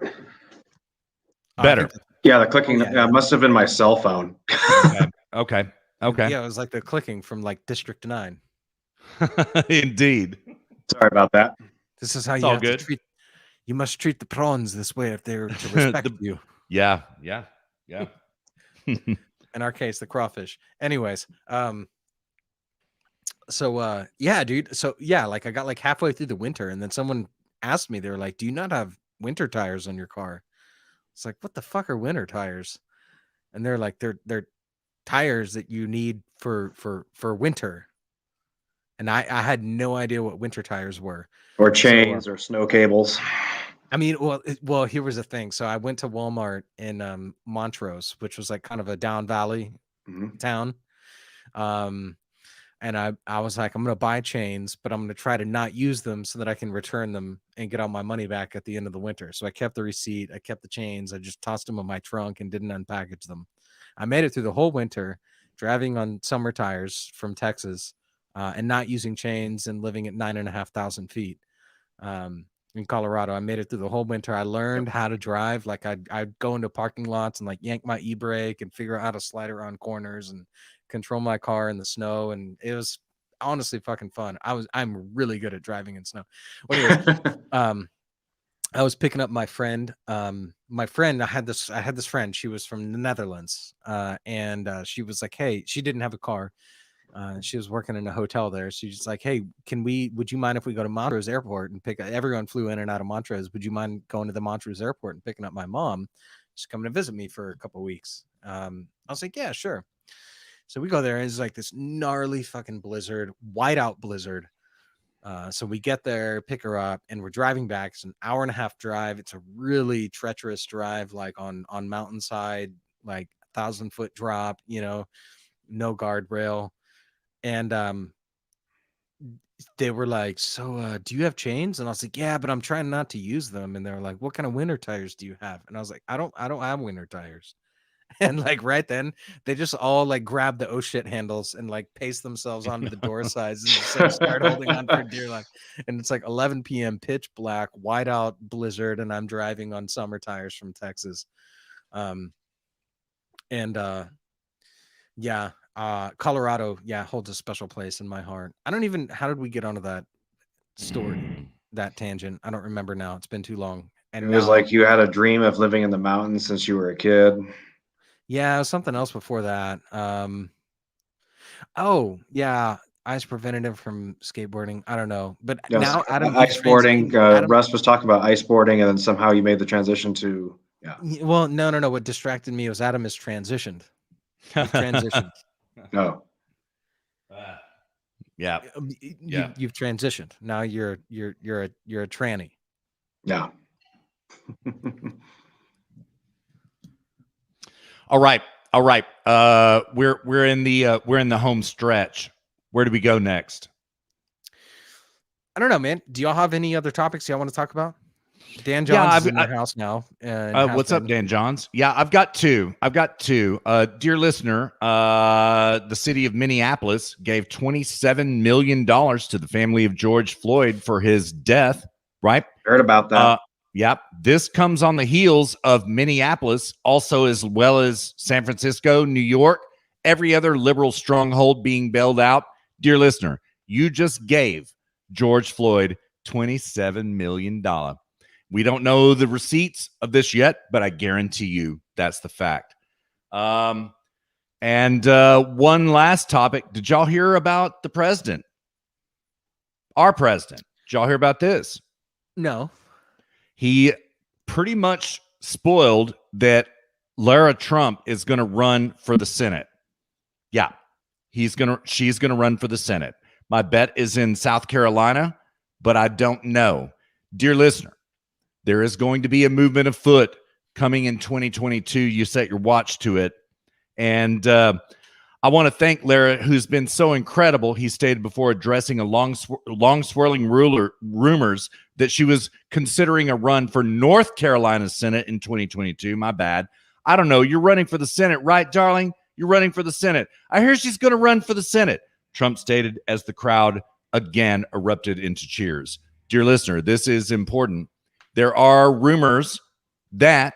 Better. Yeah, the clicking yeah. must have been my cell phone. Okay. Yeah, it was like the clicking from like District 9. Indeed. Sorry about that. This is how It's you all have good. to treat. You must treat the prawns this way if they're to respect you. Yeah. In our case, the crawfish. Anyways, so yeah, dude. So yeah, like I got like halfway through the winter, and then someone asked me, they were like, "Do you not have winter tires on your car?" It's like, what the fuck are winter tires? And they're like, they're tires that you need for winter. And I had no idea what winter tires were. Or chains or snow cables. I mean, well, here was the thing. So I went to Walmart in Montrose, which was like kind of a down valley town. And I was like, I'm going to buy chains, but I'm going to try to not use them so that I can return them and get all my money back at the end of the winter. So I kept the receipt. I kept the chains. I just tossed them in my trunk and didn't unpackage them. I made it through the whole winter driving on summer tires from Texas and not using chains and living at 9,500 feet in Colorado. I made it through the whole winter. I learned how to drive. Like I'd go into parking lots and like yank my e-brake and figure out how to slide around corners and control my car in the snow. And it was honestly fucking fun. I'm really good at driving in snow. Well, anyway, I was picking up my friend. I had this friend. She was from the Netherlands, and she was like, "Hey," she didn't have a car. She was working in a hotel there. She's just like, "Hey, would you mind if we go to Montrose Airport and everyone flew in and out of Montrose. Would you mind going to the Montrose Airport and picking up my mom? She's coming to visit me for a couple of weeks." I was like, "Yeah, sure." So we go there, and it's like this gnarly fucking blizzard, whiteout blizzard. So we get there, pick her up, and we're driving back. It's an 1.5-hour drive. It's a really treacherous drive, like on mountainside, like 1,000-foot drop, no guardrail. And they were like, "So do you have chains?" And I was like, "Yeah, but I'm trying not to use them." And they were like, "What kind of winter tires do you have?" And I was like, I don't have winter tires." And like right then, they just all like grab the oh shit handles and like paste themselves onto the door sides and just like start holding on for dear life. And it's like 11 p.m. pitch black, whiteout blizzard, and I'm driving on summer tires from Texas. Colorado, holds a special place in my heart. How did we get onto that story, that tangent? I don't remember now. It's been too long. And it was like you had a dream of living in the mountains since you were a kid. Yeah, it was something else before that. Ice prevented him from skateboarding. I don't know, but now Adam ice boarding. Russ was talking about ice boarding, and then somehow you made the transition to Well, no. What distracted me was Adam has transitioned. Transitioned. No. You've transitioned. Now you're a tranny. Yeah. All right. We're in the home stretch. Where do we go next? I don't know, man. Do y'all have any other topics y'all want to talk about? Dan Johns is in your house now. What's up, Dan Johns? Yeah, I've got two. Dear listener, the city of Minneapolis gave $27 million to the family of George Floyd for his death. Right? Heard about that. Yep. This comes on the heels of Minneapolis, also as well as San Francisco, New York, every other liberal stronghold being bailed out. Dear listener, you just gave George Floyd $27 million. We don't know the receipts of this yet, but I guarantee you that's the fact. And one last topic. Did y'all hear about the president? Our president. Did y'all hear about this? No. He pretty much spoiled that Lara Trump is going to run for the Senate. Yeah, she's going to run for the Senate. My bet is in South Carolina, but I don't know. Dear listener, there is going to be a movement afoot coming in 2022. You set your watch to it. And I want to thank Lara, who's been so incredible. He stated before addressing a long swirling rumors that she was considering a run for North Carolina Senate in 2022. My bad. I don't know. You're running for the Senate, right, darling? You're running for the Senate. I hear she's going to run for the Senate, Trump stated as the crowd again erupted into cheers. dear listener, this is important. There are rumors that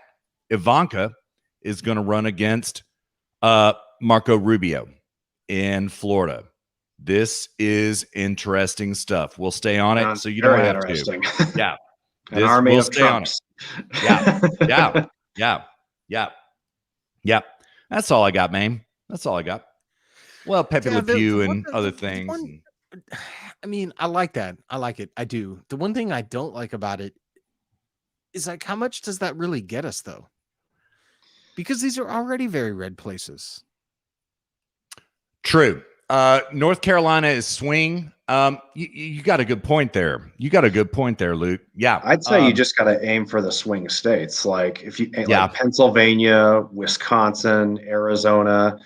Ivanka is going to run against Marco Rubio in Florida. This is interesting stuff. We'll stay on it, so you don't Very have interesting. to. Yeah, An army we'll of stay on it. Trumps. Yeah. That's all I got, man. That's all I got. Well, Pepe Le Pew and other things. I mean, I like that. I like it. I do. The one thing I don't like about it is like, how much does that really get us, though? Because these are already very red places. True. North Carolina is swing. You got a good point there. Luke. Yeah. I'd say you just got to aim for the swing states. Like if you like Pennsylvania, Wisconsin, Arizona.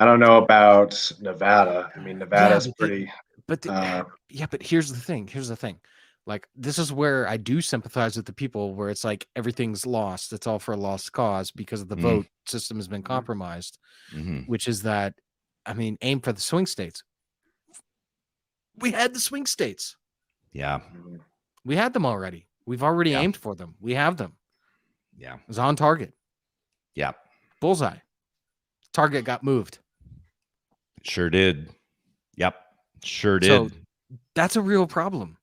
I don't know about Nevada. I mean, Nevada's pretty. But here's the thing. Like, this is where I do sympathize with the people where it's like everything's lost. It's all for a lost cause because of the vote system has been compromised, which is that, I mean, aim for the swing states. We had the swing states. Yeah. We had them already. We've already aimed for them. We have them. Yeah. It was on target. Yeah. Bullseye. Target got moved. Sure did. Yep. Sure did. So that's a real problem.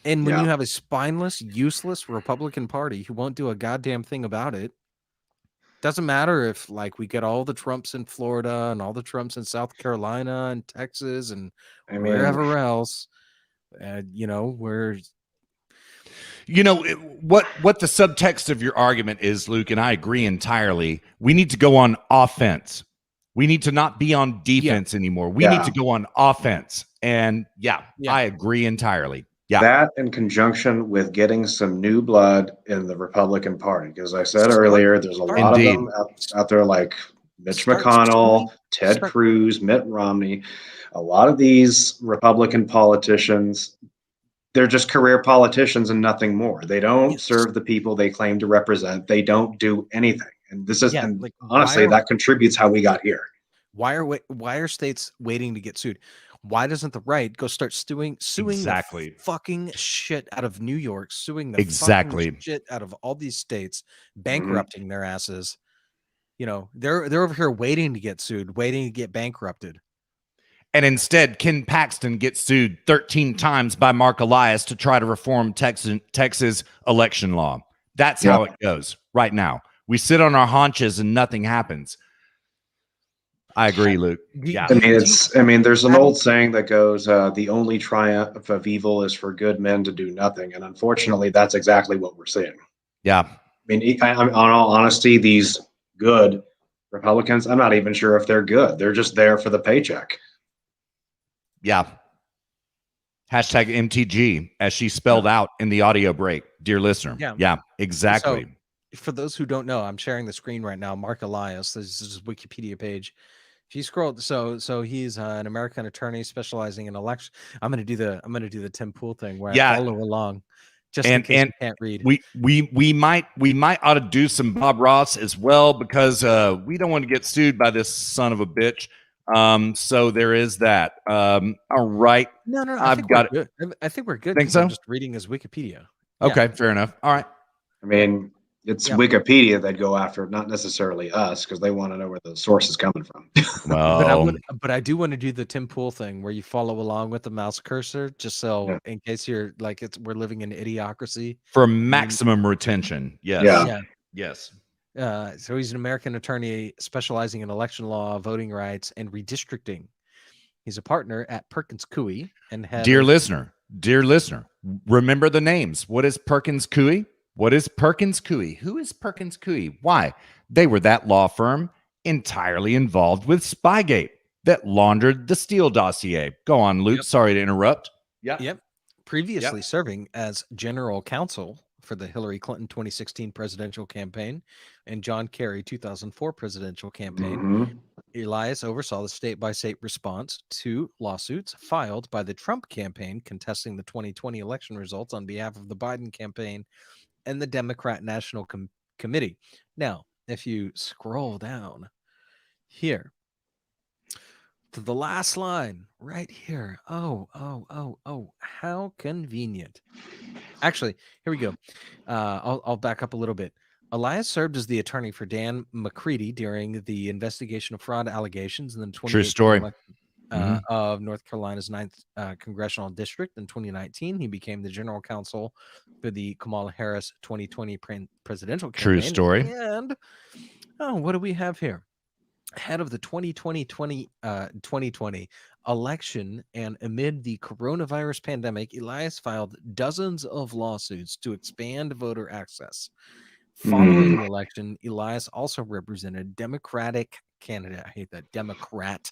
And when you have a spineless, useless Republican Party who won't do a goddamn thing about it, doesn't matter if like we get all the Trumps in Florida and all the Trumps in South Carolina and Texas and wherever else, what the subtext of your argument is, Luke, and I agree entirely. We need to go on offense. We need to not be on defense anymore. We need to go on offense. And I agree entirely. Yeah. That in conjunction with getting some new blood in the Republican Party. Because I said earlier, there's a lot of them out there like Mitch McConnell, Ted Cruz, Mitt Romney. A lot of these Republican politicians, they're just career politicians and nothing more. They don't serve the people they claim to represent. They don't do anything. And this is honestly, that contributes how we got here. Why are states waiting to get sued? Why doesn't the right go start suing the fucking shit out of New York, suing the fucking shit out of all these states, bankrupting their asses? You know, they're over here waiting to get sued, waiting to get bankrupted. And instead, Ken Paxton gets sued 13 times by Mark Elias to try to reform Texas election law. That's how it goes right now. We sit on our haunches and nothing happens. I agree, Luke. Yeah. I mean, there's an old saying that goes, the only triumph of evil is for good men to do nothing. And unfortunately, that's exactly what we're seeing. Yeah. I mean, on all honesty, these good Republicans, I'm not even sure if they're good. They're just there for the paycheck. Yeah. Hashtag MTG, as she spelled out in the audio break, dear listener. Yeah, exactly. So, for those who don't know, I'm sharing the screen right now. Mark Elias, this is his Wikipedia page. If you scroll, so he's an American attorney specializing in election. I'm gonna do the Tim Pool thing where I follow along, just in case you can't read. We might ought to do some Bob Ross as well, because we don't want to get sued by this son of a bitch. So there is that. All right. No, I've got it. I think we're good. Think so? I'm just reading his Wikipedia. Okay, fair enough. All right. I mean, it's Wikipedia that go after, not necessarily us, because they want to know where the source is coming from. Well, but I do want to do the Tim Pool thing where you follow along with the mouse cursor, just so in case you're like we're living in idiocracy for maximum retention. Yes. Yes. So he's an American attorney specializing in election law, voting rights, and redistricting. He's a partner at Perkins Coie and dear listener, remember the names. What is Perkins Coie? What is Perkins Coie? Who is Perkins Coie? Why? They were that law firm entirely involved with Spygate that laundered the Steele dossier. Go on, Luke. Sorry to interrupt. Yep. Previously serving as general counsel for the Hillary Clinton 2016 presidential campaign and John Kerry 2004 presidential campaign. Elias oversaw the state-by-state response to lawsuits filed by the Trump campaign contesting the 2020 election results on behalf of the Biden campaign and the Democrat National Committee. Now, if you scroll down here, to the last line right here. Oh, how convenient. Actually, here we go. I'll back up a little bit. Elias served as the attorney for Dan McCready during the investigation of fraud allegations in the 2018 True story. election of North Carolina's 9th congressional district. In 2019, he became the general counsel for the Kamala Harris 2020 presidential campaign. True story. And what do we have here? Ahead of the 2020 election and amid the coronavirus pandemic, Elias filed dozens of lawsuits to expand voter access. Following the election, Elias also represented Democratic candidate. I hate that. Democrat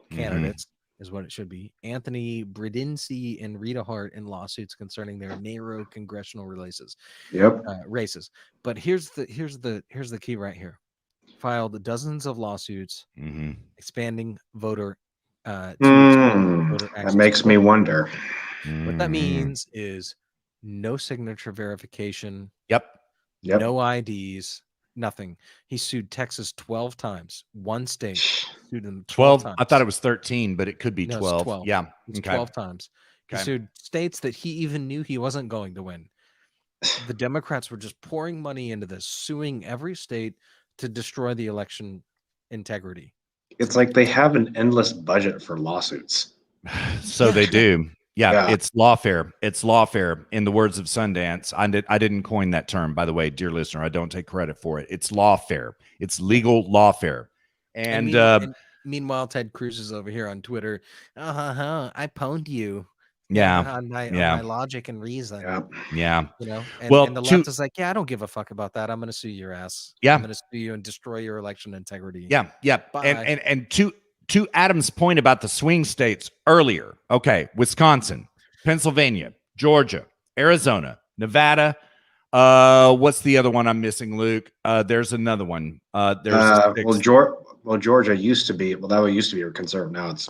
candidates is what it should be. Anthony Bredinski and Rita Hart in lawsuits concerning their narrow congressional races. Races. But here's the key right here. Filed dozens of lawsuits expanding voter voter access. That makes me wonder. What that means is no signature verification. Yep. No IDs, nothing. He sued Texas 12 times. One state sued them 12 times. I thought it was 13, but it could be 12. It's 12. Yeah. It's 12 times. He sued states that he even knew he wasn't going to win. The Democrats were just pouring money into this, suing every state to destroy the election integrity. It's like they have an endless budget for lawsuits. So they do. Yeah, it's lawfare. It's lawfare. In the words of Sundance, I didn't coin that term, by the way, dear listener. I don't take credit for it. It's lawfare. It's legal lawfare. And meanwhile, Ted Cruz is over here on Twitter. I pwned you. On my logic and reason. Yeah. You know, and, well, and the left is like, yeah, I don't give a fuck about that. I'm going to sue your ass. Yeah. I'm going to sue you and destroy your election integrity. Yeah. Bye. And to Adam's point about the swing states earlier. Okay, Wisconsin, Pennsylvania, Georgia, Arizona, Nevada. What's the other one I'm missing, Luke? There's another one. Georgia used to be. Well, that used to be conservative. Now it's.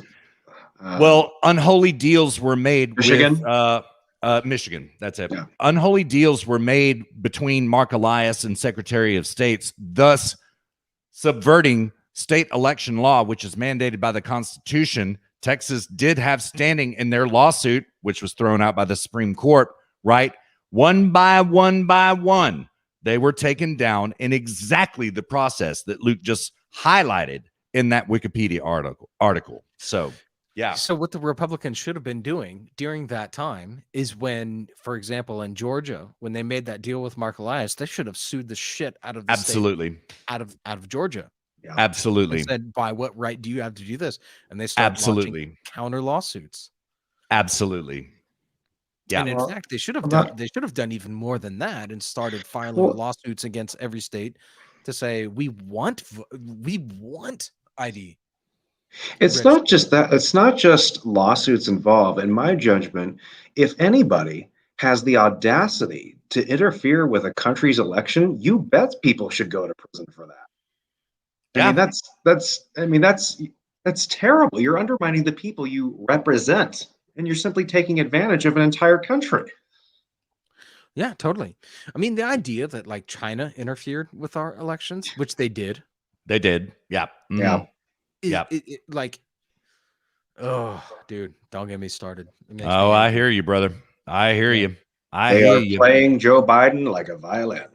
Unholy deals were made Michigan. With Michigan. That's it. Yeah. Unholy deals were made between Mark Elias and Secretary of State's, thus subverting state election law, which is mandated by the Constitution. Texas did have standing in their lawsuit, which was thrown out by the Supreme Court, right? One by one, they were taken down in exactly the process that Luke just highlighted in that Wikipedia article. So, yeah. So what the Republicans should have been doing during that time is when, for example, in Georgia, when they made that deal with Mark Elias, they should have sued the shit out of the state, out of Georgia. Yeah. Absolutely. And said, by what right do you have to do this? And they started launching counter lawsuits. Absolutely. Yeah. And in fact, they should have done even more than that and started filing lawsuits against every state to say we want ID. It's not just that. It's not just lawsuits involved. In my judgment, if anybody has the audacity to interfere with a country's election, you bet people should go to prison for that. Yeah. I mean, that's terrible. You're undermining the people you represent, and you're simply taking advantage of an entire country. Yeah, totally. I mean, the idea that like China interfered with our elections, which they did. They did. Yeah. Yeah. Like, oh, dude, don't get me started. Oh, I hear you, brother. I hear you. They are playing Joe Biden like a violin.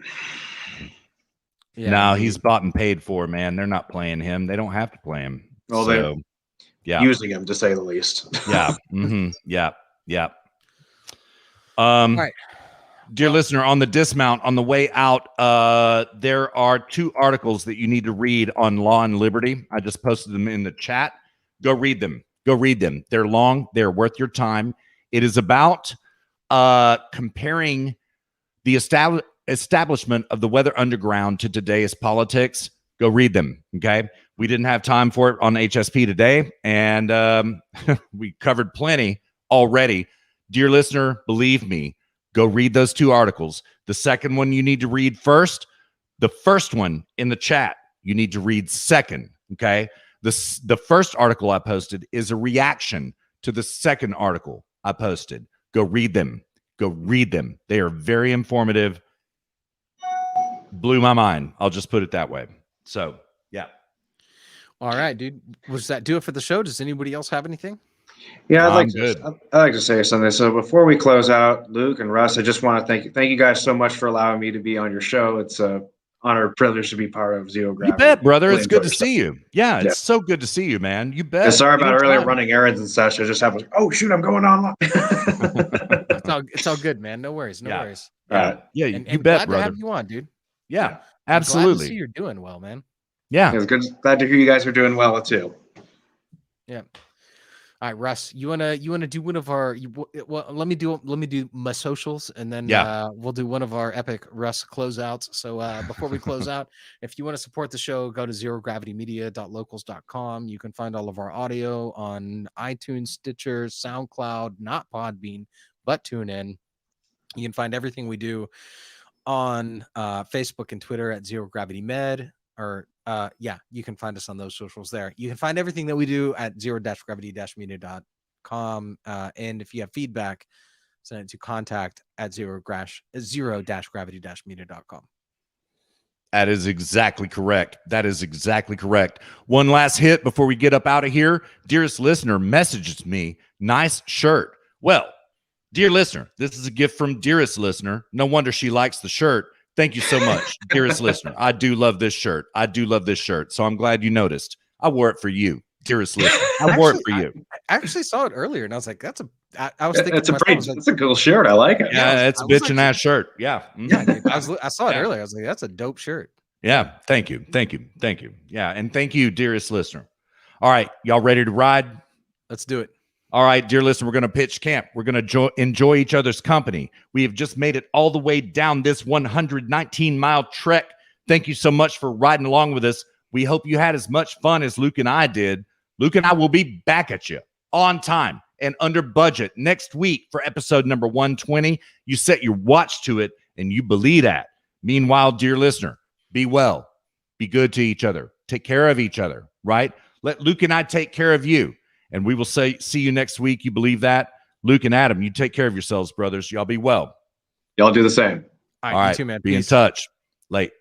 Yeah, no, he's bought and paid for, man. They're not playing him. They don't have to play him. Well, they're using him, to say the least. Yeah. Yeah. All right. Dear listener, on the dismount, on the way out, there are 2 articles that you need to read on law and liberty. I just posted them in the chat. Go read them. They're long. They're worth your time. It is about comparing the establishment of the Weather Underground to today's politics. Go read them. Okay. We didn't have time for it on HSP today, and we covered plenty already. Dear listener, believe me, go read those 2 articles. The second one you need to read first. The first one in the chat you need to read second. Okay. The first article I posted is a reaction to the second article I posted. Go read them. They are very informative. Blew my mind. I'll just put it that way. So, yeah. All right, dude. Was that do it for the show? Does anybody else have anything? Yeah, I'm I'd like to say something. So before we close out, Luke and Russ, I just want to thank you guys so much for allowing me to be on your show. It's a honor, privilege to be part of Zero You Gravity. bet, brother. Really It's good enjoy to your see you. Yeah, it's so good to see you, man. You bet. And sorry about earlier Anytime. running errands and such. I just have oh shoot, I'm going on. It's all good, man. No worries. No worries. Yeah, yeah. And you bet, glad brother. to have you on, dude. Yeah, I'm glad absolutely. to see you're doing well, man. Yeah, it's good. Glad to hear you guys are doing well too. Yeah. All right, Russ, you wanna do one of our? Well, let me do my socials, and then we'll do one of our epic Russ closeouts. So before we close out, if you want to support the show, go to zerogravitymedia.locals.com. You can find all of our audio on iTunes, Stitcher, SoundCloud, not Podbean, but TuneIn. You can find everything we do on Facebook and Twitter at Zero Gravity Med. Or you can find us on those socials there. You can find everything that we do at zero-gravity-media.com. And if you have feedback, send it to contact at zero-gravity-media.com. that is exactly correct. That is exactly correct. One last hit before we get up out of here. Dearest listener messages me, nice shirt. Well, dear listener, this is a gift from dearest listener. No wonder she likes the shirt. Thank you so much, dearest listener. I do love this shirt. I do love this shirt. So I'm glad you noticed. I wore it for you, dearest listener. I wore it for you. I actually saw it earlier, and I was like, I was thinking it's a cool shirt. I like it. Yeah, it's a bitchin' ass shirt. Yeah. Yeah, dude, I saw it earlier. I was like, that's a dope shirt. Yeah. Thank you. Thank you. Thank you. Yeah. And thank you, dearest listener. All right. Y'all ready to ride? Let's do it. All right, dear listener, we're going to pitch camp. We're going to enjoy each other's company. We have just made it all the way down this 119-mile trek. Thank you so much for riding along with us. We hope you had as much fun as Luke and I did. Luke and I will be back at you on time and under budget next week for episode number 120. You set your watch to it, and you believe that. Meanwhile, dear listener, be well. Be good to each other. Take care of each other, right? Let Luke and I take care of you. And we will see you next week. You believe that? Luke and Adam, you take care of yourselves, brothers. Y'all be well. Y'all do the same. All right, you too, man. Be in touch. Late.